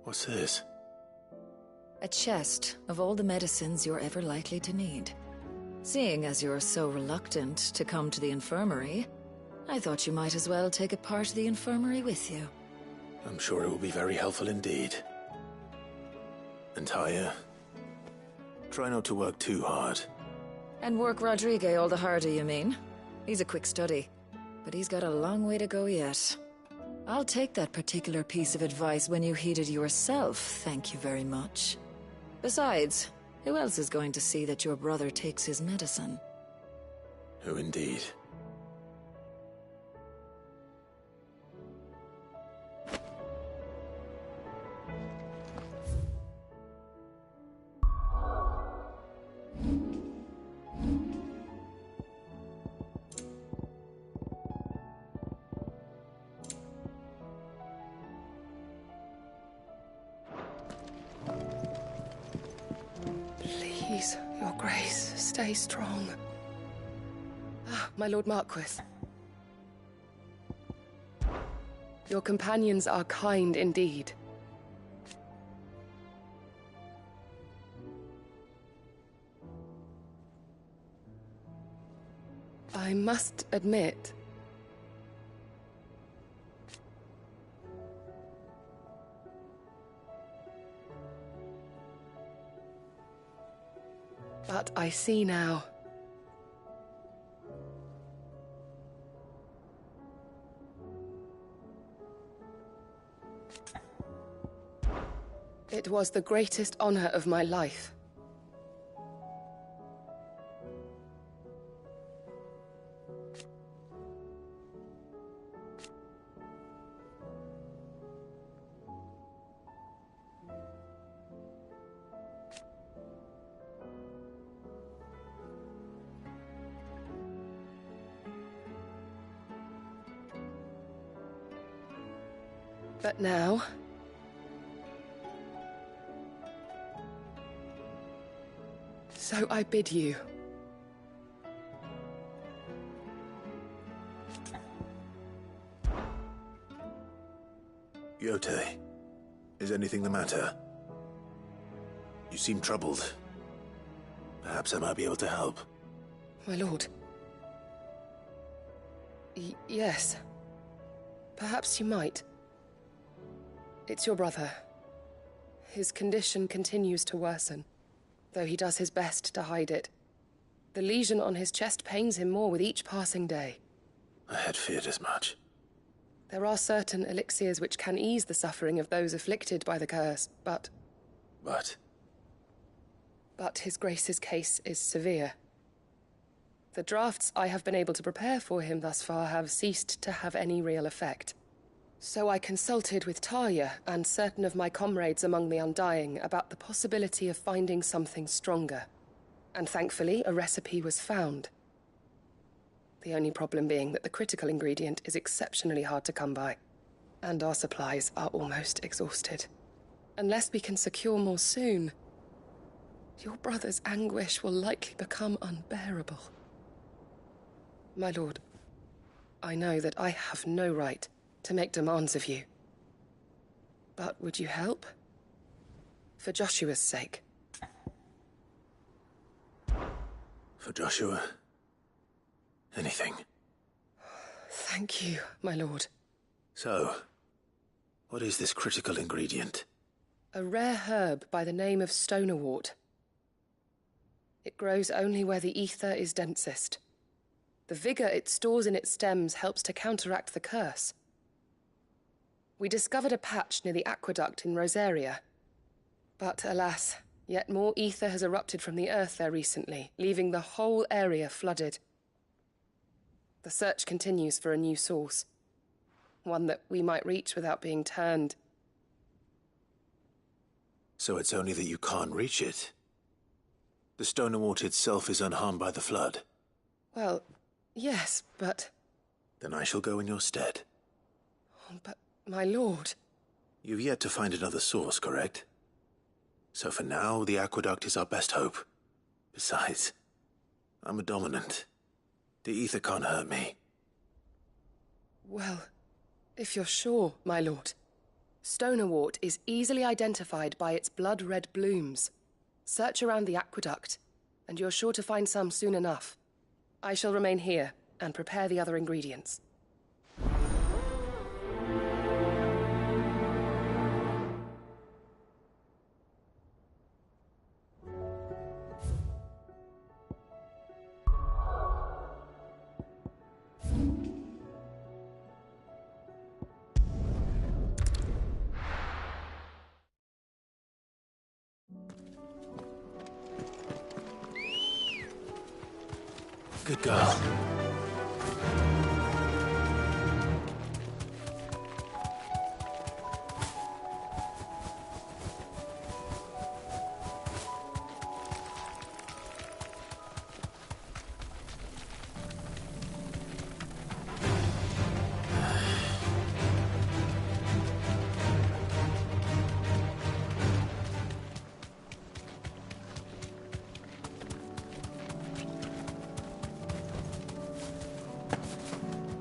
What's this? A chest of all the medicines you're ever likely to need. Seeing as you're so reluctant to come to the infirmary, I thought you might as well take a part of the infirmary with you. I'm sure it will be very helpful indeed. And Taya, try not to work too hard. And work Rodrigue all the harder, you mean? He's a quick study, but he's got a long way to go yet. I'll take that particular piece of advice when you heed it yourself, thank you very much. Besides, who else is going to see that your brother takes his medicine? Who indeed? Please, your grace, stay strong. Ah, my lord Marquis. Your companions are kind indeed. I must admit, but I see now. It was the greatest honor of my life. But now, so I bid you. Yotei, is anything the matter? You seem troubled. Perhaps I might be able to help. My lord. Yes. Perhaps you might. It's your brother. His condition continues to worsen, though he does his best to hide it. The lesion on his chest pains him more with each passing day. I had feared as much. There are certain elixirs which can ease the suffering of those afflicted by the curse, but... But His Grace's case is severe. The drafts I have been able to prepare for him thus far have ceased to have any real effect. So I consulted with Talia and certain of my comrades among the Undying about the possibility of finding something stronger. And thankfully, a recipe was found. The only problem being that the critical ingredient is exceptionally hard to come by, and our supplies are almost exhausted. Unless we can secure more soon, your brother's anguish will likely become unbearable. My lord, I know that I have no right to make demands of you. But would you help? For Joshua's sake. For Joshua? Anything. Thank you, my lord. So, what is this critical ingredient? A rare herb by the name of stonerwort. It grows only where the ether is densest. The vigor it stores in its stems helps to counteract the curse. We discovered a patch near the aqueduct in Rosaria. But alas, yet more ether has erupted from the earth there recently, leaving the whole area flooded. The search continues for a new source. One that we might reach without being turned. So it's only that you can't reach it. The Stonewort itself is unharmed by the flood. Well, yes, but... Then I shall go in your stead. Oh, but, my lord... You've yet to find another source, correct? So for now, the aqueduct is our best hope. Besides, I'm a dominant. The ether can't hurt me. Well, if you're sure, my lord. Stonewort is easily identified by its blood-red blooms. Search around the aqueduct, and you're sure to find some soon enough. I shall remain here and prepare the other ingredients. Good girl.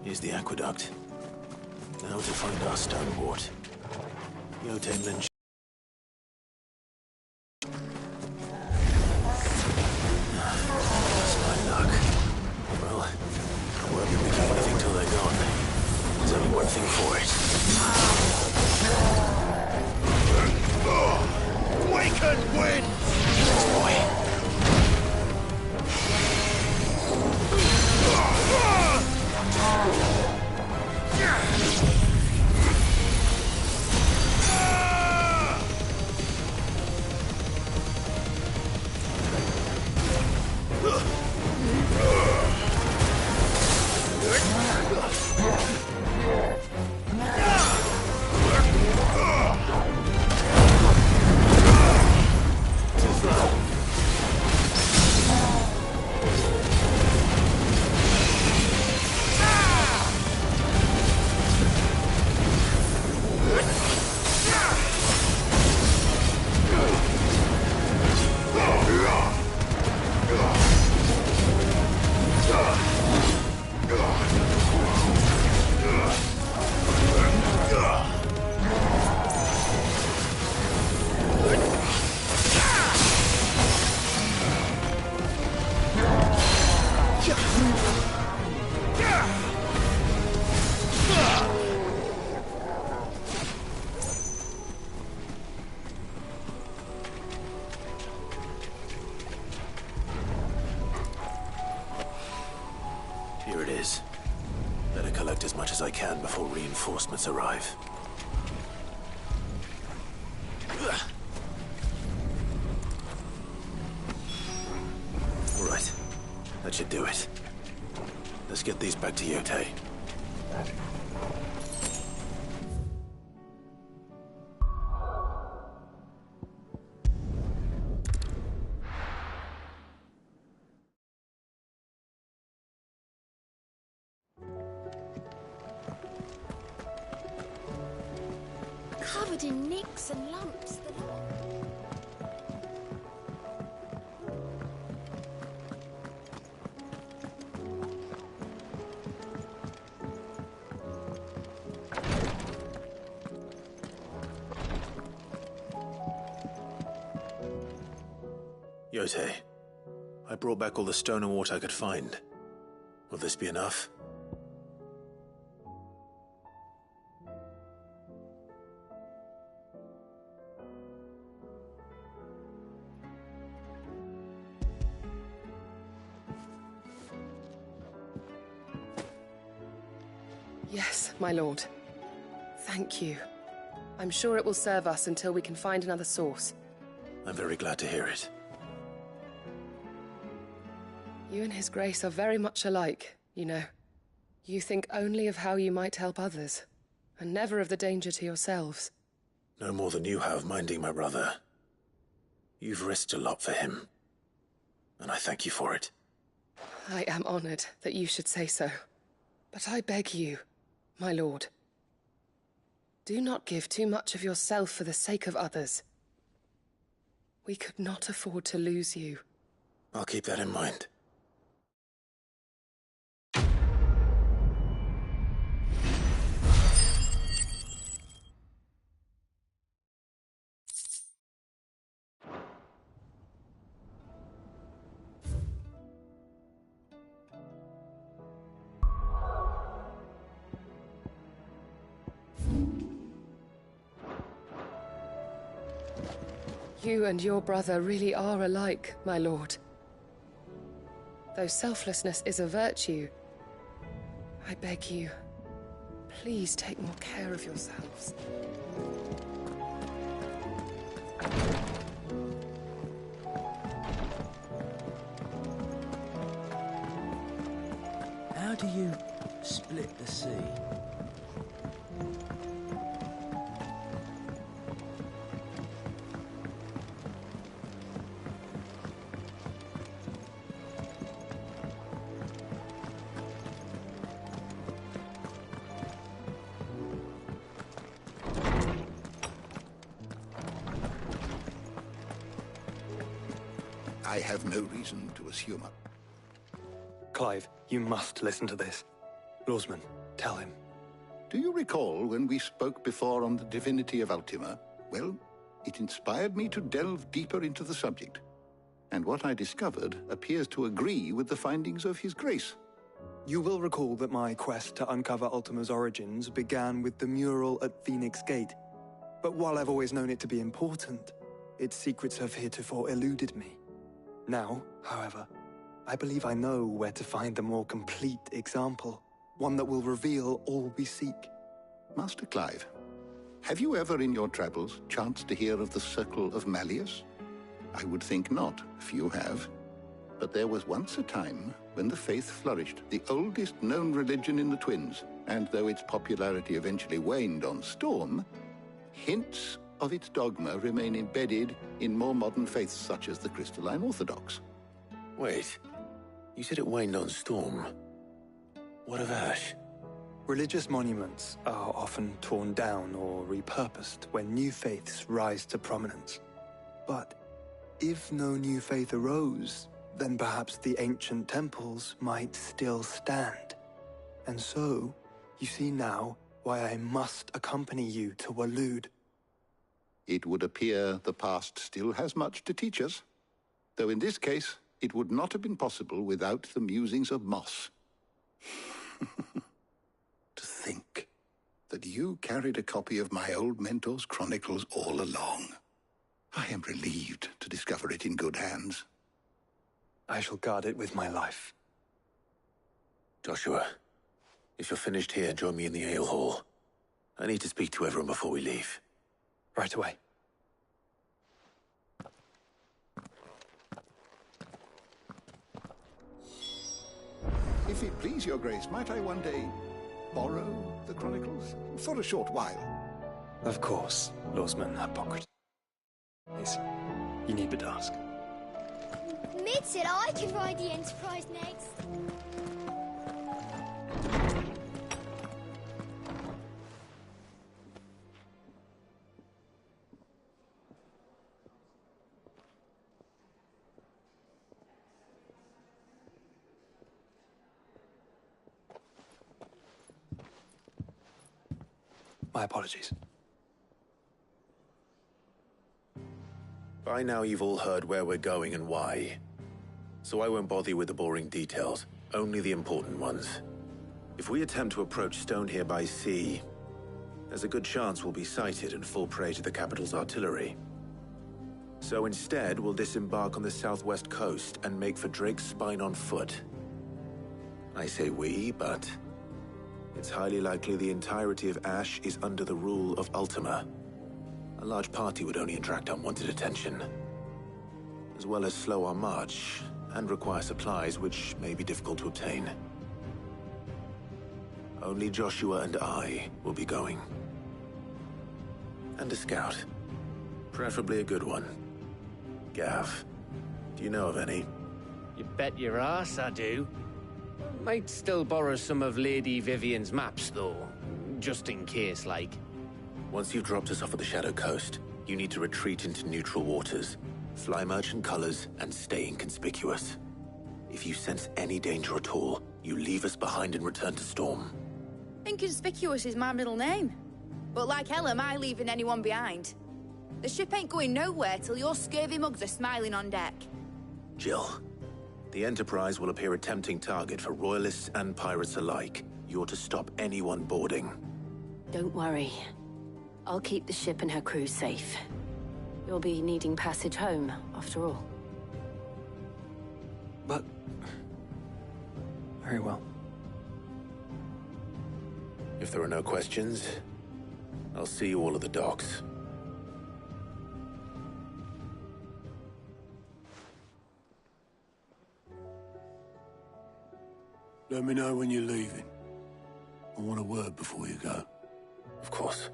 Here's the aqueduct. Now to find our Stonewort. Yotei mentioned... That's my luck. Well, I won't be picking anything till they're gone. There's only one thing for it. Waken wind! Thanks, boy. Here it is. Better collect as much as I can before reinforcements arrive. All right. That should do it. Let's get these back to Yotei. Covered in nicks and lumps. Yotei, I brought back all the Stonewort I could find. Will this be enough? Yes, my lord. Thank you. I'm sure it will serve us until we can find another source. I'm very glad to hear it. You and His Grace are very much alike, you know. You think only of how you might help others, and never of the danger to yourselves. No more than you have minding my brother. You've risked a lot for him, and I thank you for it. I am honored that you should say so. But I beg you, my lord, do not give too much of yourself for the sake of others. We could not afford to lose you. I'll keep that in mind. You and your brother really are alike, my lord. Though selflessness is a virtue, I beg you, please take more care of yourselves. How do you split the sea? I have no reason to assume. Clive, you must listen to this. Lawsman, tell him. Do you recall when we spoke before on the divinity of Ultima? Well, it inspired me to delve deeper into the subject. And what I discovered appears to agree with the findings of His Grace. You will recall that my quest to uncover Ultima's origins began with the mural at Phoenix Gate. But while I've always known it to be important, its secrets have heretofore eluded me. Now, however, I believe I know where to find the more complete example, one that will reveal all we seek. Master Clive, have you ever in your travels chanced to hear of the Circle of Malleus? I would think not, few have. But there was once a time when the faith flourished, the oldest known religion in the Twins, and though its popularity eventually waned on Storm, hints of its dogma remain embedded in more modern faiths such as the Crystalline Orthodox. Wait, you said it waned on Storm. What of Ash? Religious monuments are often torn down or repurposed when new faiths rise to prominence. But if no new faith arose, then perhaps the ancient temples might still stand. And so, you see now why I must accompany you to Waloed. It would appear the past still has much to teach us, though in this case, it would not have been possible without the musings of Moss. To think that you carried a copy of my old mentor's chronicles all along. I am relieved to discover it in good hands. I shall guard it with my life. Joshua, if you're finished here, join me in the ale hall. I need to speak to everyone before we leave. Right away. If it please your grace, might I one day borrow the chronicles? For a short while. Of course, Lawsman Hippocrates. You need but ask. Mid said I can ride the Enterprise next. My apologies. By now you've all heard where we're going and why. So I won't bother you with the boring details, only the important ones. If we attempt to approach Stonehere by sea, there's a good chance we'll be sighted and fall prey to the capital's artillery. So instead, we'll disembark on the southwest coast and make for Drake's Spine on foot. I say we, but it's highly likely the entirety of Ash is under the rule of Ultima. A large party would only attract unwanted attention, as well as slow our march and require supplies which may be difficult to obtain. Only Joshua and I will be going. And a scout. Preferably a good one. Gav, do you know of any? You bet your ass I do. Might still borrow some of Lady Vivian's maps, though. Just in case, like. Once you've dropped us off at the Shadow Coast, you need to retreat into neutral waters, fly merchant colors, and stay inconspicuous. If you sense any danger at all, you leave us behind and return to Storm. Inconspicuous is my middle name. But like hell am I leaving anyone behind. The ship ain't going nowhere till your scurvy mugs are smiling on deck. Jill, the Enterprise will appear a tempting target for royalists and pirates alike. You're to stop anyone boarding. Don't worry. I'll keep the ship and her crew safe. You'll be needing passage home, after all. But... very well. If there are no questions, I'll see you all at the docks. Let me know when you're leaving. I want a word before you go. Of course.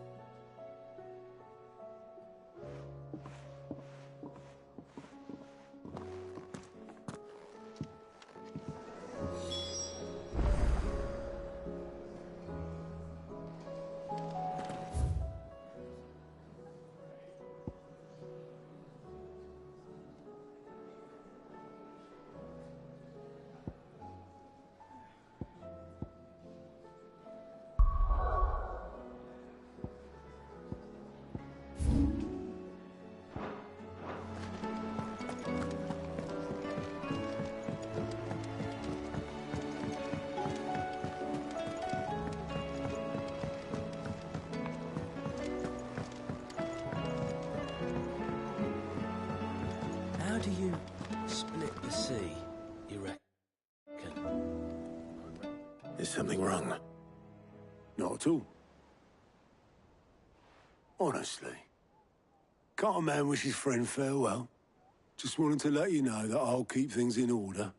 How do you split the sea, you reckon? Is something wrong? Not at all. Honestly. Can't a man wish his friend farewell? Just wanted to let you know that I'll keep things in order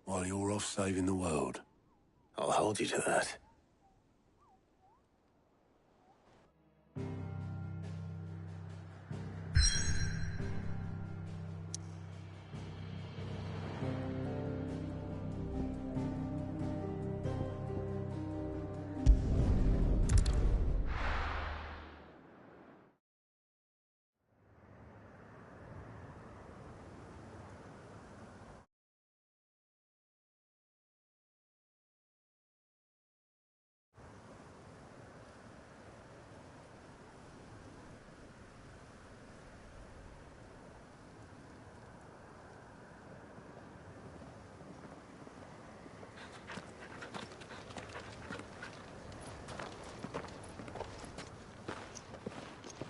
while you're off saving the world. I'll hold you to that.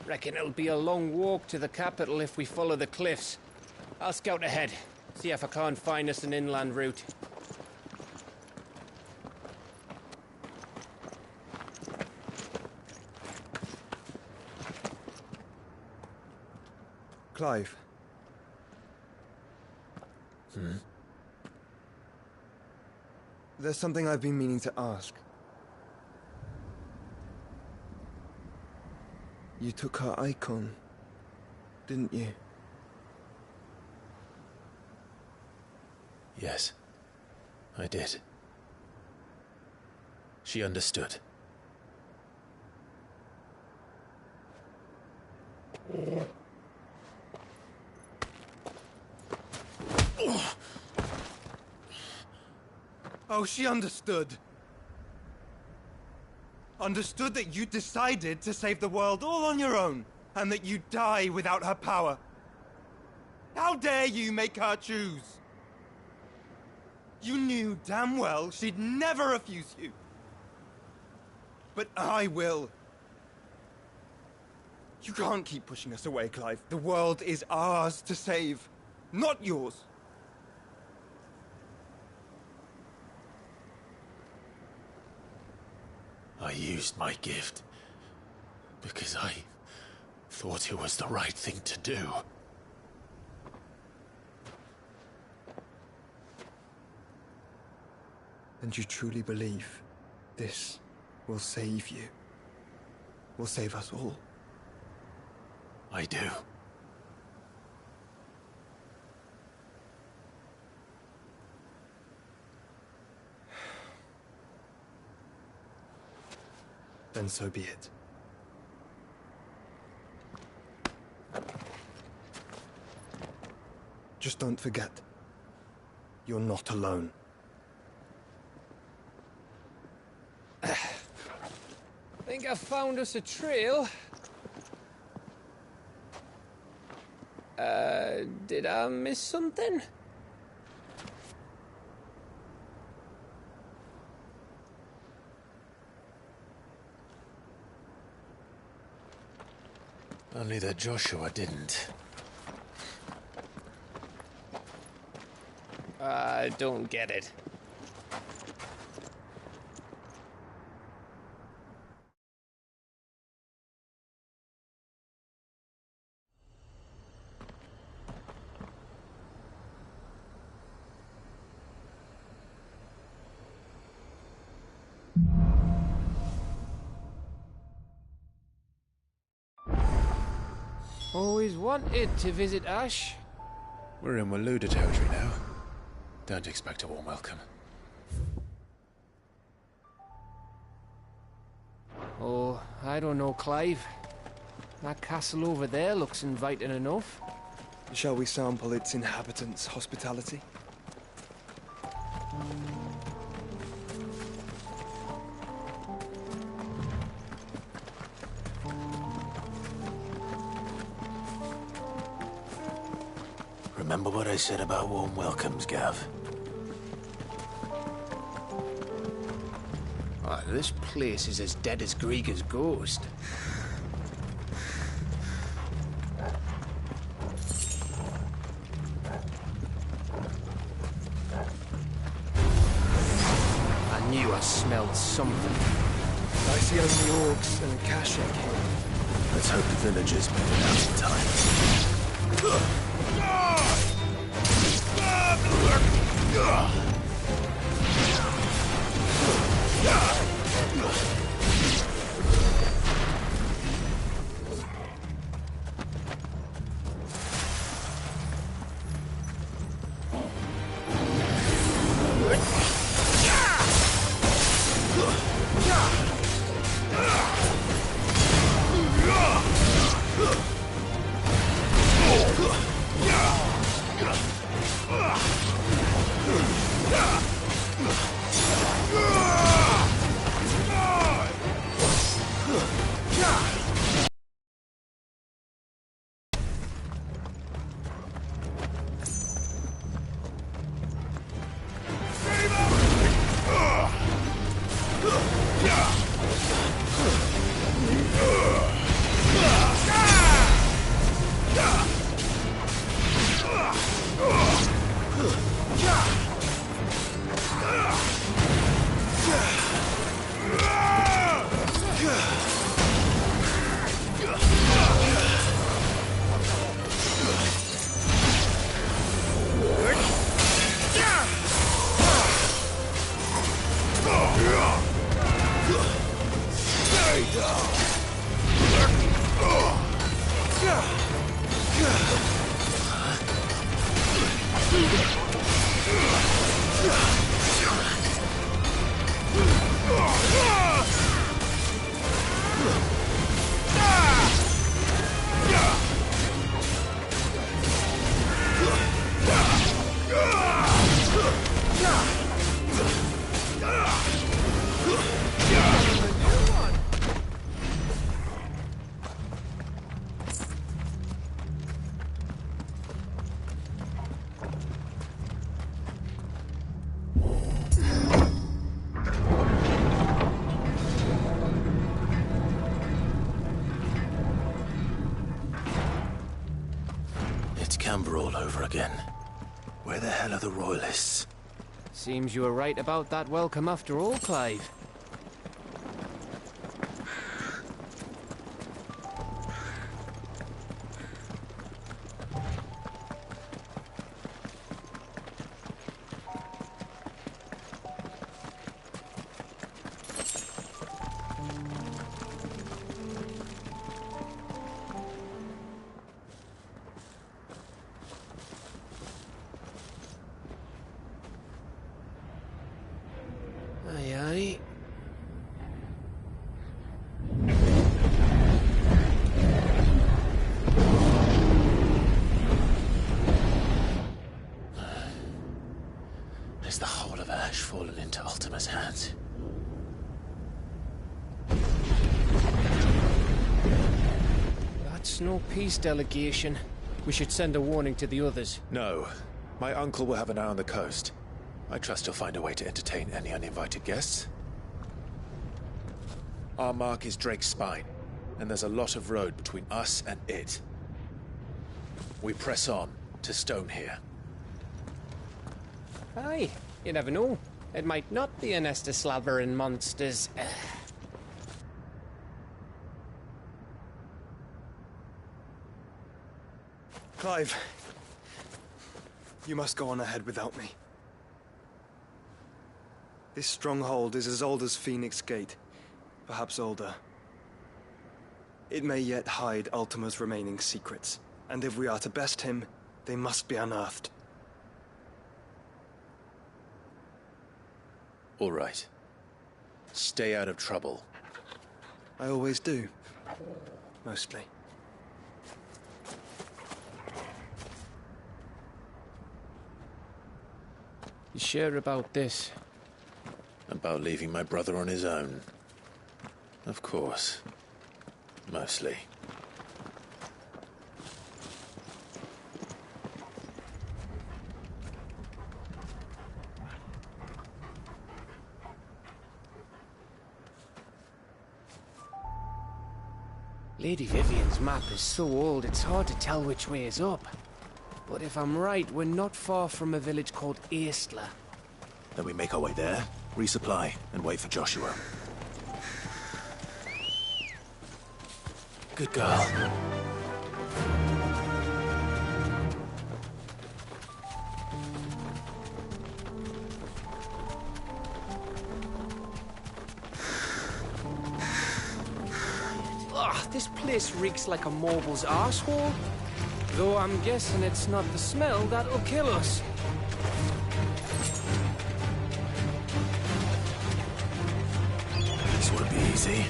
Reckon it'll be a long walk to the capital if we follow the cliffs. I'll scout ahead, see if I can't find us an inland route. Clive. There's something I've been meaning to ask. You took her icon, didn't you? Yes, I did. She understood. Oh, she understood. Understood that you decided to save the world all on your own, and that you'd die without her power. How dare you make her choose? You knew damn well she'd never refuse you. But I will. You can't keep pushing us away, Clive. The world is ours to save, not yours. I used my gift because I thought it was the right thing to do. And you truly believe this will save you? Will save us all? I do. then so be it. Just don't forget, you're not alone. Think I found us a trail. Did I miss something? Only that Joshua didn't. I don't get it. Always wanted to visit Ash. We're in Waluda territory now. Don't expect a warm welcome. Oh, I don't know, Clive. That castle over there looks inviting enough. Shall we sample its inhabitants' hospitality? Remember what I said about warm welcomes, Gav? Oh, this place is as dead as Greagor's ghost. I knew I smelled something. I see only orcs and a Kashek here. Let's hope the villagers made it out in time. Camber all over again. Where the hell are the Royalists? Seems you were right about that welcome after all, Clive. Guess no peace delegation. We should send a warning to the others. No. My uncle will have an eye on the coast. I trust he'll find a way to entertain any uninvited guests. Our mark is Drake's Spine, and there's a lot of road between us and it. We press on to Stonehere. Aye, you never know. It might not be a nest of slathering monsters. Clive, you must go on ahead without me. This stronghold is as old as Phoenix Gate, perhaps older. It may yet hide Ultima's remaining secrets, and if we are to best him, they must be unearthed. All right. Stay out of trouble. I always do. Mostly. You sure about this? About leaving my brother on his own. Of course. Mostly. Lady Vivian's map is so old it's hard to tell which way is up. But if I'm right, we're not far from a village called Aistla. Then we make our way there, resupply, and wait for Joshua. Good girl. Ugh, this place reeks like a mobile's arsehole. Though I'm guessing it's not the smell that'll kill us. This won't be easy.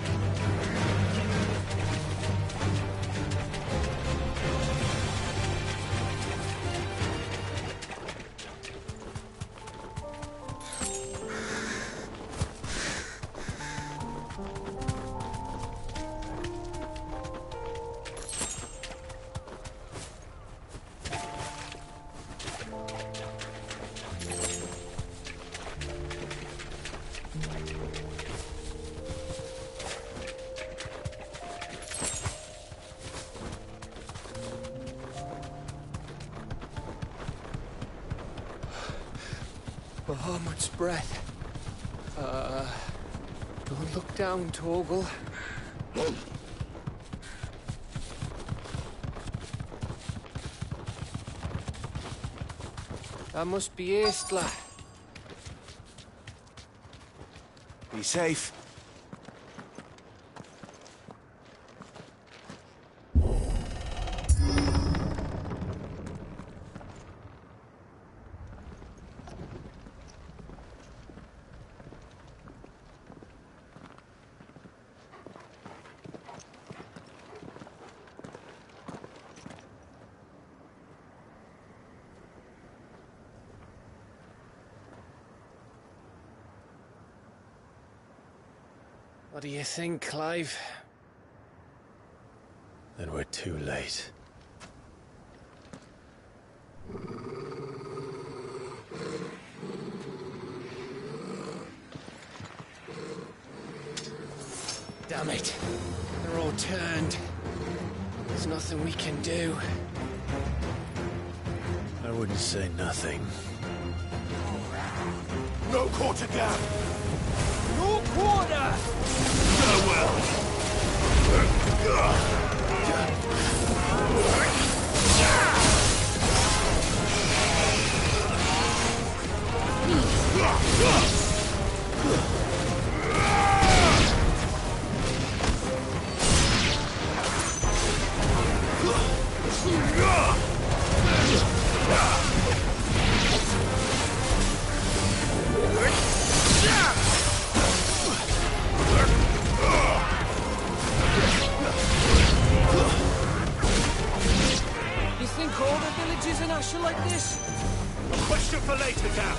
Bahamut's breath. Don't look down, Torgal. That must be Aistla. Be safe. What do you think, Clive? Then we're too late. Damn it. They're all turned. There's nothing we can do. I wouldn't say nothing. No quarter gap! No quarter! Farewell! You think all the villages in Ash are like this? A question for later, Cap.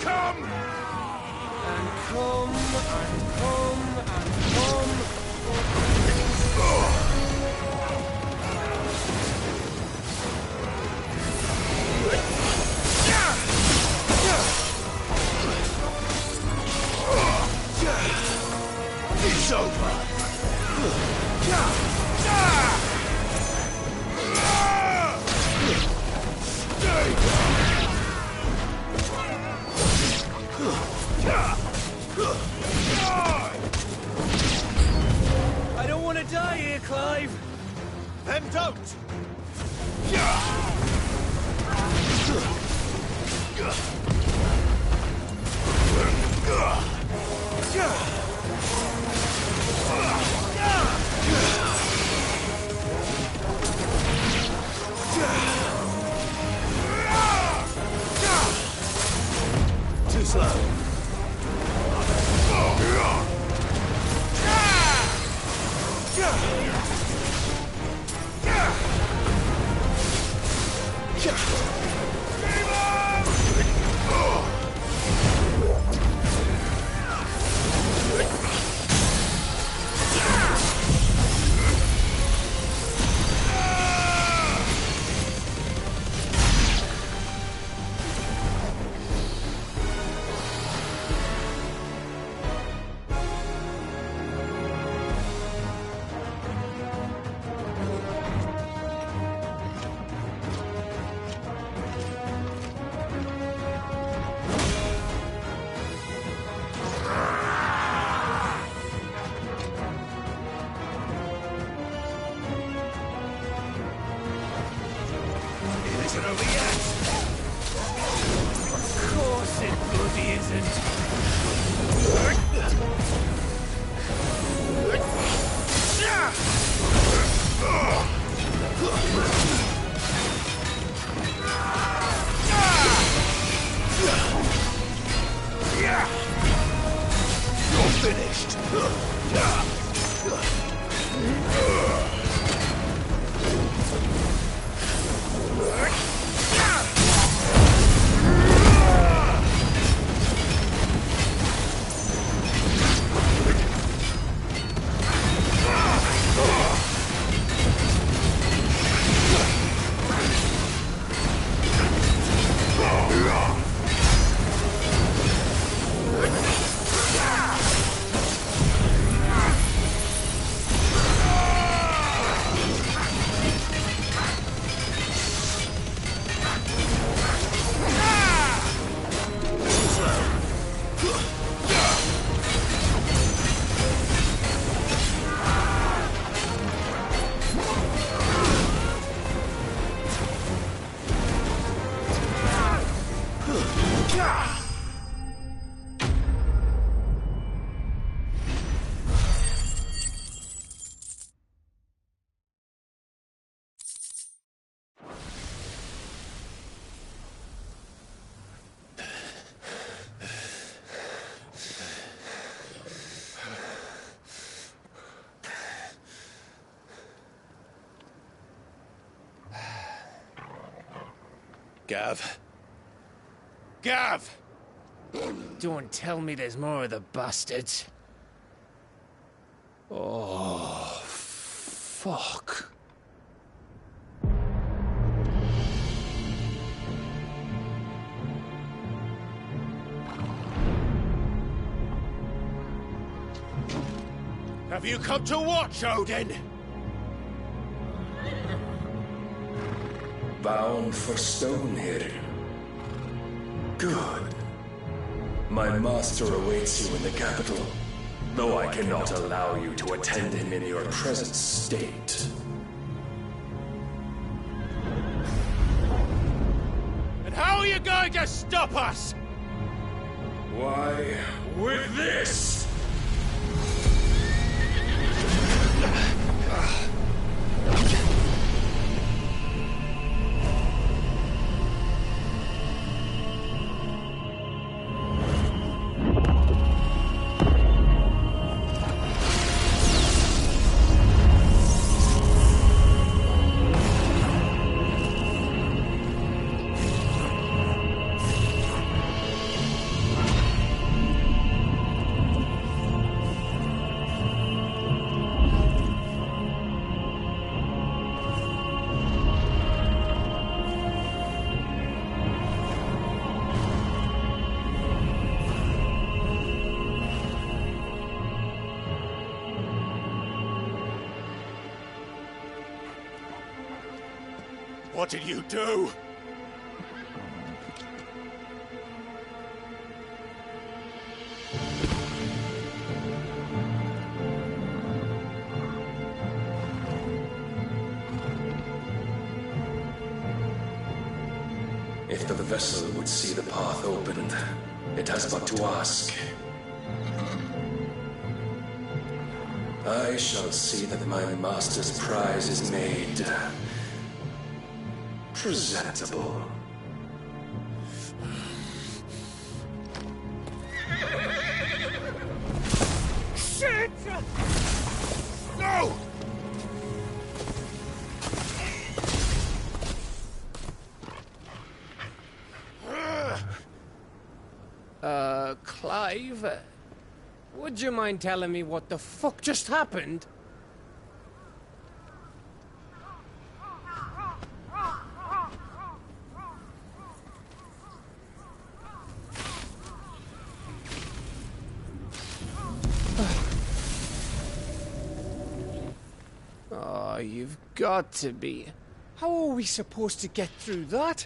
come! And come, and come, and come. It's over! I don't want to die here, Clive. Then don't! Too slow. Gav. Gav! Don't tell me there's more of the bastards. Oh, fuck. Have you come to watch, Odin? Bound for Stonehill. Good. My master awaits you in the capital, though I cannot allow you to attend him in your present state. And how are you going to stop us? Why, with this! What did you do? If the vessel would see the path opened, it has but to ask. I shall see that my master's prize is made presentable. Shit! No! Clive, would you mind telling me what the fuck just happened? Oh, you've got to be. How are we supposed to get through that?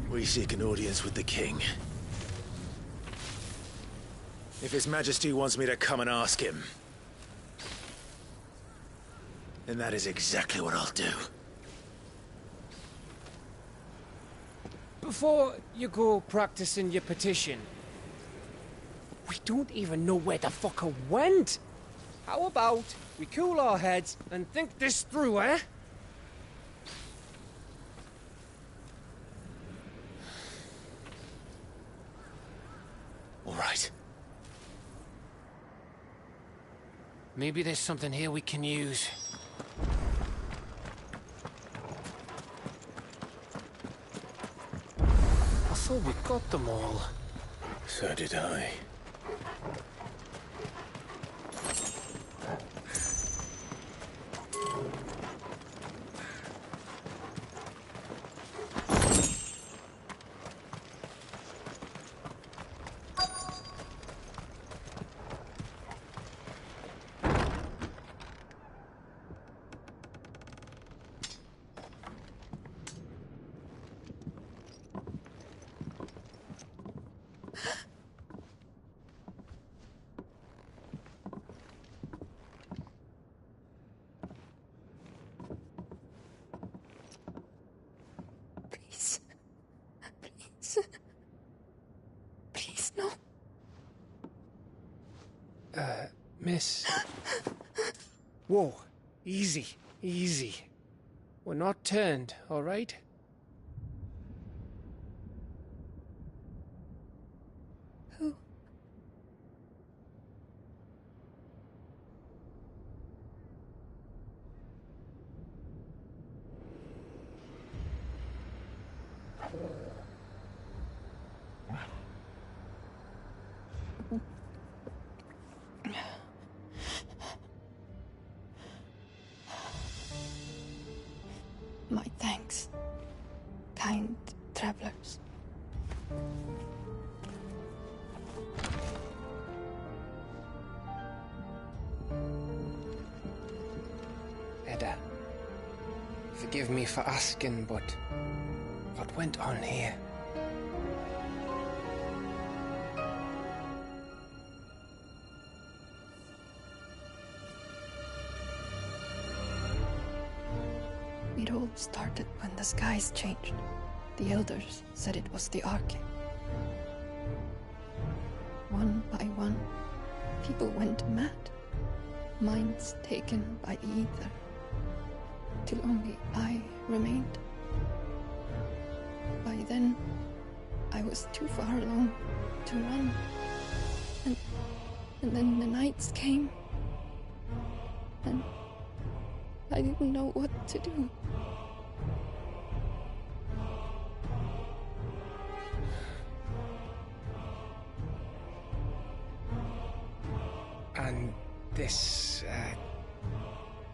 We seek an audience with the king. If His Majesty wants me to come and ask him, then that is exactly what I'll do. Before you go practicing your petition, we don't even know where the fucker went. How about we cool our heads and think this through, eh? All right. Maybe there's something here we can use. I thought we got them all. So did I. Please, no. Miss. Whoa, easy, easy. We're not turned, all right? Who? My thanks, kind travelers. Edda, forgive me for asking, but what went on here? It all started when the skies changed. The elders said it was the Arche. One by one, people went mad. Minds taken by ether. Till only I remained. By then, I was too far along to run. And then the nights came. And I didn't know what to do. And this,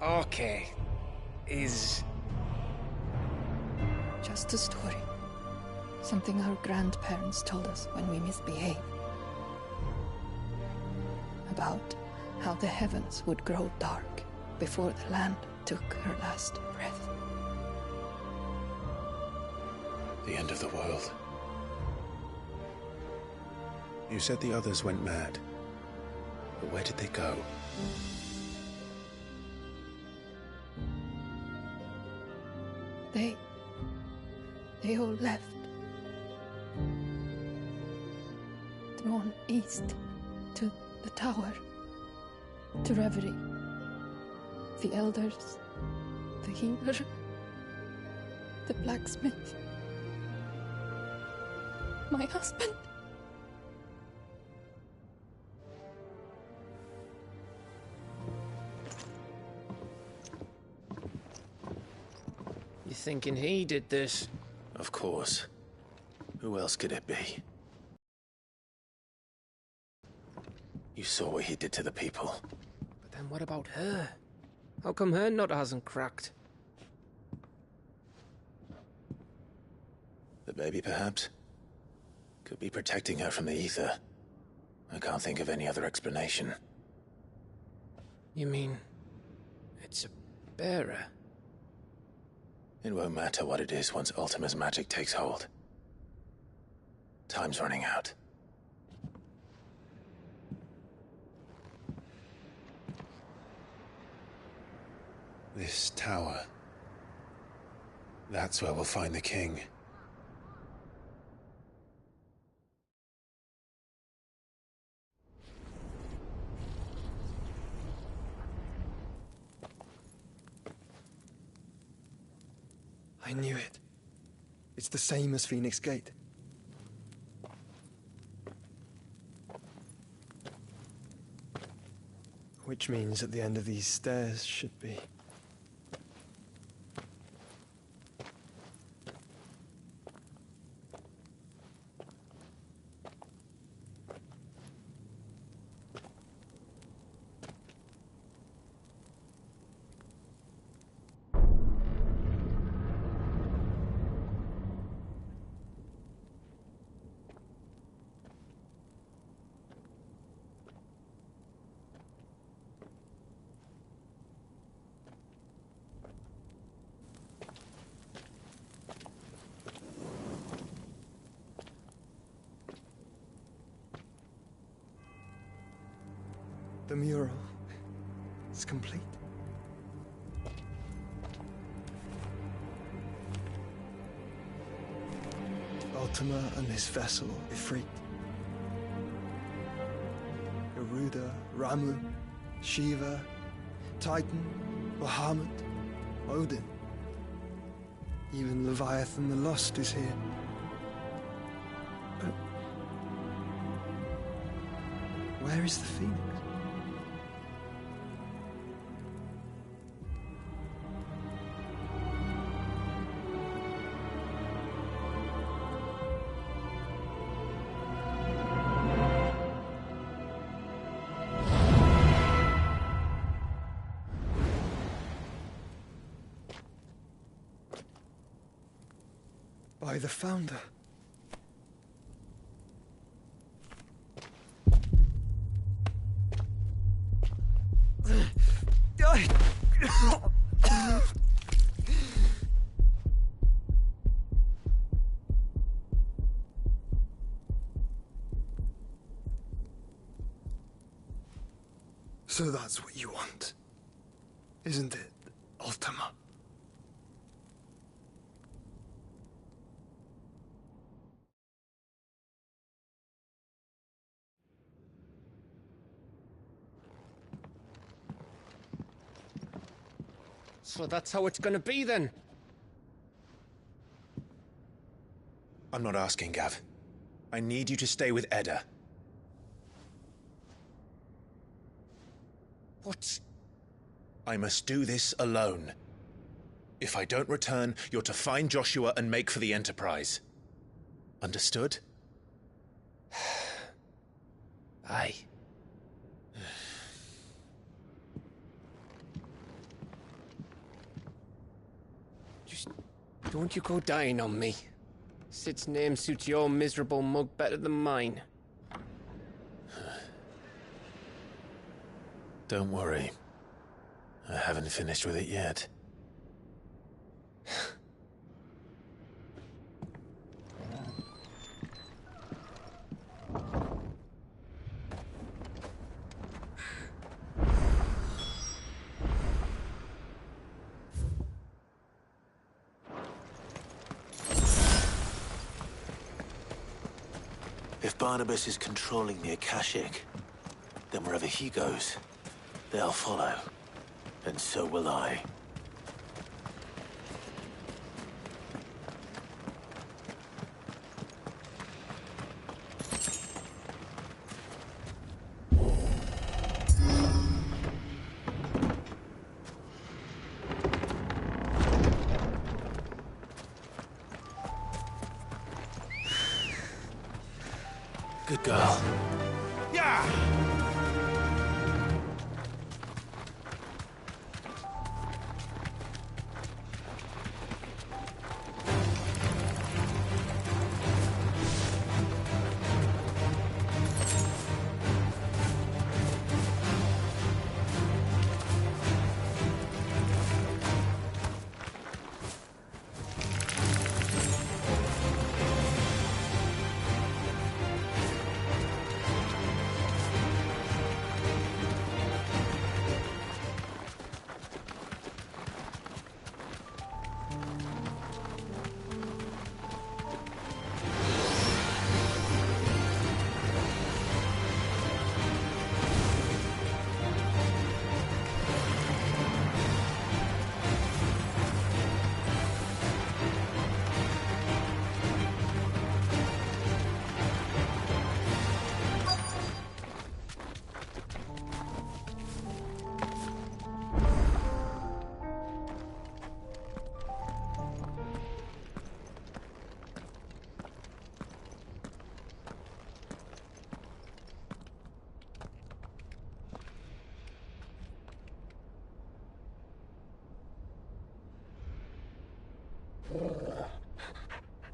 Arche is... Just a story. Something our grandparents told us when we misbehaved. About how the heavens would grow dark before the land took her last breath. The end of the world. You said the others went mad. But where did they go? They all left. Drawn east to the tower, to Reverie. The elders, the healer, the blacksmith, my husband. You thinking he did this? Of course. Who else could it be? You saw what he did to the people. But then what about her? How come her nut hasn't cracked? The baby, perhaps? Could be protecting her from the ether. I can't think of any other explanation. You mean... it's a bearer? It won't matter what it is once Ultima's magic takes hold. Time's running out. This tower. That's where we'll find the king. I knew it. It's the same as Phoenix Gate. Which means at the end of these stairs should be... The mural is complete. Ultima and his vessel, Ifrit. Garuda, Ramu, Shiva, Titan, Bahamut, Odin. Even Leviathan the Lost is here. But where is the Phoenix? By the Founder. So that's what you want, isn't it, Ultima? So that's how it's gonna be then? I'm not asking, Gav. I need you to stay with Edda. What? I must do this alone. If I don't return, you're to find Joshua and make for the Enterprise. Understood? Aye. Just don't you go dying on me. Sid's name suits your miserable mug better than mine. Don't worry. I haven't finished with it yet. If Barnabas is controlling the Akashic, then wherever he goes, they'll follow. And so will I. Good girl. Yeah!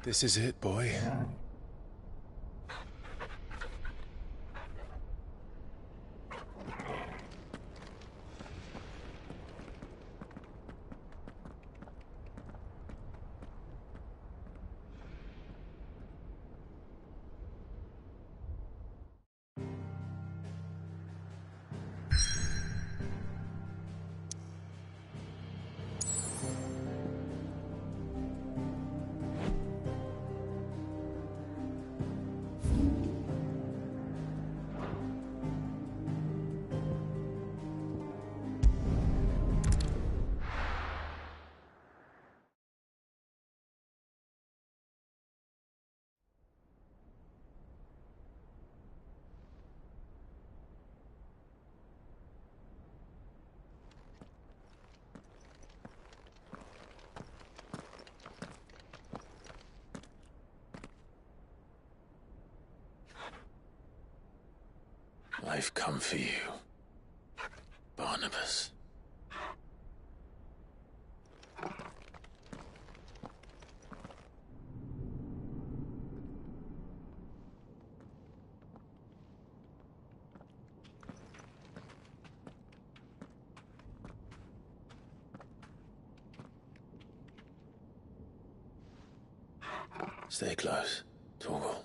This is it, boy. I've come for you, Barnabas. Stay close, Torgal.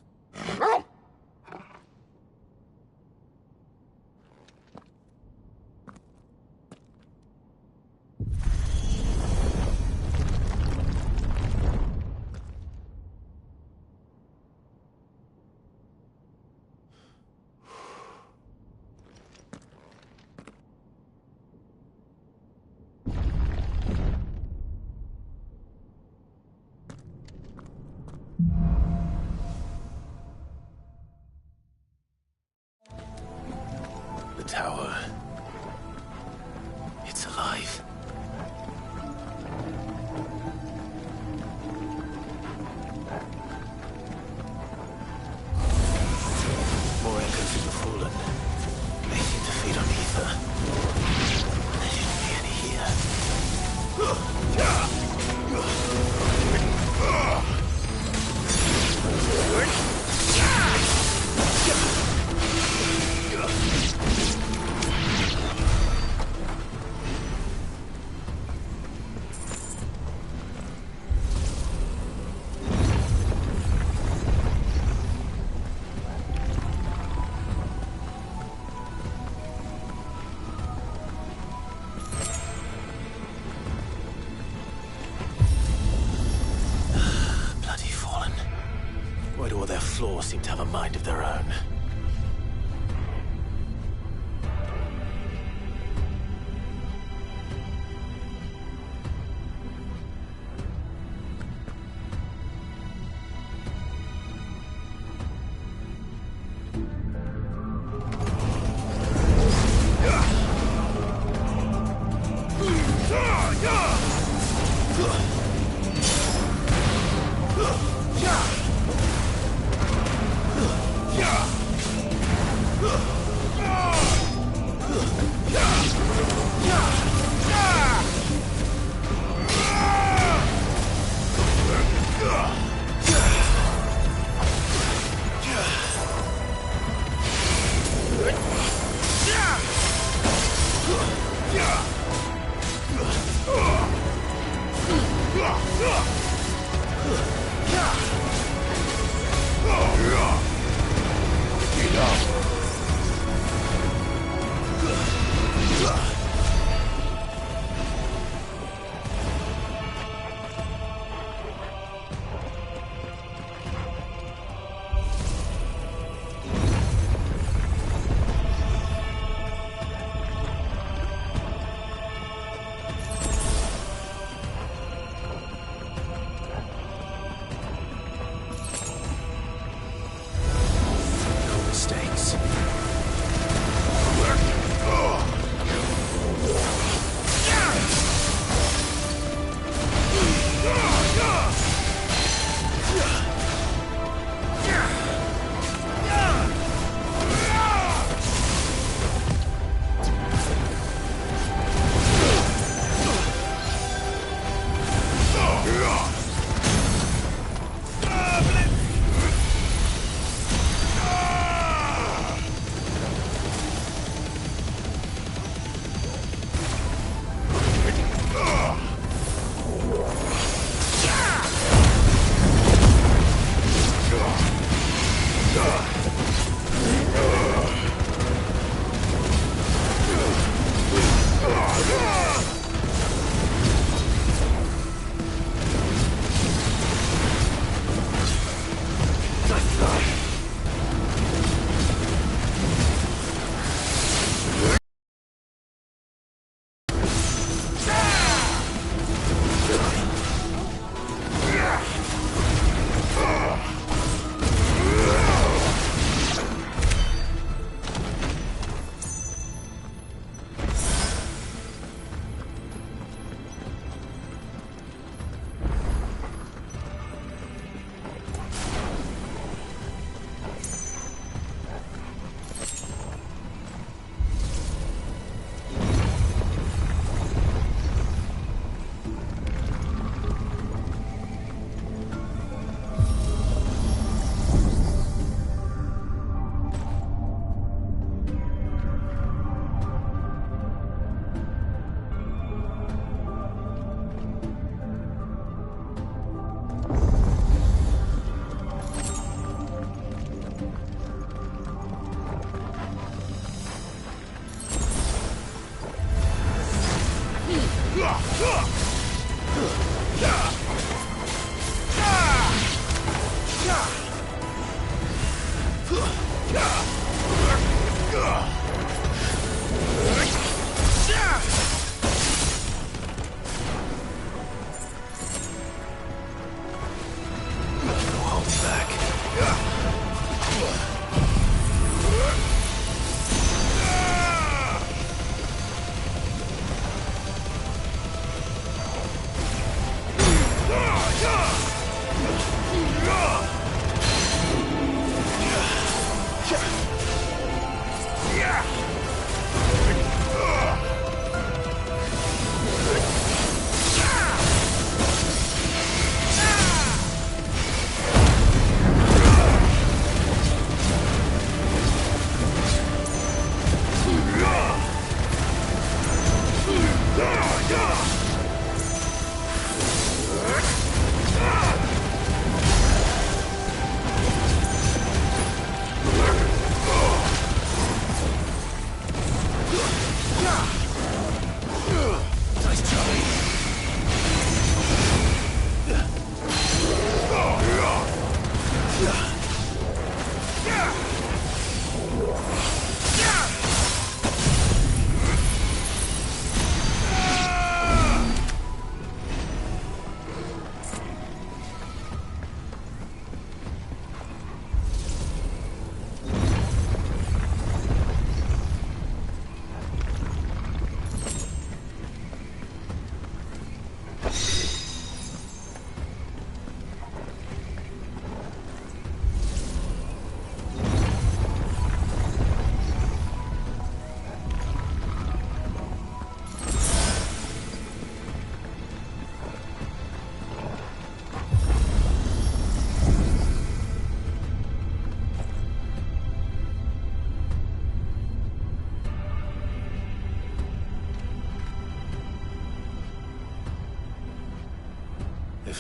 claws seem to have a mind of their own. Mistakes.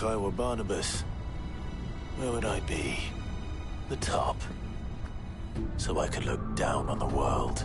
If I were Barnabas, where would I be? The top. So I could look down on the world.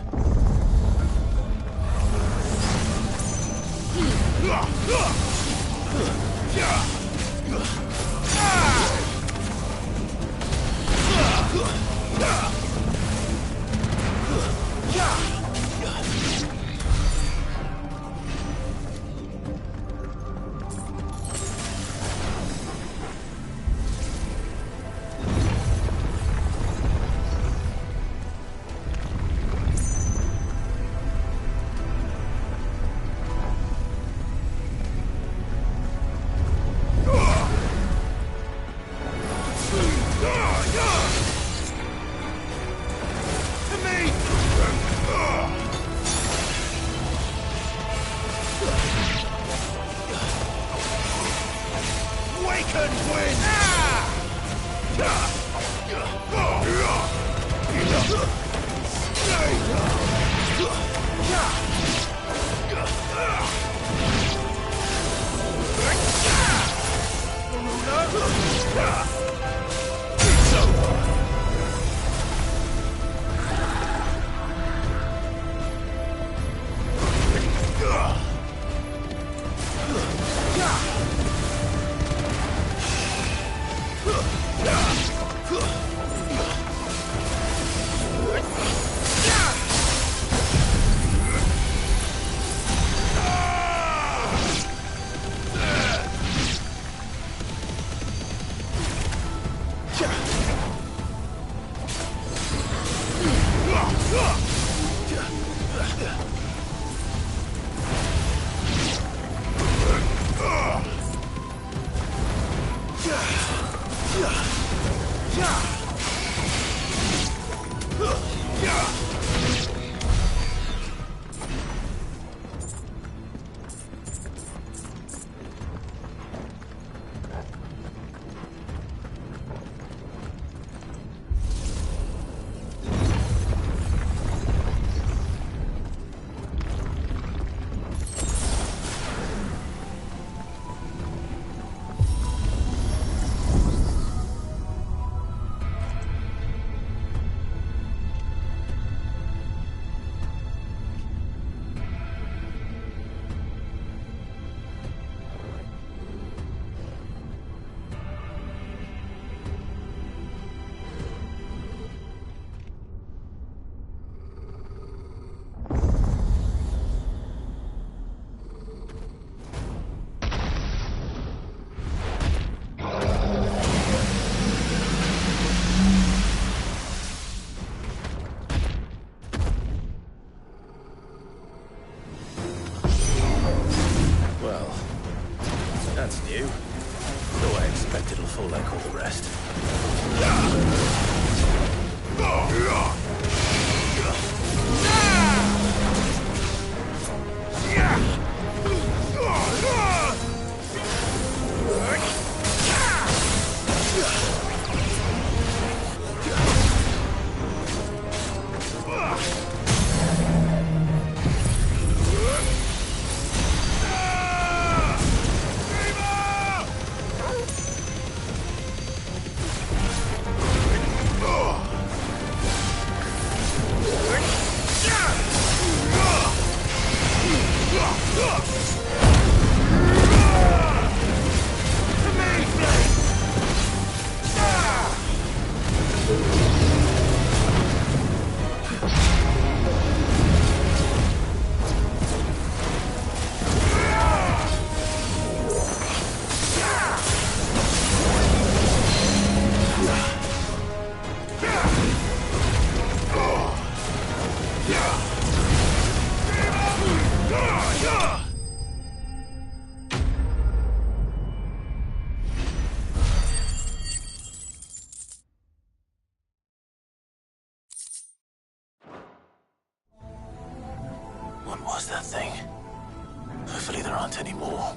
What was that thing? Hopefully there aren't any more.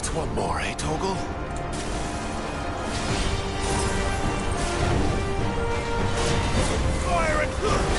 But what more, eh, Torgal? Fire it!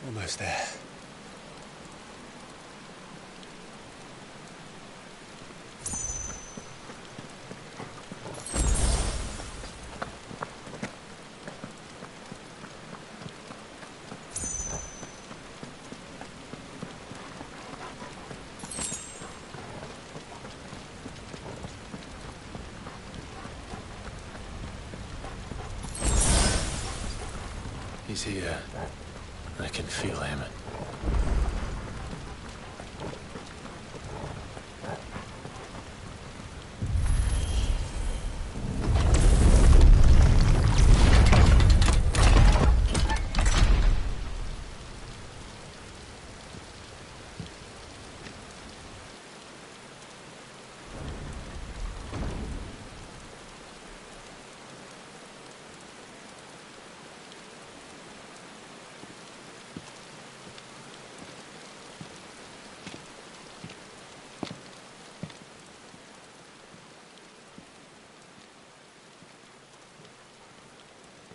Almost there. He's here. I can feel him.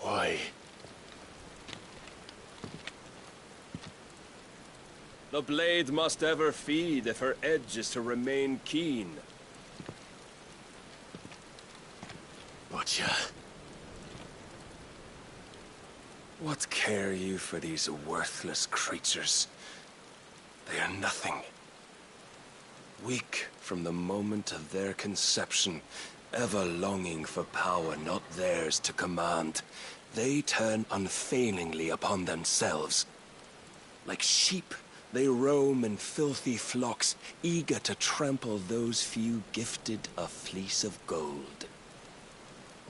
Why? The blade must ever feed if her edge is to remain keen. Butcher. What care you for these worthless creatures? They are nothing. Weak from the moment of their conception, ever longing for power not theirs to command, they turn unfailingly upon themselves. Like sheep, they roam in filthy flocks, eager to trample those few gifted a fleece of gold.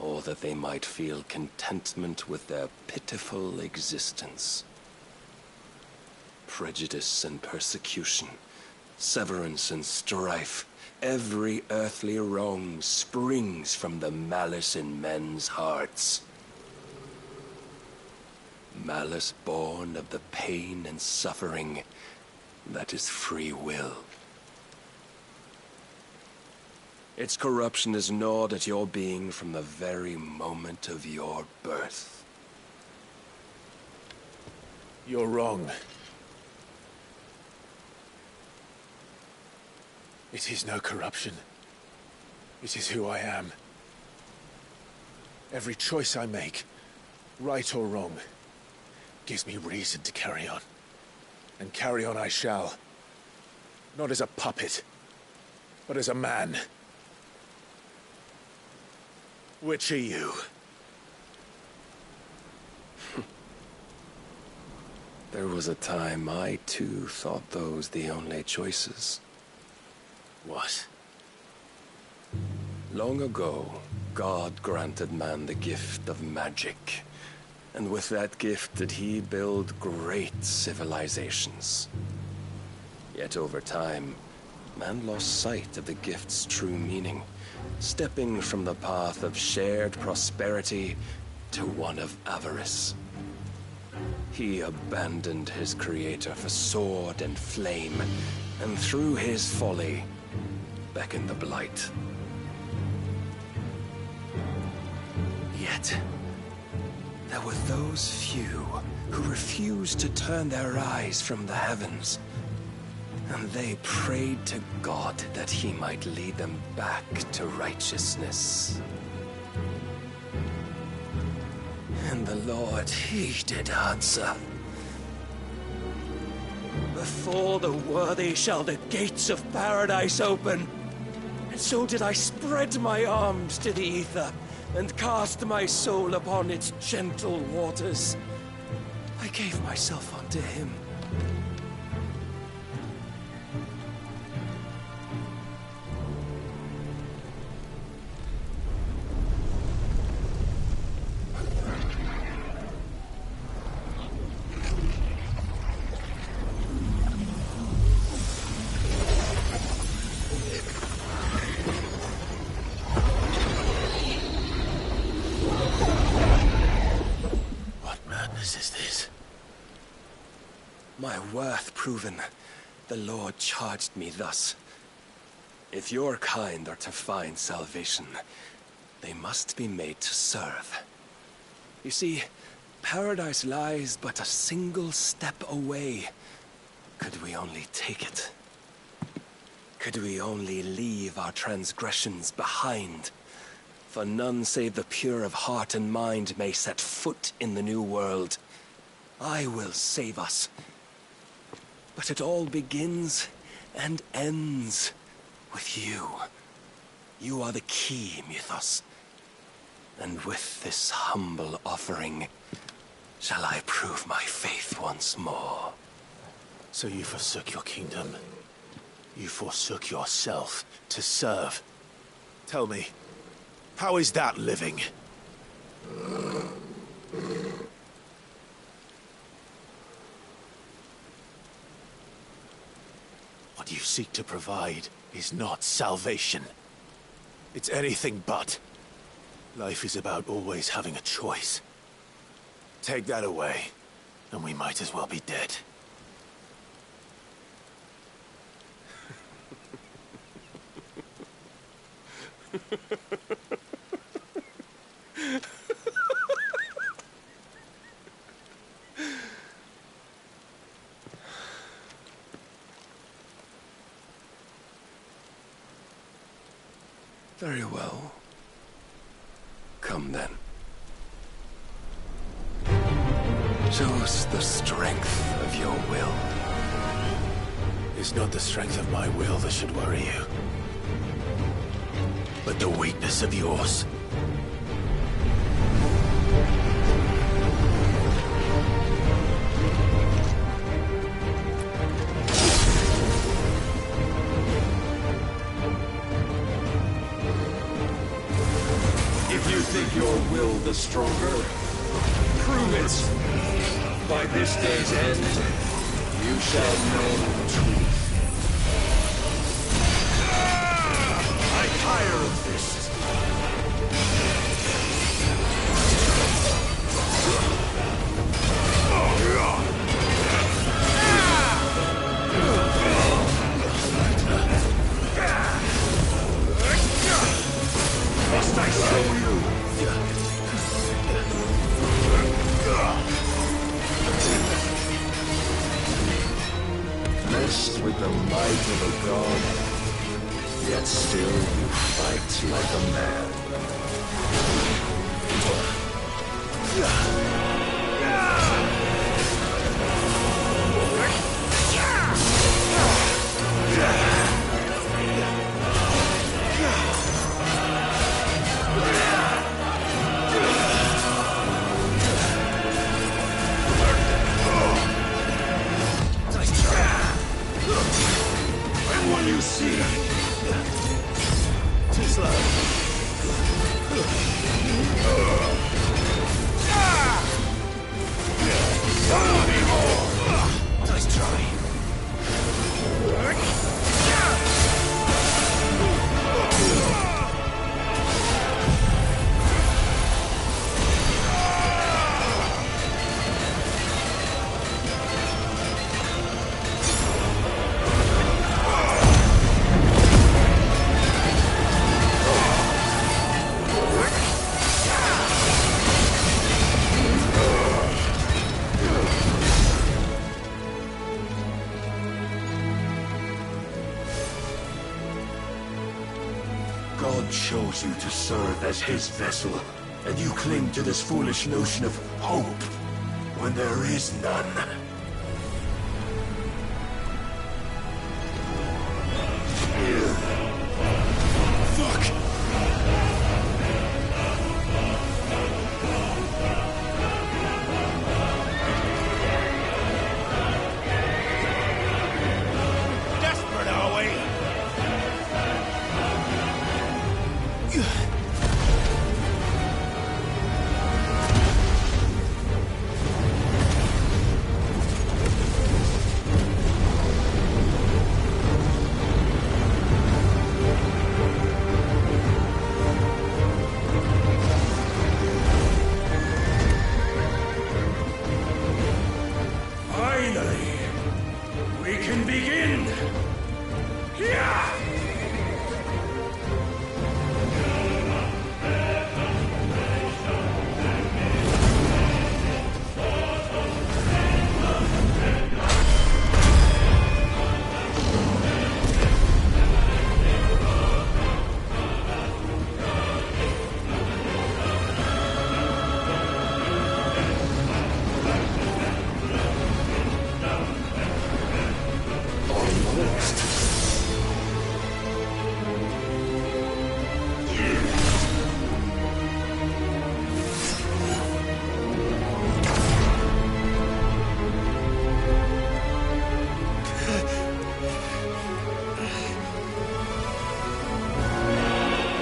or that they might feel contentment with their pitiful existence. Prejudice and persecution, severance and strife, every earthly wrong springs from the malice in men's hearts. Malice born of the pain and suffering that is free will. Its corruption is gnawed at your being from the very moment of your birth. You're wrong. It is no corruption. It is who I am. Every choice I make, right or wrong, gives me reason to carry on. And carry on I shall. Not as a puppet, but as a man. Which are you? There was a time I too thought those the only choices. What? Long ago, God granted man the gift of magic. And with that gift did he build great civilizations. Yet over time, man lost sight of the gift's true meaning, stepping from the path of shared prosperity to one of avarice. He abandoned his creator for sword and flame, and through his folly, beckoned the blight. Yet, there were those few who refused to turn their eyes from the heavens, and they prayed to God that he might lead them back to righteousness. And the Lord, he did answer. Before the worthy shall the gates of paradise open. And so did I spread my arms to the ether, and cast my soul upon its gentle waters. I gave myself unto him. My worth proven, the Lord charged me thus. If your kind are to find salvation, they must be made to serve. You see, paradise lies but a single step away. Could we only take it? Could we only leave our transgressions behind? For none save the pure of heart and mind may set foot in the new world. I will save us. But it all begins and ends with you. You are the key, Mythos. And with this humble offering, shall I prove my faith once more. So you forsook your kingdom. You forsook yourself to serve. Tell me, how is that living? What you seek to provide is not salvation. It's anything but. Life is about always having a choice. Take that away, and we might as well be dead. Very well. Come then. Show us the strength of your will. It's not the strength of my will that should worry you, but the weakness of yours. If you think the stronger? Prove it. By this day's end, you shall know the truth. I tire of this. Must I show you? Blessed with the might of a god, yet still you fight like a man. And when you see tis love. Follow me more. Nice try. God chose you to serve as his vessel, and you cling to this foolish notion of hope when there is none. Fuck! Desperate, are we? Finally, we can begin. Yeah!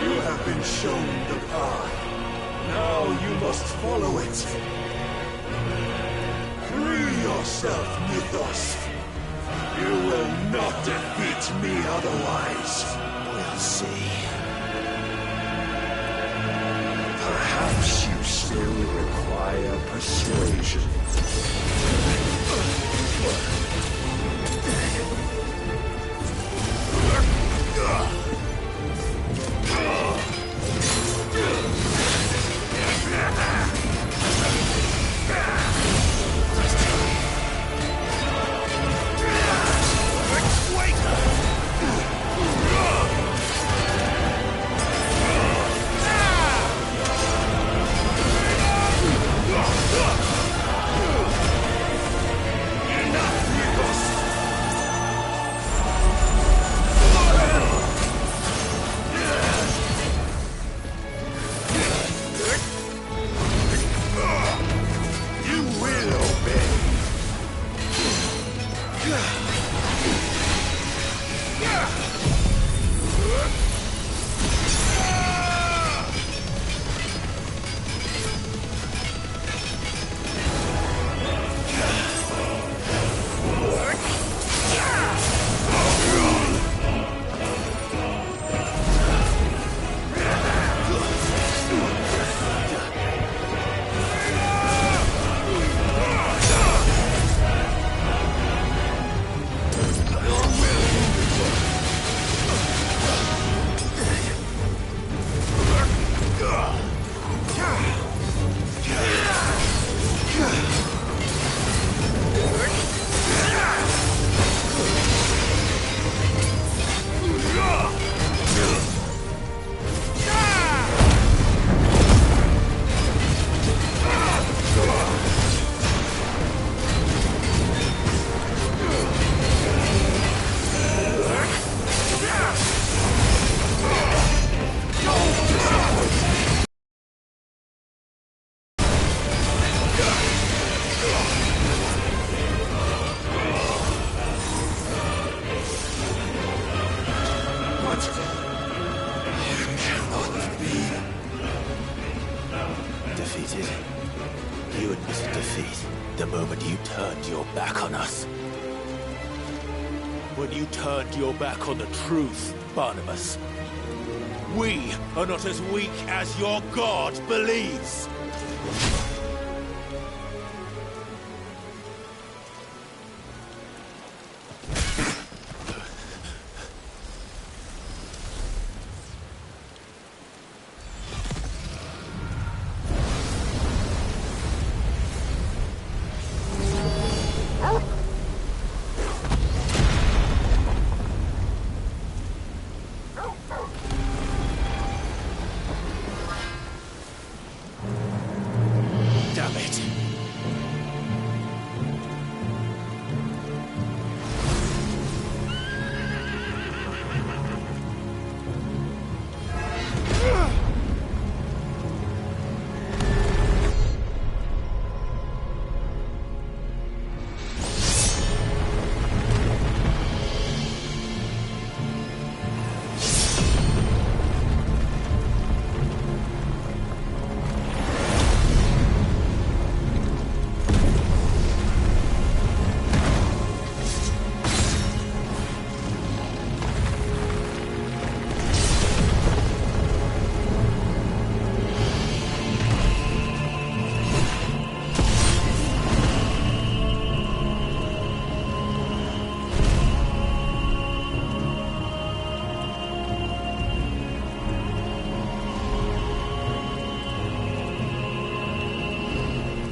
You have been shown the path. Now you must follow it. Free yourself, Mythos. You will not defeat me otherwise. We'll see. Perhaps you still require persuasion. cannot! You cannot be... Defeated? You admitted defeat the moment you turned your back on us. When you turned your back on the truth, Barnabas. We are not as weak as your God believes. Damn it.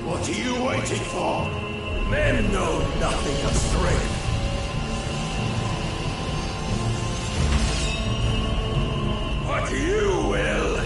What are you waiting for? Men know nothing of strength. But you will.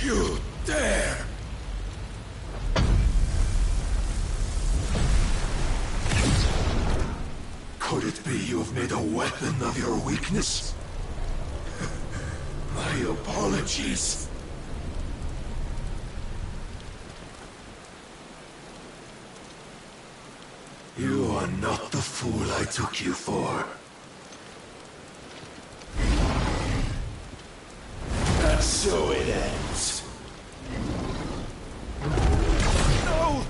You dare! Could it be you have made a weapon of your weakness? My apologies. You are not the fool I took you for. And so it ends. No!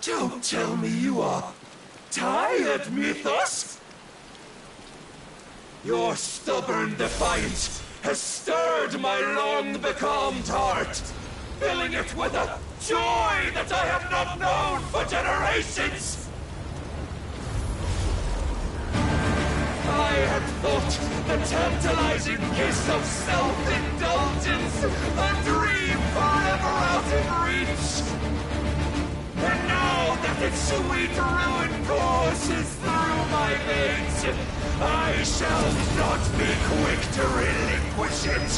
Don't tell me you are tired, Mythos! Your stubborn defiance has stirred my long-becalmed heart, filling it with a joy that I have not known for generations! I had thought the tantalizing kiss of self-indulgence a dream forever out of reach. And now that its sweet ruin courses through my veins, I shall not be quick to relinquish it.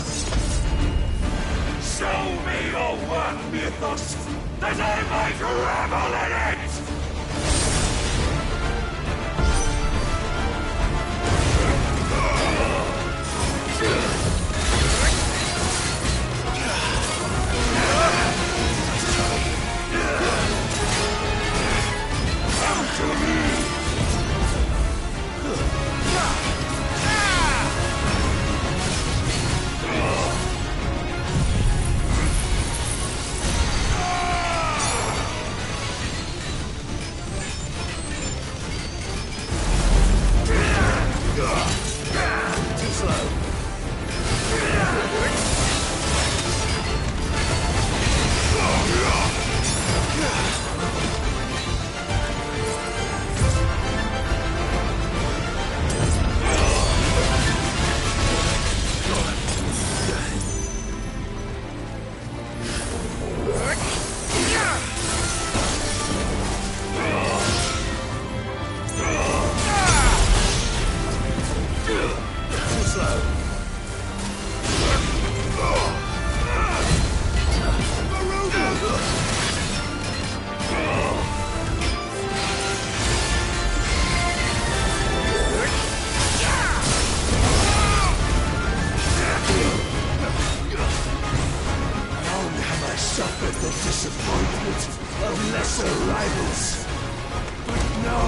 Show me your work, Mythos, that I might revel in it! Come to me! slow. Long have I suffered the disappointment of lesser rivals, but no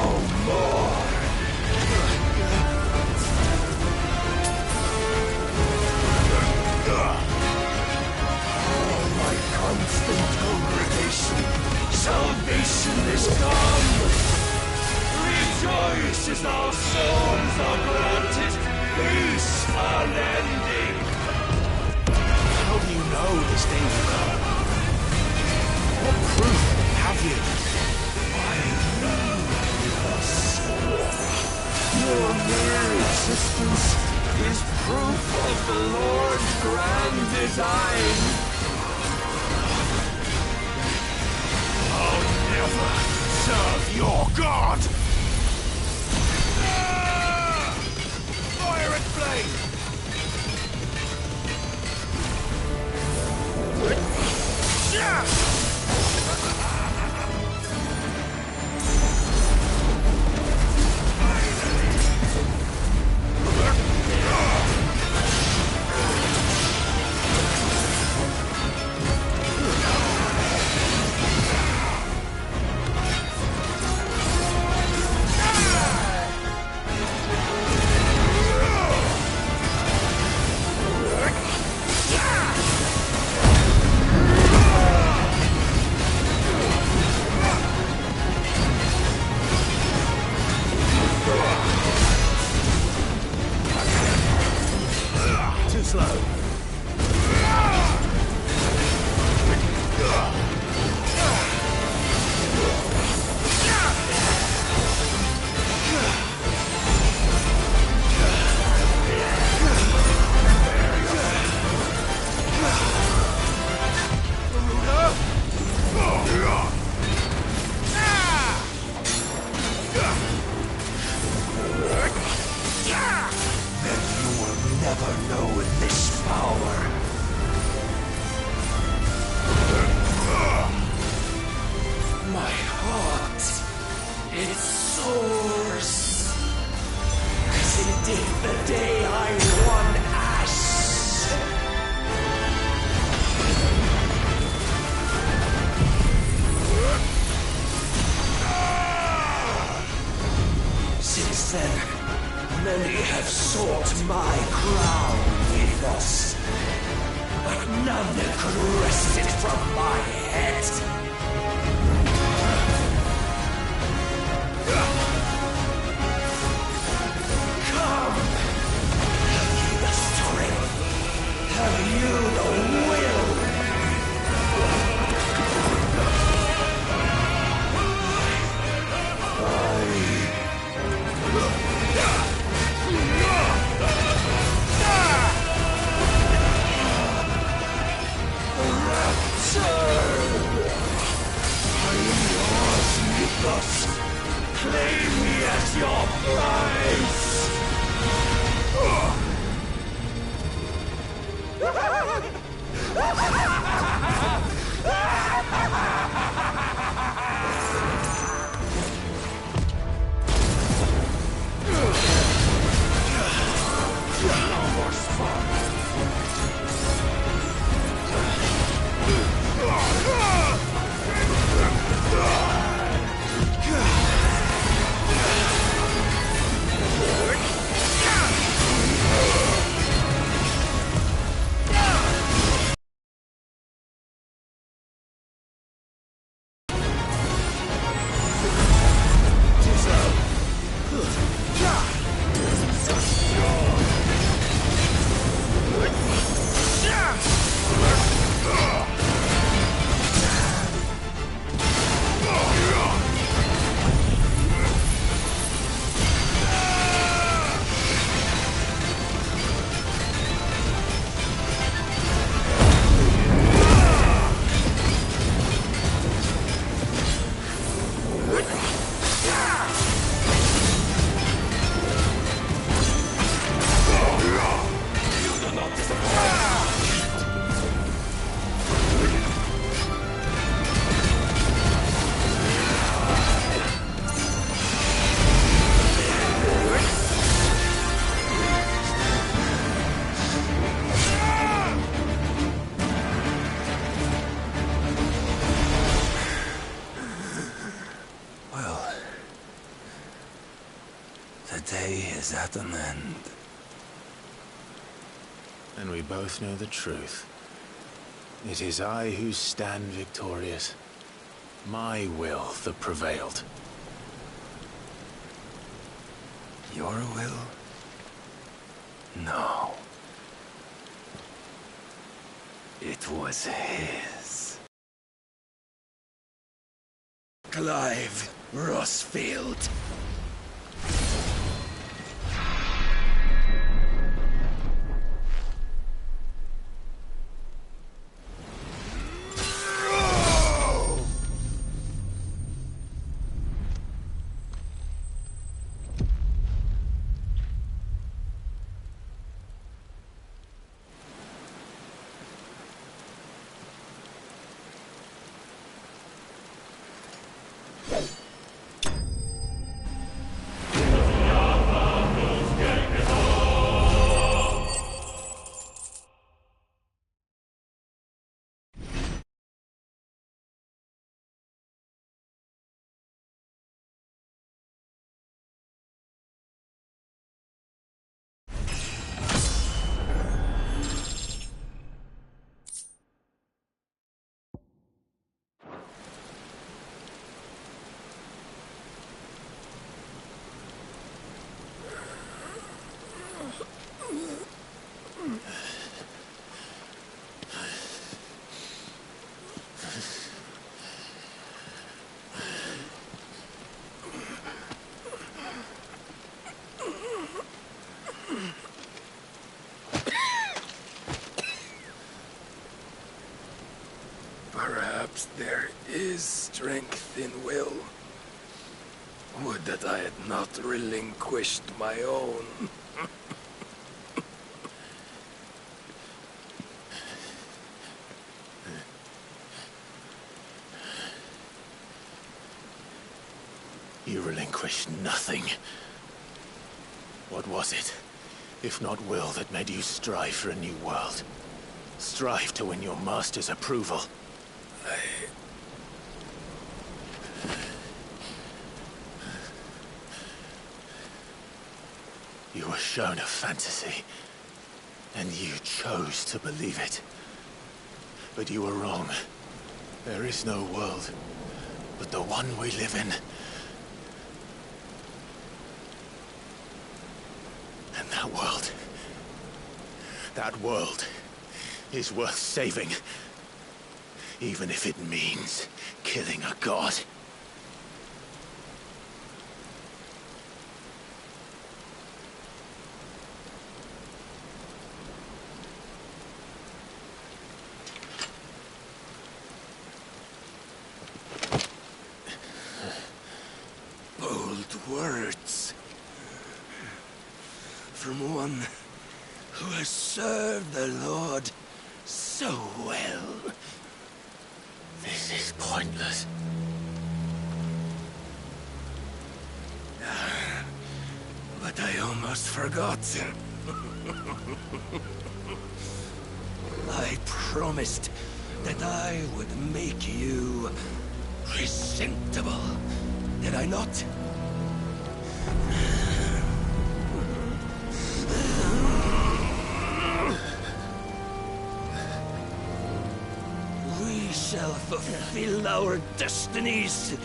more. All my constant congregation, salvation is come. Rejoice as our souls are granted peace unending. How do you know this day will come? What proof have you? I know your sword. Your mere existence is proof of the Lord's grand design. I'll never serve your God! Fire and flame! Too slow. Then you will never know this power. My heart, it soars, as it did the day I won Ash. Since then, many have sought my crown with us, but none could wrest it from my head. Come! Have you the strength? Have you the will? I am yours, Mythos. Claim at an end. And we both know the truth. It is I who stand victorious. My will that prevailed. Your will? No. It was his. Clive Rossfield. Perhaps there is strength in will. Would that I had not relinquished my own. You relinquished nothing. What was it, if not will, that made you strive for a new world? Strive to win your master's approval? You were shown a fantasy, and you chose to believe it. But you were wrong. There is no world, but the one we live in. And that world is worth saving. Even if it means killing a god. Bold words. From one who has served the Lord so well. This is pointless. But I almost forgot. I promised that I would make you presentable. Did I not? We shall fulfill our destinies,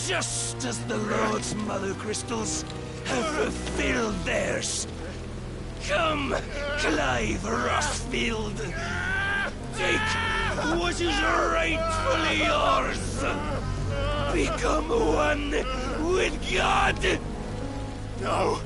just as the Lord's Mother Crystals have fulfilled theirs. Come, Clive Rossfield. Take what is rightfully yours. Become one with God. No.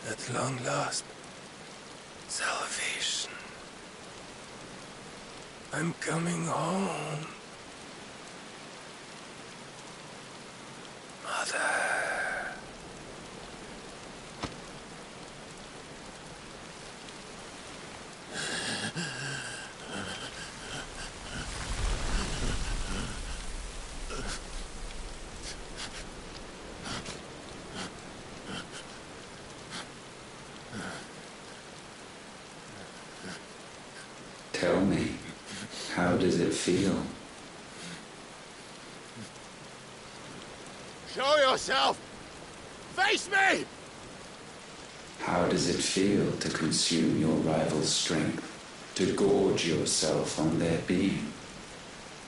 At long last, salvation. I'm coming home. Mother. Tell me, how does it feel? Show yourself! Face me! How does it feel to consume your rival's strength, to gorge yourself on their beam,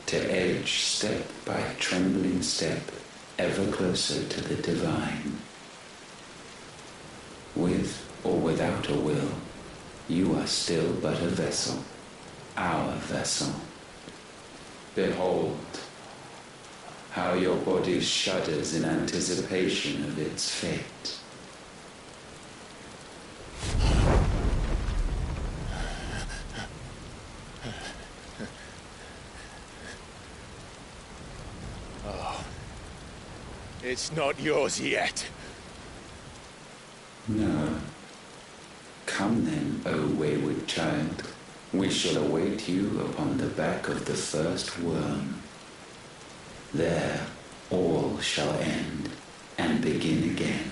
to edge step by trembling step ever closer to the divine? With or without a will, you are still but a vessel, our vessel. Behold, how your body shudders in anticipation of its fate. Oh, it's not yours yet. No. Come then, O wayward child. We shall await you upon the back of the first worm. There all shall end and begin again.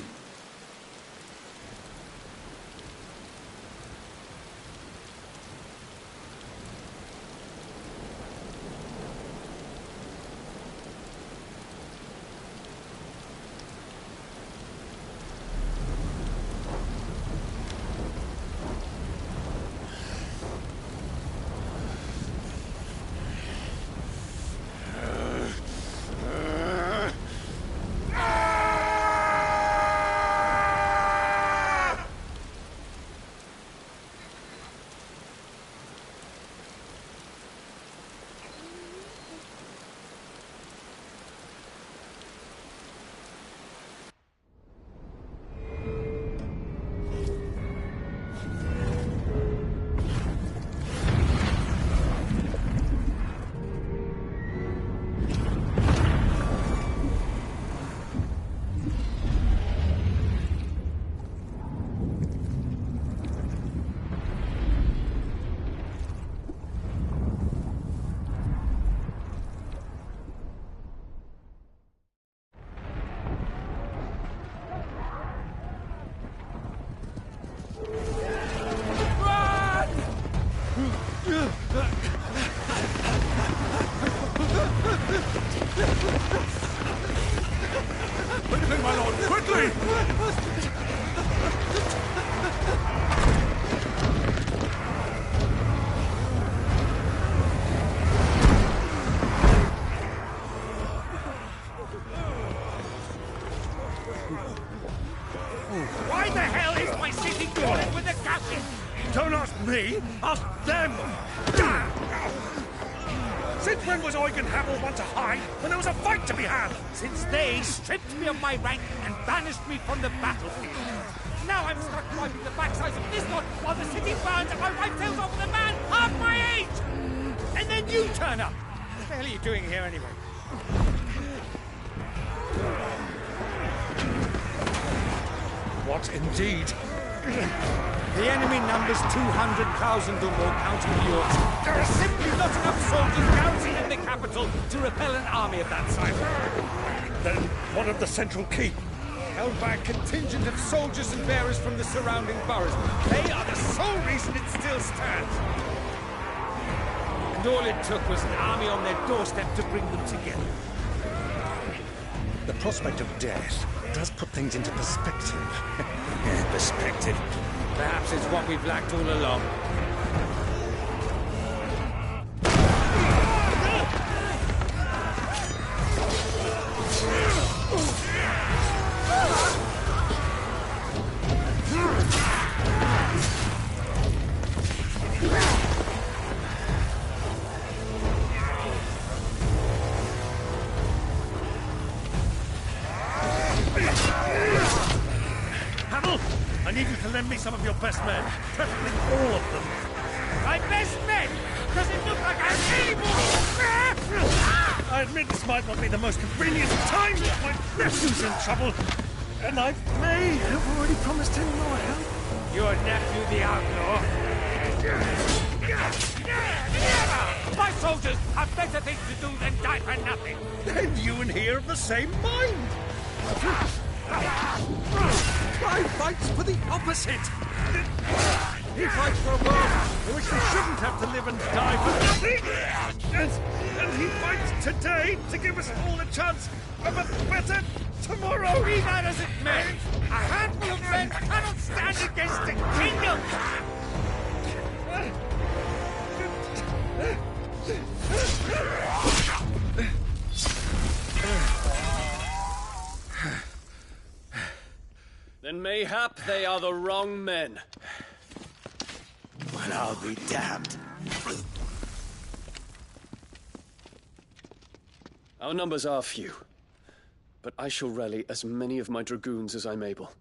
Quickly, my lord, quickly! Why the hell is my city crawling with the gashes? Don't ask me, ask them! Since when was Eugen Hamel one to hide when there was a fight to be had? Since they stripped me of my rank and banished me from the battlefield. Now I'm stuck wiping the backsides of this lot while the city burns and my wife tails off with a man half my age! And then you turn up! What the hell are you doing here anyway? What indeed? The enemy numbers 200,000 or more, counting the Yorks. There are simply not enough soldiers garrisoned in the capital to repel an army of that size. Then what of the central keep? Held by a contingent of soldiers and bearers from the surrounding boroughs. They are the sole reason it still stands. And all it took was an army on their doorstep to bring them together. The prospect of death does put things into perspective. Perspective. Perhaps it's what we've lacked all along. Hamel, I need you to lend me some of your best men. Preferably all of them. My best men? Does it look like I'm able? I admit this might not be the most convenient time, but my nephew's in trouble. And I may have already promised him your help. Your nephew, the outlaw? My soldiers have better things to do than die for nothing. Then you and he are of the same mind. I fight for the opposite. He fights for a world for which they shouldn't have to live and die for nothing. And he fights today to give us all a chance of a better tomorrow. Be that as it may, a handful of men cannot stand against a kingdom. Then mayhap they are the wrong men. Well, I'll be damned. Our numbers are few, but I shall rally as many of my dragoons as I'm able.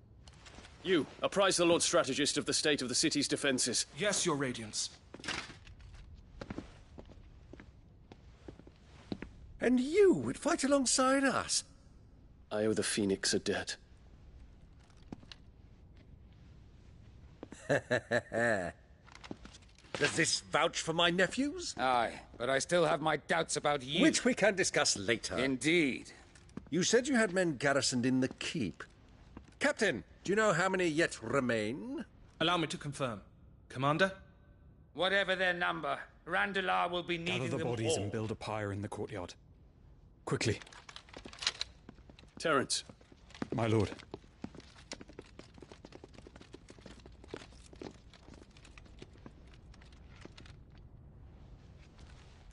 You, apprise the Lord Strategist of the state of the city's defenses. Yes, Your Radiance. And you would fight alongside us? I owe the Phoenix a debt. Does this vouch for my nephews? Aye, but I still have my doubts about you. Which we can discuss later. Indeed. You said you had men garrisoned in the keep. Captain, do you know how many yet remain? Allow me to confirm. Commander? Whatever their number, Randalar will be needing Gather the them bodies all. and build a pyre in the courtyard. Quickly. Terence. My lord.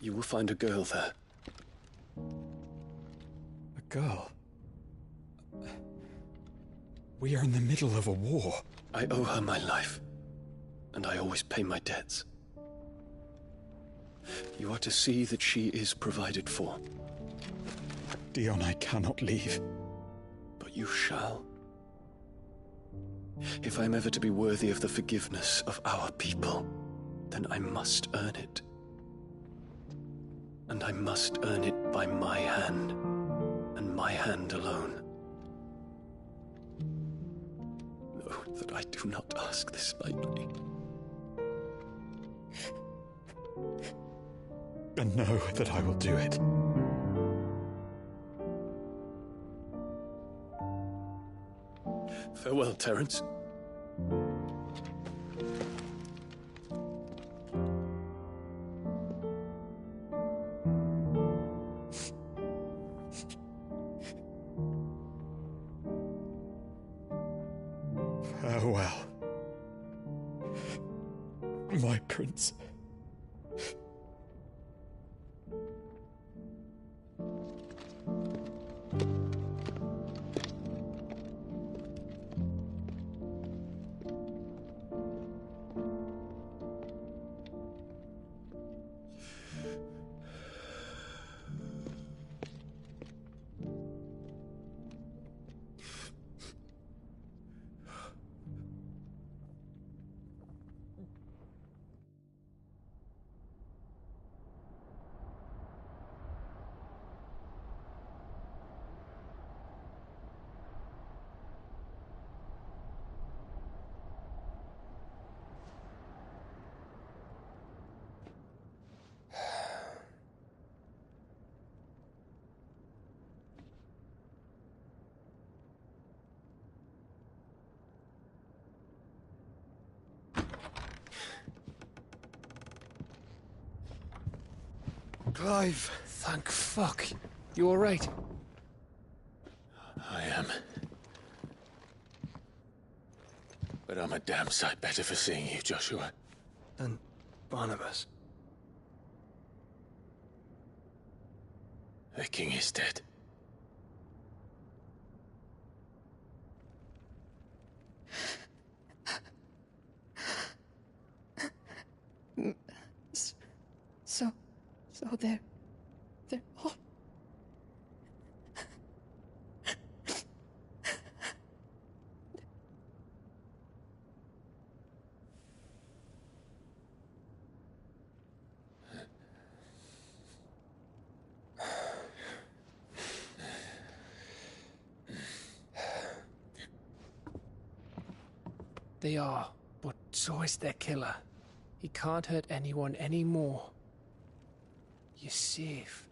You will find a girl there. A girl? We are in the middle of a war. I owe her my life, and I always pay my debts. You are to see that she is provided for. Dion, I cannot leave. But you shall. If I'm ever to be worthy of the forgiveness of our people, then I must earn it. And I must earn it by my hand, and my hand alone. Know that I do not ask this lightly. And know that I will do it. Farewell, Terence. Farewell, my prince. Clive, thank fuck. You alright? I am. But I'm a damn sight better for seeing you, Joshua. And Barnabas. The king is dead. So they're all... They are, but so is their killer. He can't hurt anyone anymore. You're safe.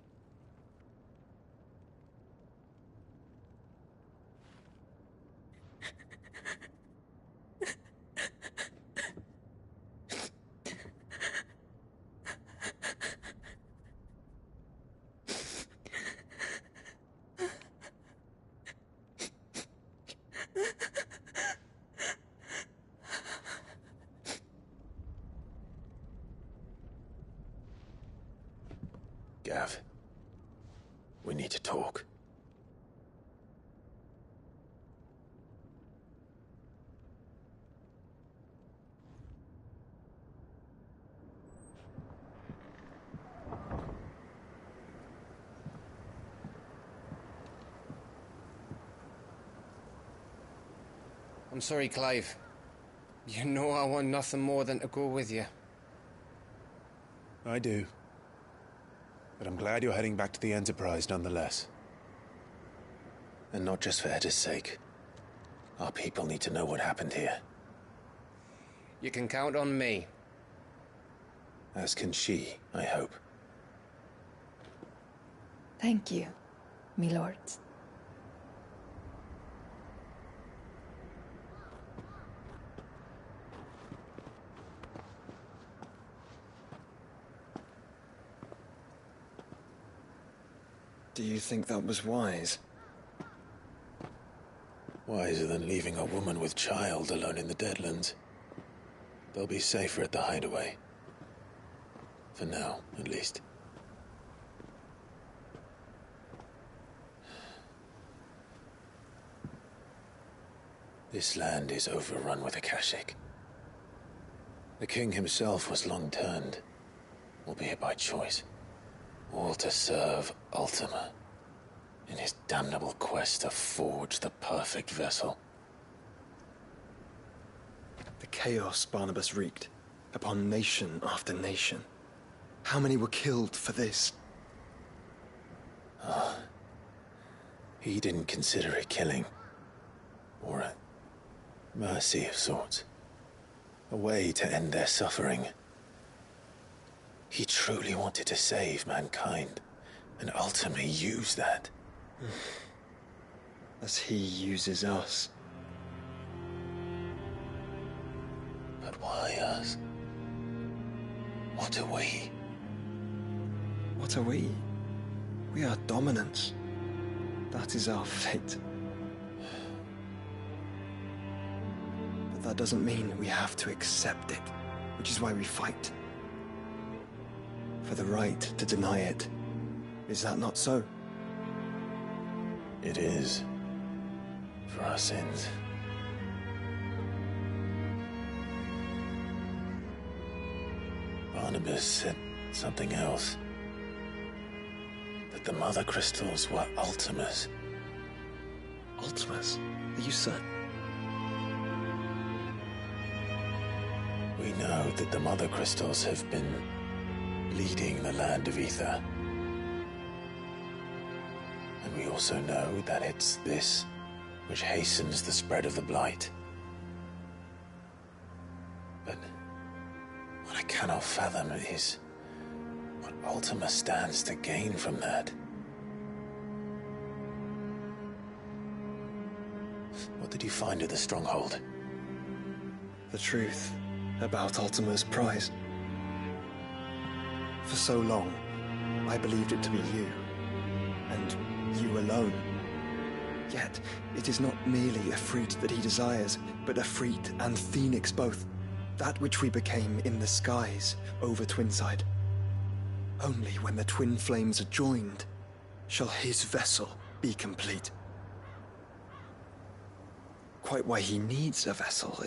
Gav. We need to talk. I'm sorry, Clive. You know I want nothing more than to go with you. I do. But I'm glad you're heading back to the Enterprise nonetheless. And not just for Edda's sake. Our people need to know what happened here. You can count on me. As can she, I hope. Thank you, my lords. Do you think that was wise? Wiser than leaving a woman with child alone in the Deadlands. They'll be safer at the hideaway. For now, at least. This land is overrun with Akashic. The king himself was long turned, albeit by choice. All to serve Ultima, in his damnable quest to forge the perfect vessel. The chaos Barnabas wreaked upon nation after nation. How many were killed for this? He didn't consider it killing. Or a mercy of sorts. A way to end their suffering. He truly wanted to save mankind, and ultimately use that. As he uses us. But why us? What are we? What are we? We are dominance. That is our fate. But that doesn't mean we have to accept it, which is why we fight. For the right to deny it. Is that not so? It is. For our sins. Barnabas said something else. That the Mother Crystals were Ultimas. Ultimas? Are you certain? We know that the Mother Crystals have been leading the land of Ether. And we also know that it's this which hastens the spread of the Blight. But what I cannot fathom is what Ultima stands to gain from that. What did you find at the Stronghold? The truth about Ultima's prize. For so long, I believed it to be you, and you alone. Yet, it is not merely a fruit that he desires, but a fruit and Phoenix both. That which we became in the skies over Twinside. Only when the twin flames are joined, shall his vessel be complete. Quite why he needs a vessel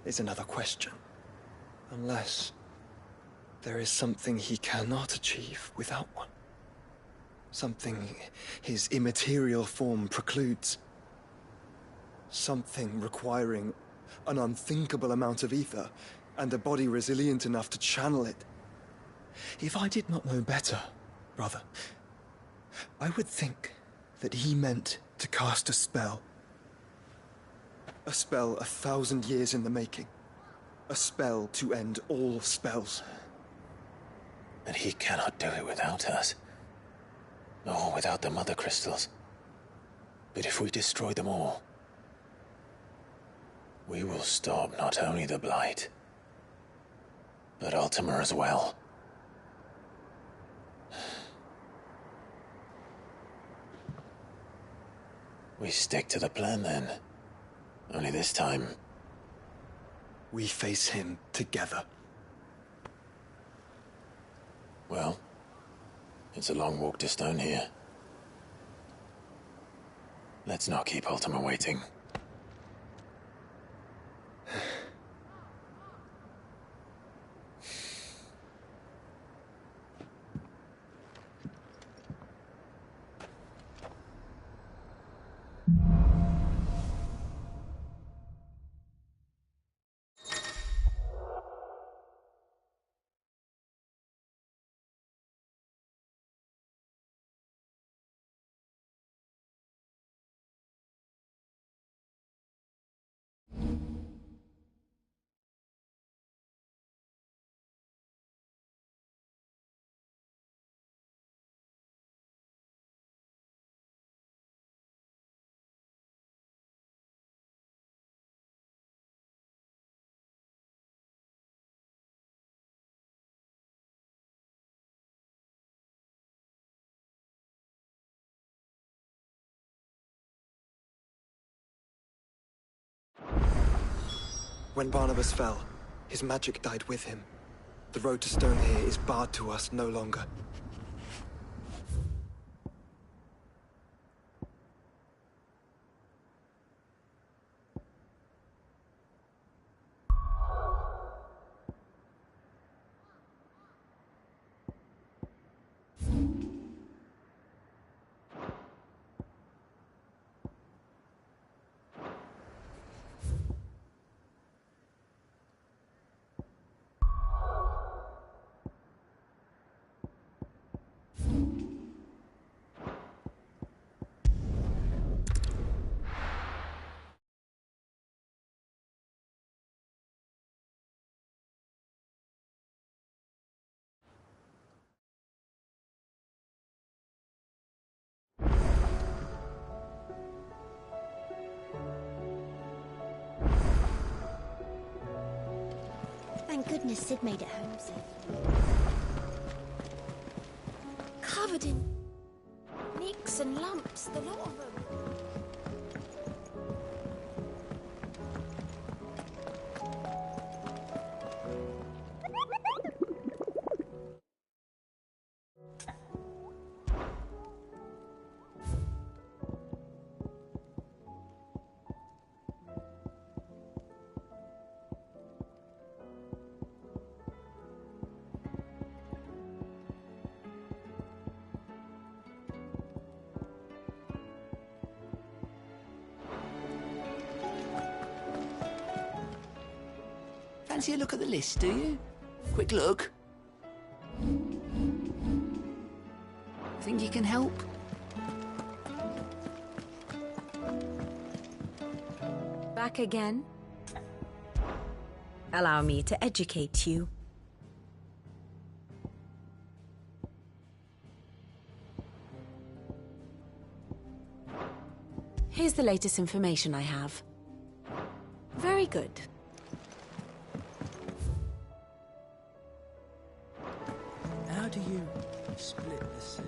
is another question. Unless there is something he cannot achieve without one. Something his immaterial form precludes. Something requiring an unthinkable amount of ether and a body resilient enough to channel it. If I did not know better, brother, I would think that he meant to cast a spell. A spell 1,000 years in the making. A spell to end all spells. And he cannot do it without us. Or without the Mother Crystals. But if we destroy them all, we will stop not only the Blight, but Ultima as well. We stick to the plan then. Only this time, we face him together. Well, It's a long walk to Stone here. Let's not keep Ultima waiting. When Barnabas fell, his magic died with him. The road to Stone here is barred to us no longer. Thank goodness Sid made it home safe. Covered in nicks and lumps, the lot of them. Fancy a look at the list, do you? Quick look. Think you can help? Back again? Allow me to educate you. Here's the latest information I have. Very good. How do you split the sea?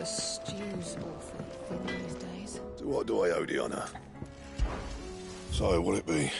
stew's awful thin these days. To what do I owe the honour? So, will it be?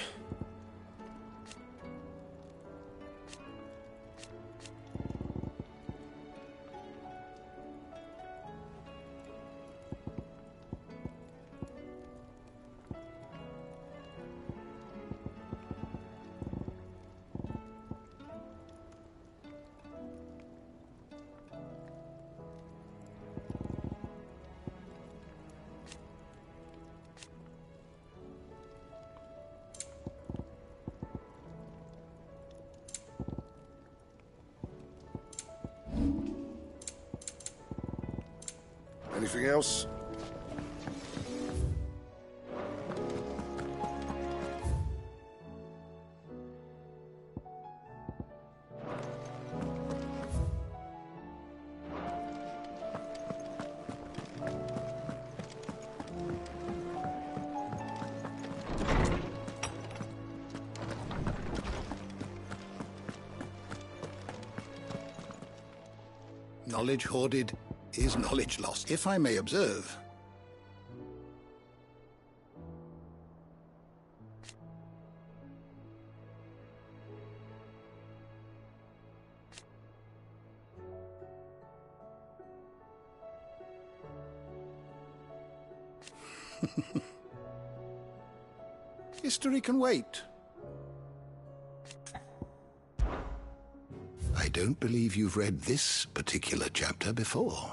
Anything else? Knowledge hoarded is knowledge lost, if I may observe. History can wait. I don't believe you've read this particular chapter before.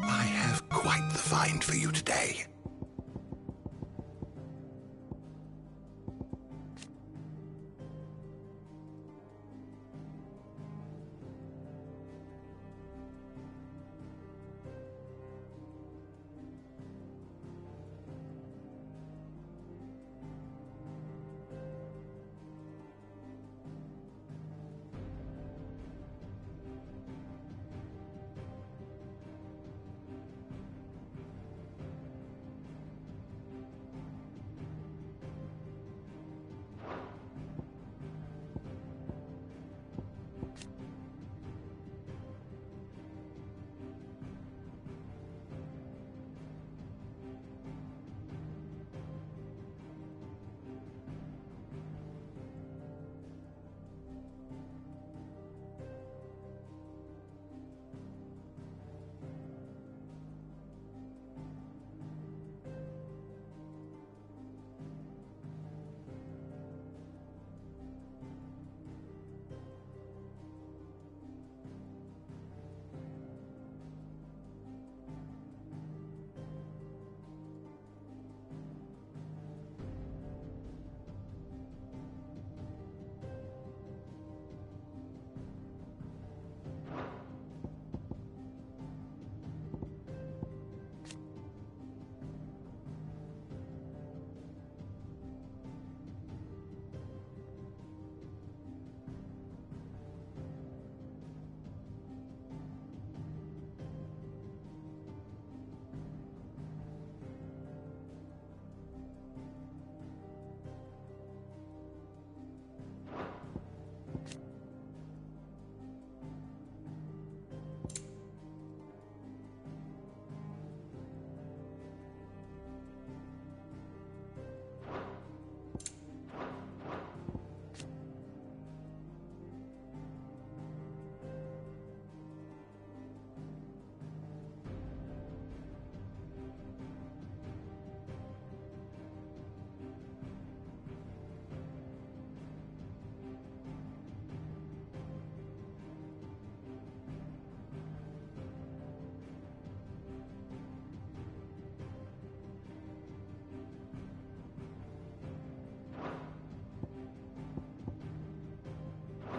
I have quite the find for you today.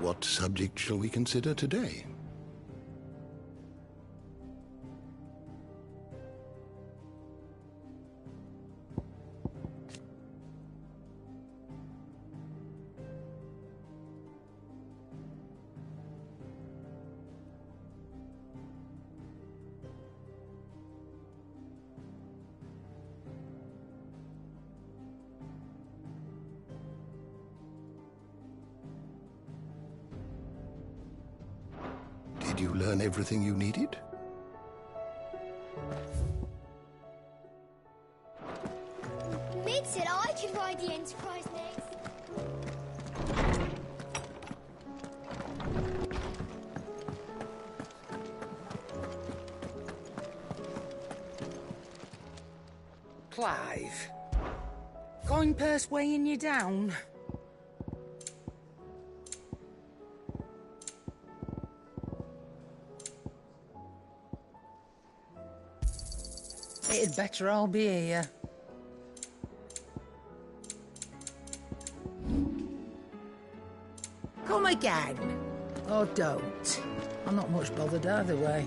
What subject shall we consider today? you learn everything you needed? Mig said I could ride the Enterprise next. Clive. Coin purse weighing you down? It'd better all be here. Come again. Or don't. I'm not much bothered either way.